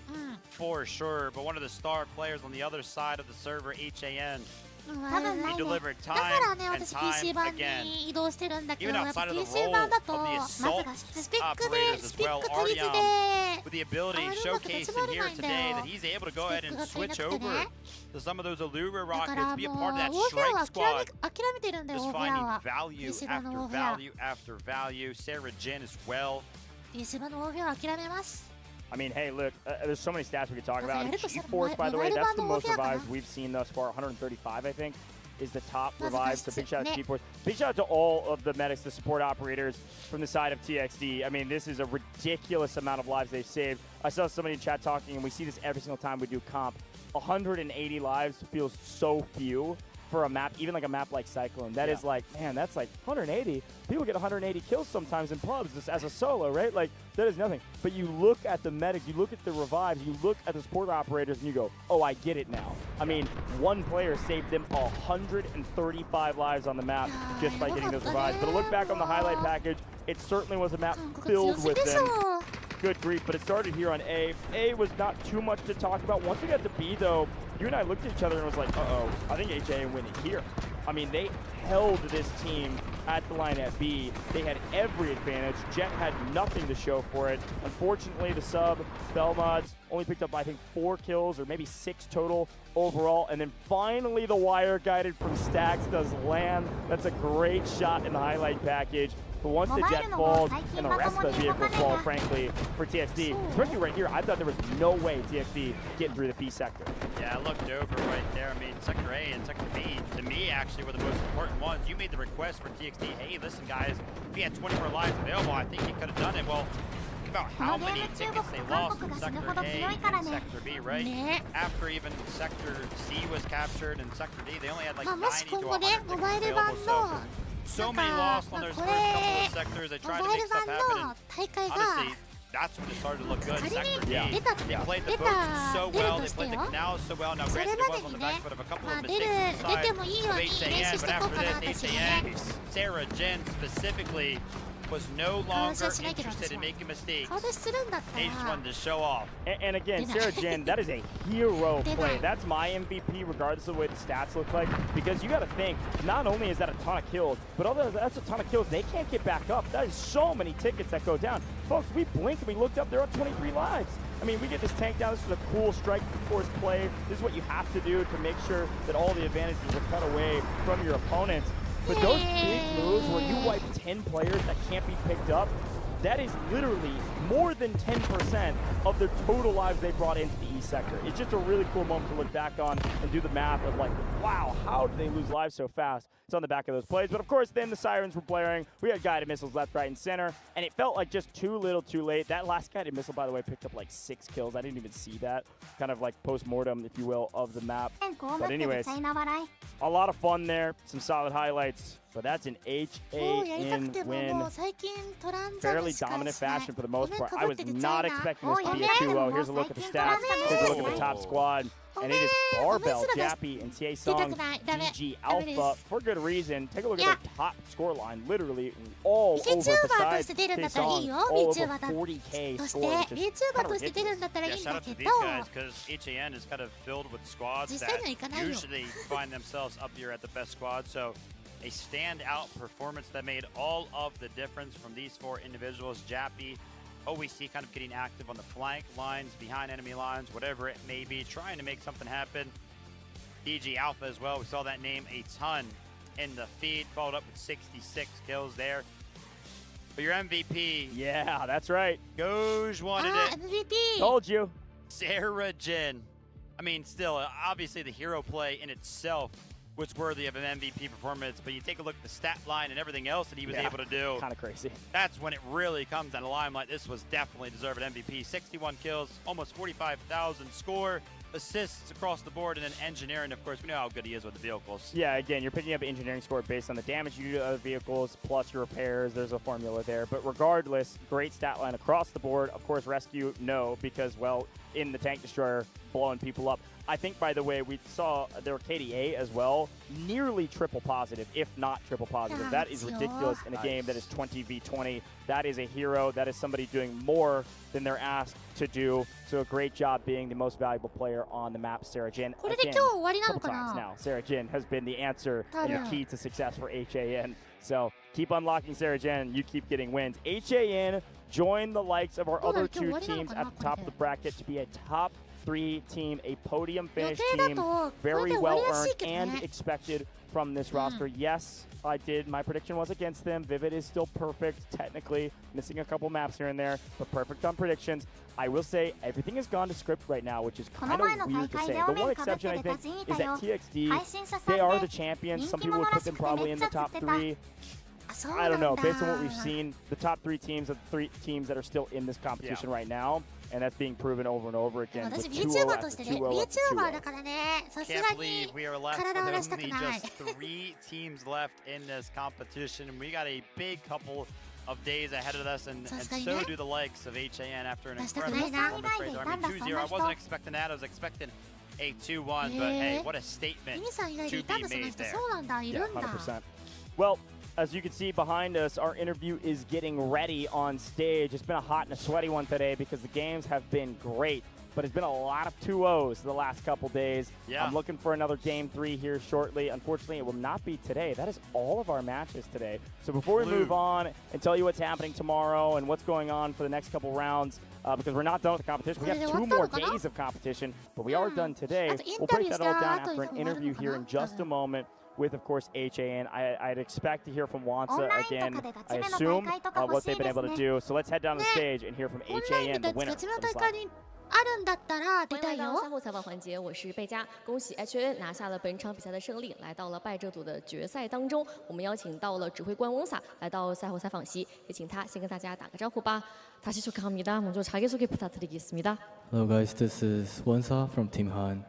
for sure. But one of the star players on the other side of the server, HAN. He delivered time and time again. Even outside of the role of the assault operators as well, Artyom with the ability showcased in here today that he's able to go ahead and switch over to some of those Allura rockets, be a part of that strike squad. Just finding value after value after value. Sarah Jin as well. I mean, hey, look, there's so many stats we could talk about. G-Force, by the way, that's the most revives we've seen thus far. 135, I think, is the top revive. So big shout out to G-Force. Big shout out to all of the medics, the support operators from the side of TXD. I mean, this is a ridiculous amount of lives they've saved. I saw somebody in chat talking, and we see this every single time we do comp. 180 lives feels so few for a map, even like a map like Cyclone. That is like, man, that's like 180. People get 180 kills sometimes in pubs just as a solo, right? Like, that is nothing. But you look at the medics, you look at the revives, you look at the support operators, and you go, oh, I get it now. I mean, one player saved them 135 lives on the map just by getting those revives. But to look back on the highlight package, it certainly was a map filled with them. Good grief, but it started here on A. A was not too much to talk about. Once we got to B, though, you and I looked at each other and was like, uh-oh, I think HA winning here. I mean, they held this team at the line at B. They had every advantage. Jet had nothing to show for it. Unfortunately, the sub, Belmods, only picked up, I think, 4 kills or maybe 6 total overall. And then finally, the wire guided from Stacks does land. That's a great shot in the highlight package. But once the jet falls and the rest of the vehicles fall, frankly, for TXD, especially right here, I thought there was no way TXD getting through the B sector. Yeah, I looked over right there. I mean, Sector A and Sector B, to me, actually, were the most important ones. You made the request for TXD, hey, listen, guys, if he had 24 lives available, I think he could have done it. Well, think about how many tickets they lost in Sector A and Sector B, right? After even Sector C was captured and Sector D, they only had like 90 to 100 tickets available. So many lost on those first couple of sectors. They tried to make stuff happen. And honestly, that's when it started to look good. Sector D, they played the boats so well. They played the canals so well. Now, granted, it was on the back foot of a couple of mistakes inside of HAN. But after this, HAN, Sarah Jin specifically, was no longer interested in making mistakes. They just wanted to show off. And again, Sarah Jin, that is a hero play. That's my MVP, regardless of the way the stats look like. Because you got to think, not only is that a ton of kills, but although that's a ton of kills, they can't get back up. That is so many tickets that go down. Folks, we blinked and we looked up, they're at 23 lives. I mean, we get this tank down. This is a cool strike force play. This is what you have to do to make sure that all the advantages are cut away from your opponents. But those big moves where you wipe 10 players that can't be picked up, that is literally more than 10% of their total lives they brought into the E sector. It's just a really cool moment to look back on and do the math of like, wow, how did they lose lives so fast? It's on the back of those plays. But of course, then the sirens were blaring. We had guided missiles left, right, and center. And it felt like just too little, too late. That last guided missile, by the way, picked up like 6 kills. I didn't even see that. Kind of like post-mortem, if you will, of the map. But anyways, a lot of fun there. Some solid highlights. But that's an HAN win. Fairly dominant fashion for the most part. I was not expecting this to be a 2-0. Here's a look at the stats. Here's a look at the top squad. And it is Barbell, Jappy, and Taesung, DG Alpha, for good reason. Take a look at their top scoreline, literally all over besides Taesung, all over 40K score, which is kind of ridiculous. Yeah, shout out to these guys, because HAN is kind of filled with squads that usually find themselves up here at the best squad. So a standout performance that made all of the difference from these 4 individuals. Jappy, OEC kind of getting active on the flank lines, behind enemy lines, whatever it may be, trying to make something happen. DG Alpha as well, we saw that name a ton in the feed, followed up with 66 kills there. But your MVP. Yeah, that's right. Goj wanted it. MVP. Told you. Sarah Jin. I mean, still, obviously the hero play in itself was worthy of an MVP performance, but you take a look at the stat line and everything else that he was able to do. Kind of crazy. That's when it really comes down to limelight. This was definitely deserved an MVP. 61 kills, almost 45,000 score, assists across the board, and then engineering. Of course, we know how good he is with the vehicles. Yeah, again, you're picking up engineering score based on the damage you do to other vehicles, plus your repairs. There's a formula there. But regardless, great stat line across the board. Of course, rescue, no, because, well, in the tank destroyer, blowing people up. I think, by the way, we saw there were KDA as well, nearly triple positive, if not triple positive. That is ridiculous in a game that is 20v20. That is a hero. That is somebody doing more than they're asked to do. So a great job being the most valuable player on the map, Sarah Jin. Again, a couple times now, Sarah Jin has been the answer and the key to success for HAN. So keep unlocking Sarah Jin. You keep getting wins. HAN join the likes of our other two teams at the top of the bracket to be a top 3 team, a podium finish team, very well earned and expected from this roster. Yes, I did. My prediction was against them. Vivid is still perfect, technically, missing a couple maps here and there, but perfect on predictions. I will say everything has gone to script right now, which is kind of weird to say. The one exception, I think, is that TXD, they are the champions. Some people would put them probably in the top 3. I don't know. Based on what we've seen, the top 3 teams are the 3 teams that are still in this competition right now, and that's being proven over and over again. With 2-0 after 2-0 after 2-0. Can't believe we are left with only just 3 teams left in this competition. We got a big couple of days ahead of us, and so do the likes of HAN after an incredible performance right there. I mean, 2-0, I wasn't expecting that. I was expecting a 2-1, but hey, what a statement to be made there. Yeah, 100%. Well, as you can see behind us, our interview is getting ready on stage. It's been a hot and a sweaty one today because the games have been great, but it's been a lot of 2-0s the last couple days. I'm looking for another game 3 here shortly. Unfortunately, it will not be today. That is all of our matches today. So before we move on and tell you what's happening tomorrow and what's going on for the next couple rounds, because we're not done with the competition. We have 2 more days of competition, but we are done today. We'll break that all down after an interview here in just a moment with, of course, HAN. I'd expect to hear from Wansa again, I assume, what they've been able to do. So let's head down the stage and hear from HAN, the winner of the slot. 阿伦达达拉，对待赛后采访环节，我是贝佳，恭喜 HAN 拿下了本场比赛的胜利，来到了败者组的决赛当中。我们邀请到了指挥官翁萨来到赛后采访席，也请他先跟大家打个招呼吧。다시 축하합니다. 먼저 자기소개 부탁드리겠습니다. Hello guys, this is Wansa from Team Han.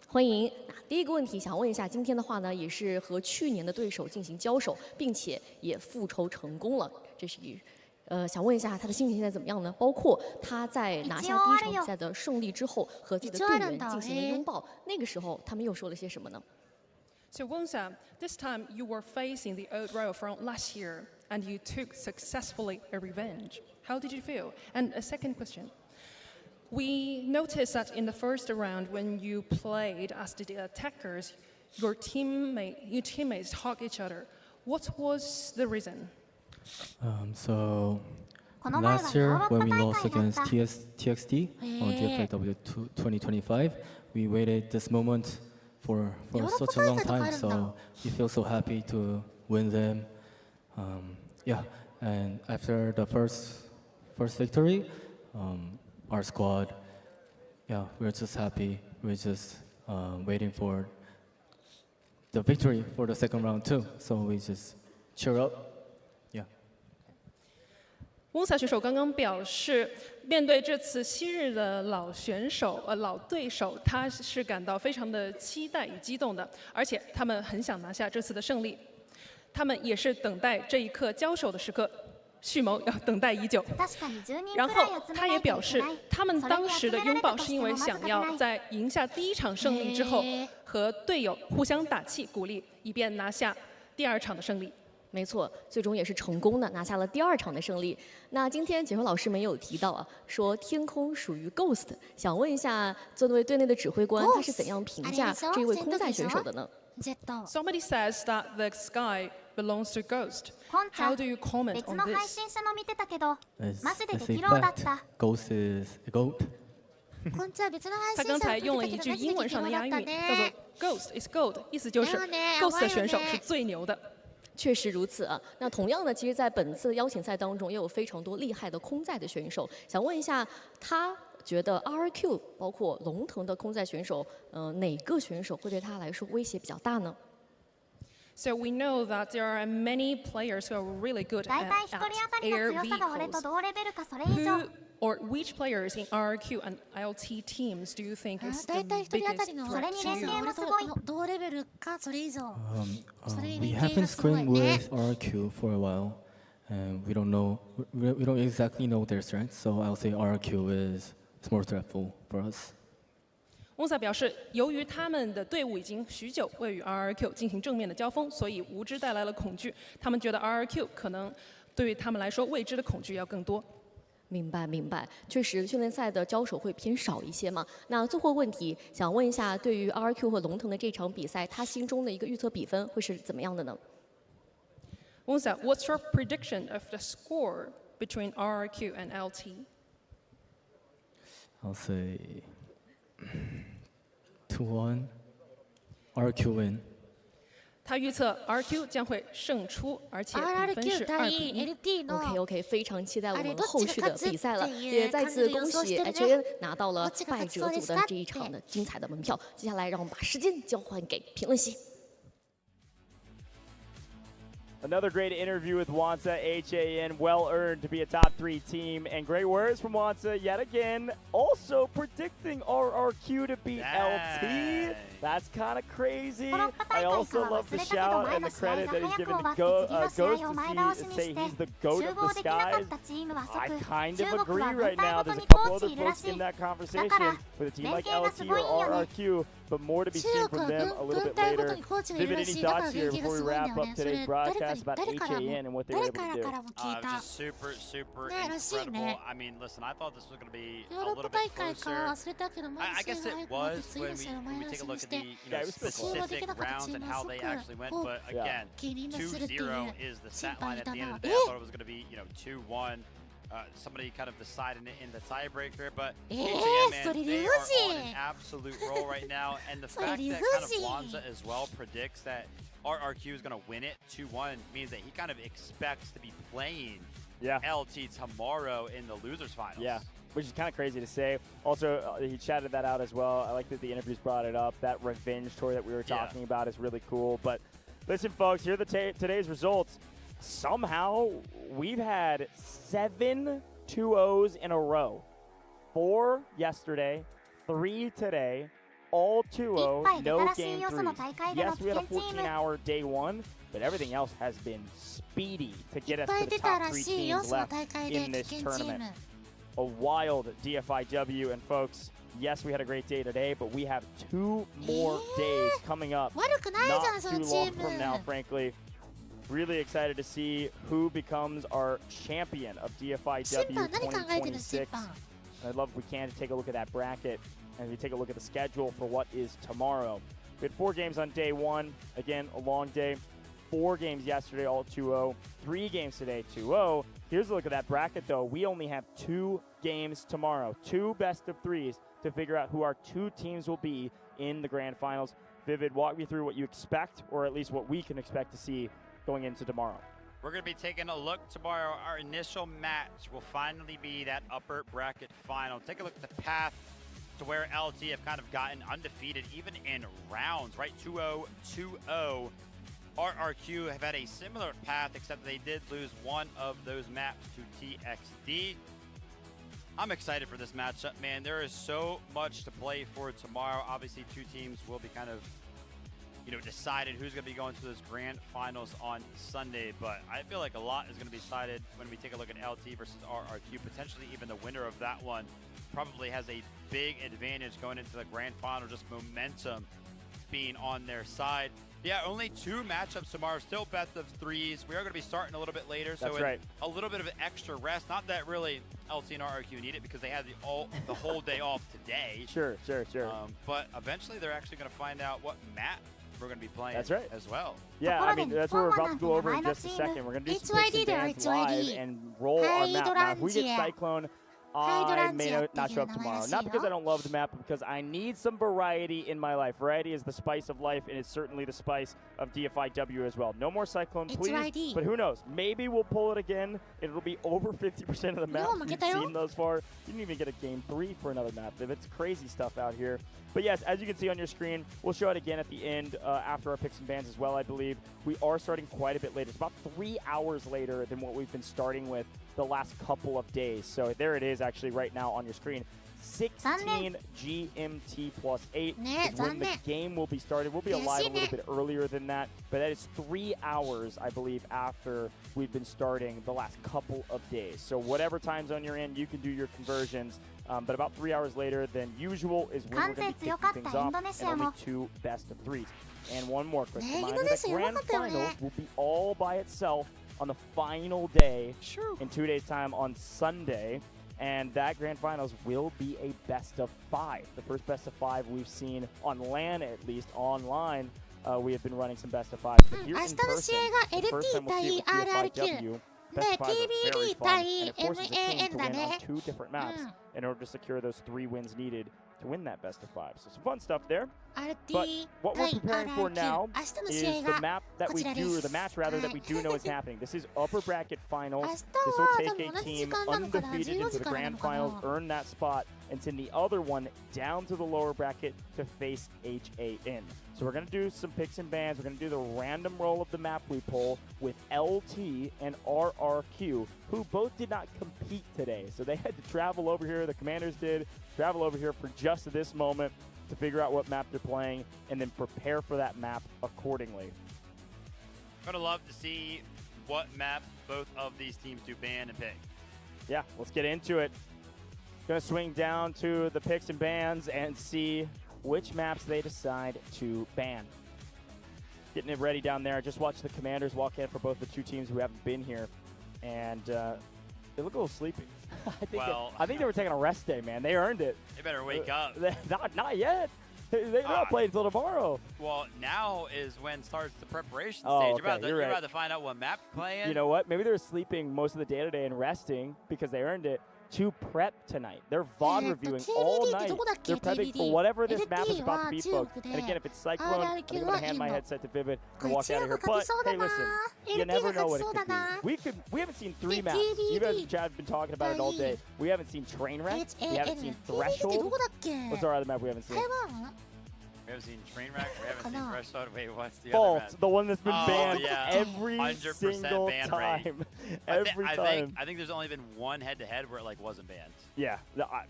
欢迎。第一个问题想问一下，今天的话呢，也是和去年的对手进行交手，并且也复仇成功了。这是想问一下他的心情现在怎么样呢？包括他在拿下第一场比赛的胜利之后，和自己的队员进行了拥抱，那个时候他们又说了些什么呢？ So Wonsa, this time you were facing the old rival from last year, and you took successfully a revenge. How did you feel? And a second question. We noticed that in the first round, when you played as the attackers, your teammates hug each other. What was the reason? So last year when we lost against TXD on DFIW 2025, we waited this moment for such a long time. So we feel so happy to win them. Yeah, and after the first victory, our squad, yeah, we're just happy. We're just waiting for the victory for the second round too. So we just cheer up. Yeah. 翁萨选手刚刚表示，面对这次昔日的老对手，他是感到非常的期待与激动的，而且他们很想拿下这次的胜利。他们也是等待这一刻交手的时刻。 蓄谋要等待已久，然后他也表示，他们当时的拥抱是因为想要在赢下第一场胜利之后，和队友互相打气鼓励，以便拿下第2场的胜利。没错，最终也是成功的拿下了第2场的胜利。那今天解说老师没有提到啊，说天空属于 Ghost， 想问一下，作为队内的指挥官，他是怎样评价这一位空在选手的呢？ Somebody says that the sky belongs to Ghost. How do you comment on this? As a fact, Ghost is a goat. 他刚才用了一句英文上的押韵，叫做 "Ghost is gold"， 意思就是 Ghost 的选手是最牛的。确实如此啊。那同样呢，其实，在本次的邀请赛当中，也有非常多厉害的空在的选手。想问一下，他觉得 RRQ 包括龙腾的空在选手，哪个选手会对他来说威胁比较大呢？ So we know that there are many players who are really good at air vehicles. Who or which players in RRQ and ILT teams do you think is the biggest threat to you? We haven't screened with RRQ for a while, and we don't exactly know their strengths. So I'll say RRQ is more threatful for us. 翁萨表示，由于他们的队伍已经许久未与 RRQ 进行正面的交锋，所以无知带来了恐惧。他们觉得 RRQ 可能对于他们来说，未知的恐惧要更多。明白，确实训练赛的交手会偏少一些嘛。那最后问题，想问一下，对于 RRQ 和龙腾的这场比赛，他心中的一个预测比分会是怎么样的呢？翁萨 ，What's your prediction of the score between RRQ and LT? I'll say 2-1, RQ win. 他预测 RQ 将会胜出，而且比分是2-1。OK， 非常期待我们后续的比赛了，也再次恭喜 HN 拿到了败者组的这一场的精彩的门票。接下来，让我们把时间交还给评论席。 Another great interview with Wansa, HAN, well earned to be a top 3 team, and great words from Wansa yet again, also predicting RRQ to beat LT. That's kind of crazy. I also love the shout and the credit that he's given to Ghost to say he's the GOAT of the skies. I kind of agree right now. There's a couple other folks in that conversation with a team like LT or RRQ, but more to be seen from them a little bit later. Vivid, any thoughts here before we wrap up today's broadcast about HAN and what they were able to do? Just super, super incredible. I mean, listen, I thought this was going to be a little bit closer. I guess it was when we take a look at the specific rounds and how they actually went. But again, 2-0 is the stat line at the end of the day. I thought it was going to be 2-1. Somebody kind of decided it in the tiebreaker, but HAN, man, they are on an absolute roll right now. And the fact that kind of Wansa as well predicts that RRQ is going to win it 2-1 means that he kind of expects to be playing LT tomorrow in the losers finals. Yeah, which is kind of crazy to say. Also, he chatted that out as well. I like that the interviews brought it up. That revenge tour that we were talking about is really cool. But listen, folks, here are the today's results. Somehow, we've had 7 2-0s in a row. 4 yesterday, 3 today, all 2-0, no game 3. Yes, we had a 14-hour day 1, but everything else has been speedy to get us to the top 3 teams left in this tournament. A wild DFIW, and folks, yes, we had a great day today, but we have 2 more days coming up. Not too long from now, frankly. Really excited to see who becomes our champion of DFIW 2026. I'd love if we can take a look at that bracket and we take a look at the schedule for what is tomorrow. We had 4 games on day 1. Again, a long day. 4 games yesterday, all 2-0. 3 games today, 2-0. Here's a look at that bracket, though. We only have 2 games tomorrow. 2 best of 3s to figure out who our 2 teams will be in the grand finals. Vivid, walk me through what you expect, or at least what we can expect to see going into tomorrow. We're going to be taking a look tomorrow. Our initial match will finally be that upper bracket final. Take a look at the path to where LT have kind of gotten undefeated, even in rounds, right? 2-0, 2-0. RRQ have had a similar path, except they did lose one of those maps to TXD. I'm excited for this matchup, man. There is so much to play for tomorrow. Obviously, 2 teams will be kind of decided who's going to be going to those grand finals on Sunday, but I feel like a lot is going to be decided when we take a look at LT versus RRQ. Potentially even the winner of that one probably has a big advantage going into the grand final, just momentum being on their side. Yeah, only 2 matchups tomorrow, still best of 3s. We are going to be starting a little bit later, so a little bit of an extra rest. Not that really LT and RRQ need it because they had the whole day off today. Sure. But eventually they're actually going to find out what map we're going to be playing as well. Yeah, I mean, that's what we're about to go over in just a second. We're going to do some picks and bans live and roll our map. Now, if we get Cyclone, I may not show up tomorrow. Not because I don't love the map, but because I need some variety in my life. Variety is the spice of life, and it's certainly the spice of DFIW as well. No more Cyclone, please. But who knows? Maybe we'll pull it again. It'll be over 50% of the map we've seen thus far. You didn't even get a game 3 for another map. It's crazy stuff out here. But yes, as you can see on your screen, we'll show it again at the end after our picks and bans as well, I believe. We are starting quite a bit later. It's about 3 hours later than what we've been starting with the last couple of days. So there it is actually right now on your screen. 16 GMT plus 8 is when the game will be started. We'll be alive a little bit earlier than that, but that is 3 hours, I believe, after we've been starting the last couple of days. So whatever time zone you're in, you can do your conversions. But about 3 hours later than usual is when we're going to be kicking things off, and only 2 best of 3s. And one more quick reminder, the grand finals will be all by itself on the final day in 2 days' time on Sunday. And that grand finals will be a best of 5. The first best of 5 we've seen on LAN, at least online. We have been running some best of 5s. But here in person, the first time we'll see it with DFIW, Best of five are very TBD fun, and it 対 forces a team to MAN だ win ね on 2 different maps in order to secure those 3 wins needed to win that best of 5. So some fun stuff there. But what we're preparing for now is the map that we do, or the match rather, that we do know is happening. This is upper bracket finals. This will take a team undefeated into the grand finals, earn that spot, and send the other one down to the lower bracket to face HAN. So we're going to do some picks and bans. We're going to do the random roll of the map we pull with LT and RRQ, who both did not compete today. So they had to travel over here. The commanders did travel over here for just this moment to figure out what map they're playing and then prepare for that map accordingly. I'm going to love to see what map both of these teams do ban and pick. Yeah, let's get into it. Going to swing down to the picks and bans and see which maps they decide to ban. Getting it ready down there. Just watch the commanders walk in for both the 2 teams who haven't been here. And they look a little sleepy. I think they were taking a rest day, man. They earned it. They better wake up. Not yet. They're not playing until tomorrow. Well, now is when starts the preparation stage. Oh, You're about to find out what map you're playing. You know what? Maybe they're sleeping most of the day today and resting because they earned it to prep tonight. They're VOD reviewing all night. They're prepping for whatever this map is about to be, folks. And again, if it's Cyclone, I'm going to hand my headset to Vivid and walk out of here. But hey, listen, you never know what it could be. We haven't seen 3 maps. You guys and Chad have been talking about it all day. We haven't seen Trainwreck. We haven't seen Threshold. What's our other map we haven't seen? We haven't seen Trainwreck. We haven't seen Threshold. Wait, what's the Fault, other map? the one that's been banned every 100% single ban time. rate. Every time. I think there's only been one head-to-head where it like wasn't banned. Yeah,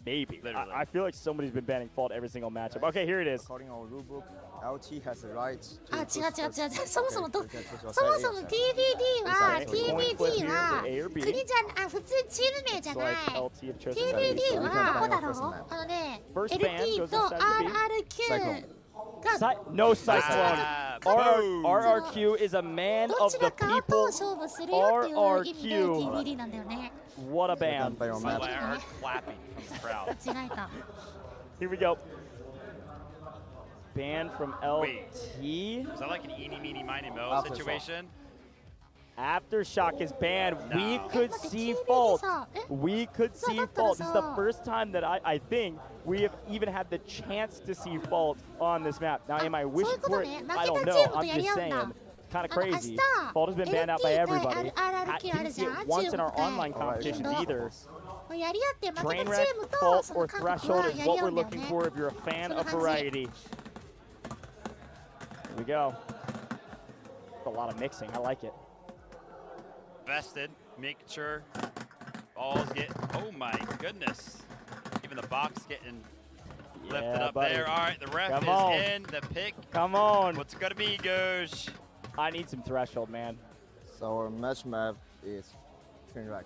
maybe. Literally. I feel like somebody's been banning Fault every single matchup. Okay, here it is. According to our rulebook, LT has the right to 違う。そもそも TBD は TBD は国じゃ普通チーム名じゃない。TBD はLT と RRQ No Cyclone. RRQ is a man of the people. RRQ. What a band. By the way, I heard clapping from the crowd. Here we go. Ban from LT. Wait, is that like an eeny, meeny, miny, mo situation? Aftershock is banned. No. We could see Fault. We could see Fault. This is the first time that I think we have even had the chance to see Fault on this map. Now, am I wishing for it? I don't know. I'm just saying. Kind of crazy. Fault has been banned out by everybody. Didn't see it once in our online competitions either. Trainwreck, Fault, or Threshold is what we're looking for if you're a fan of variety. Here we go. A lot of mixing. I like it. Vested, making sure balls get, oh my goodness. Even the box getting lifted up there. All right, the ref is in, the pick. Come on. What's it gonna be, Goj? I need some Threshold, man. So our match map is Trainwreck.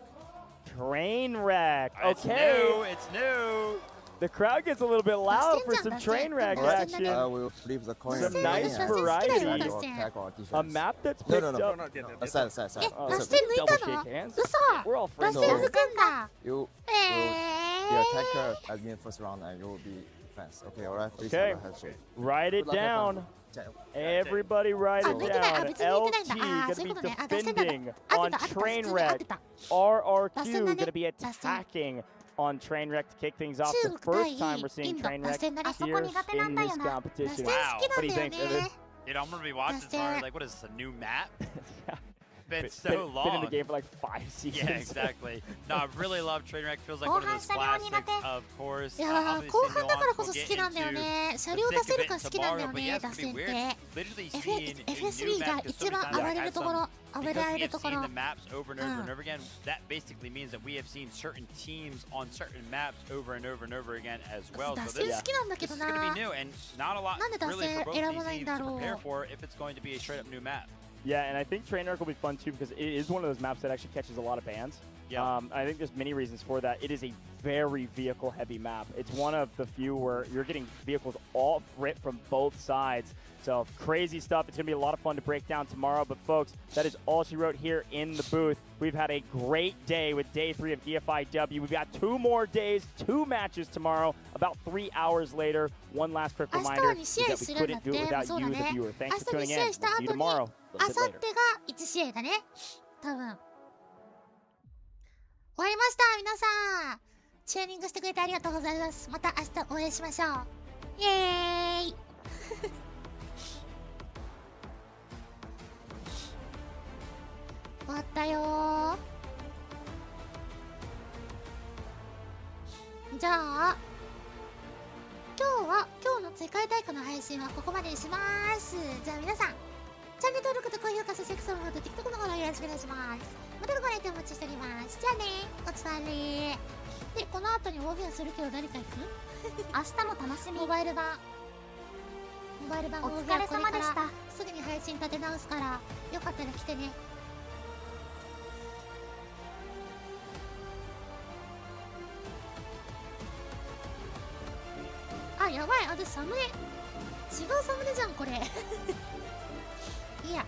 Trainwreck, okay. It's new, it's new. The crowd gets a little bit loud for some Trainwreck action. We'll flip the coin. Some nice variety. A map that's picked up. Aside. Double shake hands. We're all friends. You, the attacker has been first round and you will be defense. Okay, alright? Okay, write it down. Everybody write it down. LT going to be defending on Trainwreck. RRQ going to be attacking on Trainwreck to kick things off. The first time we're seeing Trainwreck here in this competition. Wow. What do you think, Evan? You know, I'm going to be watching tomorrow. Like, what is this, a new map? Yeah. Been so long. Been in the game for like 5 seasons. Yeah, exactly. No, I really love Trainwreck. Feels like one of those classics, of course. いやー、後半だからこそ好きなんだよね。車両出せるから好きなんだよね、打線って。FS3 が一番暴れるところ、暴れられるところ。The maps over and over and over again. That basically means that we have seen certain teams on certain maps over and over and over again as well. So this is going to be new and not a lot really for both these teams to prepare for if it's going to be a straight up new map. Yeah, and I think Trainwreck will be fun too because it is one of those maps that actually catches a lot of bans. Yeah. I think there's many reasons for that. It is a very vehicle-heavy map. It's one of the few where you're getting vehicles all ripped from both sides. So crazy stuff. It's going to be a lot of fun to break down tomorrow. But folks, that is all she wrote here in the booth. We've had a great day with day 3 of DFIW. We've got 2 more days, 2 matches tomorrow, about 3 hours later. One last quick reminder is that we couldn't do it without you, the viewer. Thanks for tuning in. We'll see you tomorrow. あさってが1試合だね。多分。終わりました。皆さんチューニングしてくれてありがとうございます。また明日お会いしましょう。イエーイ終わったよ。じゃあ今日の世界大会の配信はここまでにします。じゃあ皆さんチャンネル登録と高評価、そしてXのフォローと TikTok のフォローよろしくお願いします。またのご来店お待ちしております。じゃあね、おつわり。で、この後にオフィアするけど誰か行く？明日も楽しみ。モバイル版お疲れ様でした。すぐに配信立て直すからよかったら来てね。あ、やばい、私サムネ違うサムネじゃんこれいや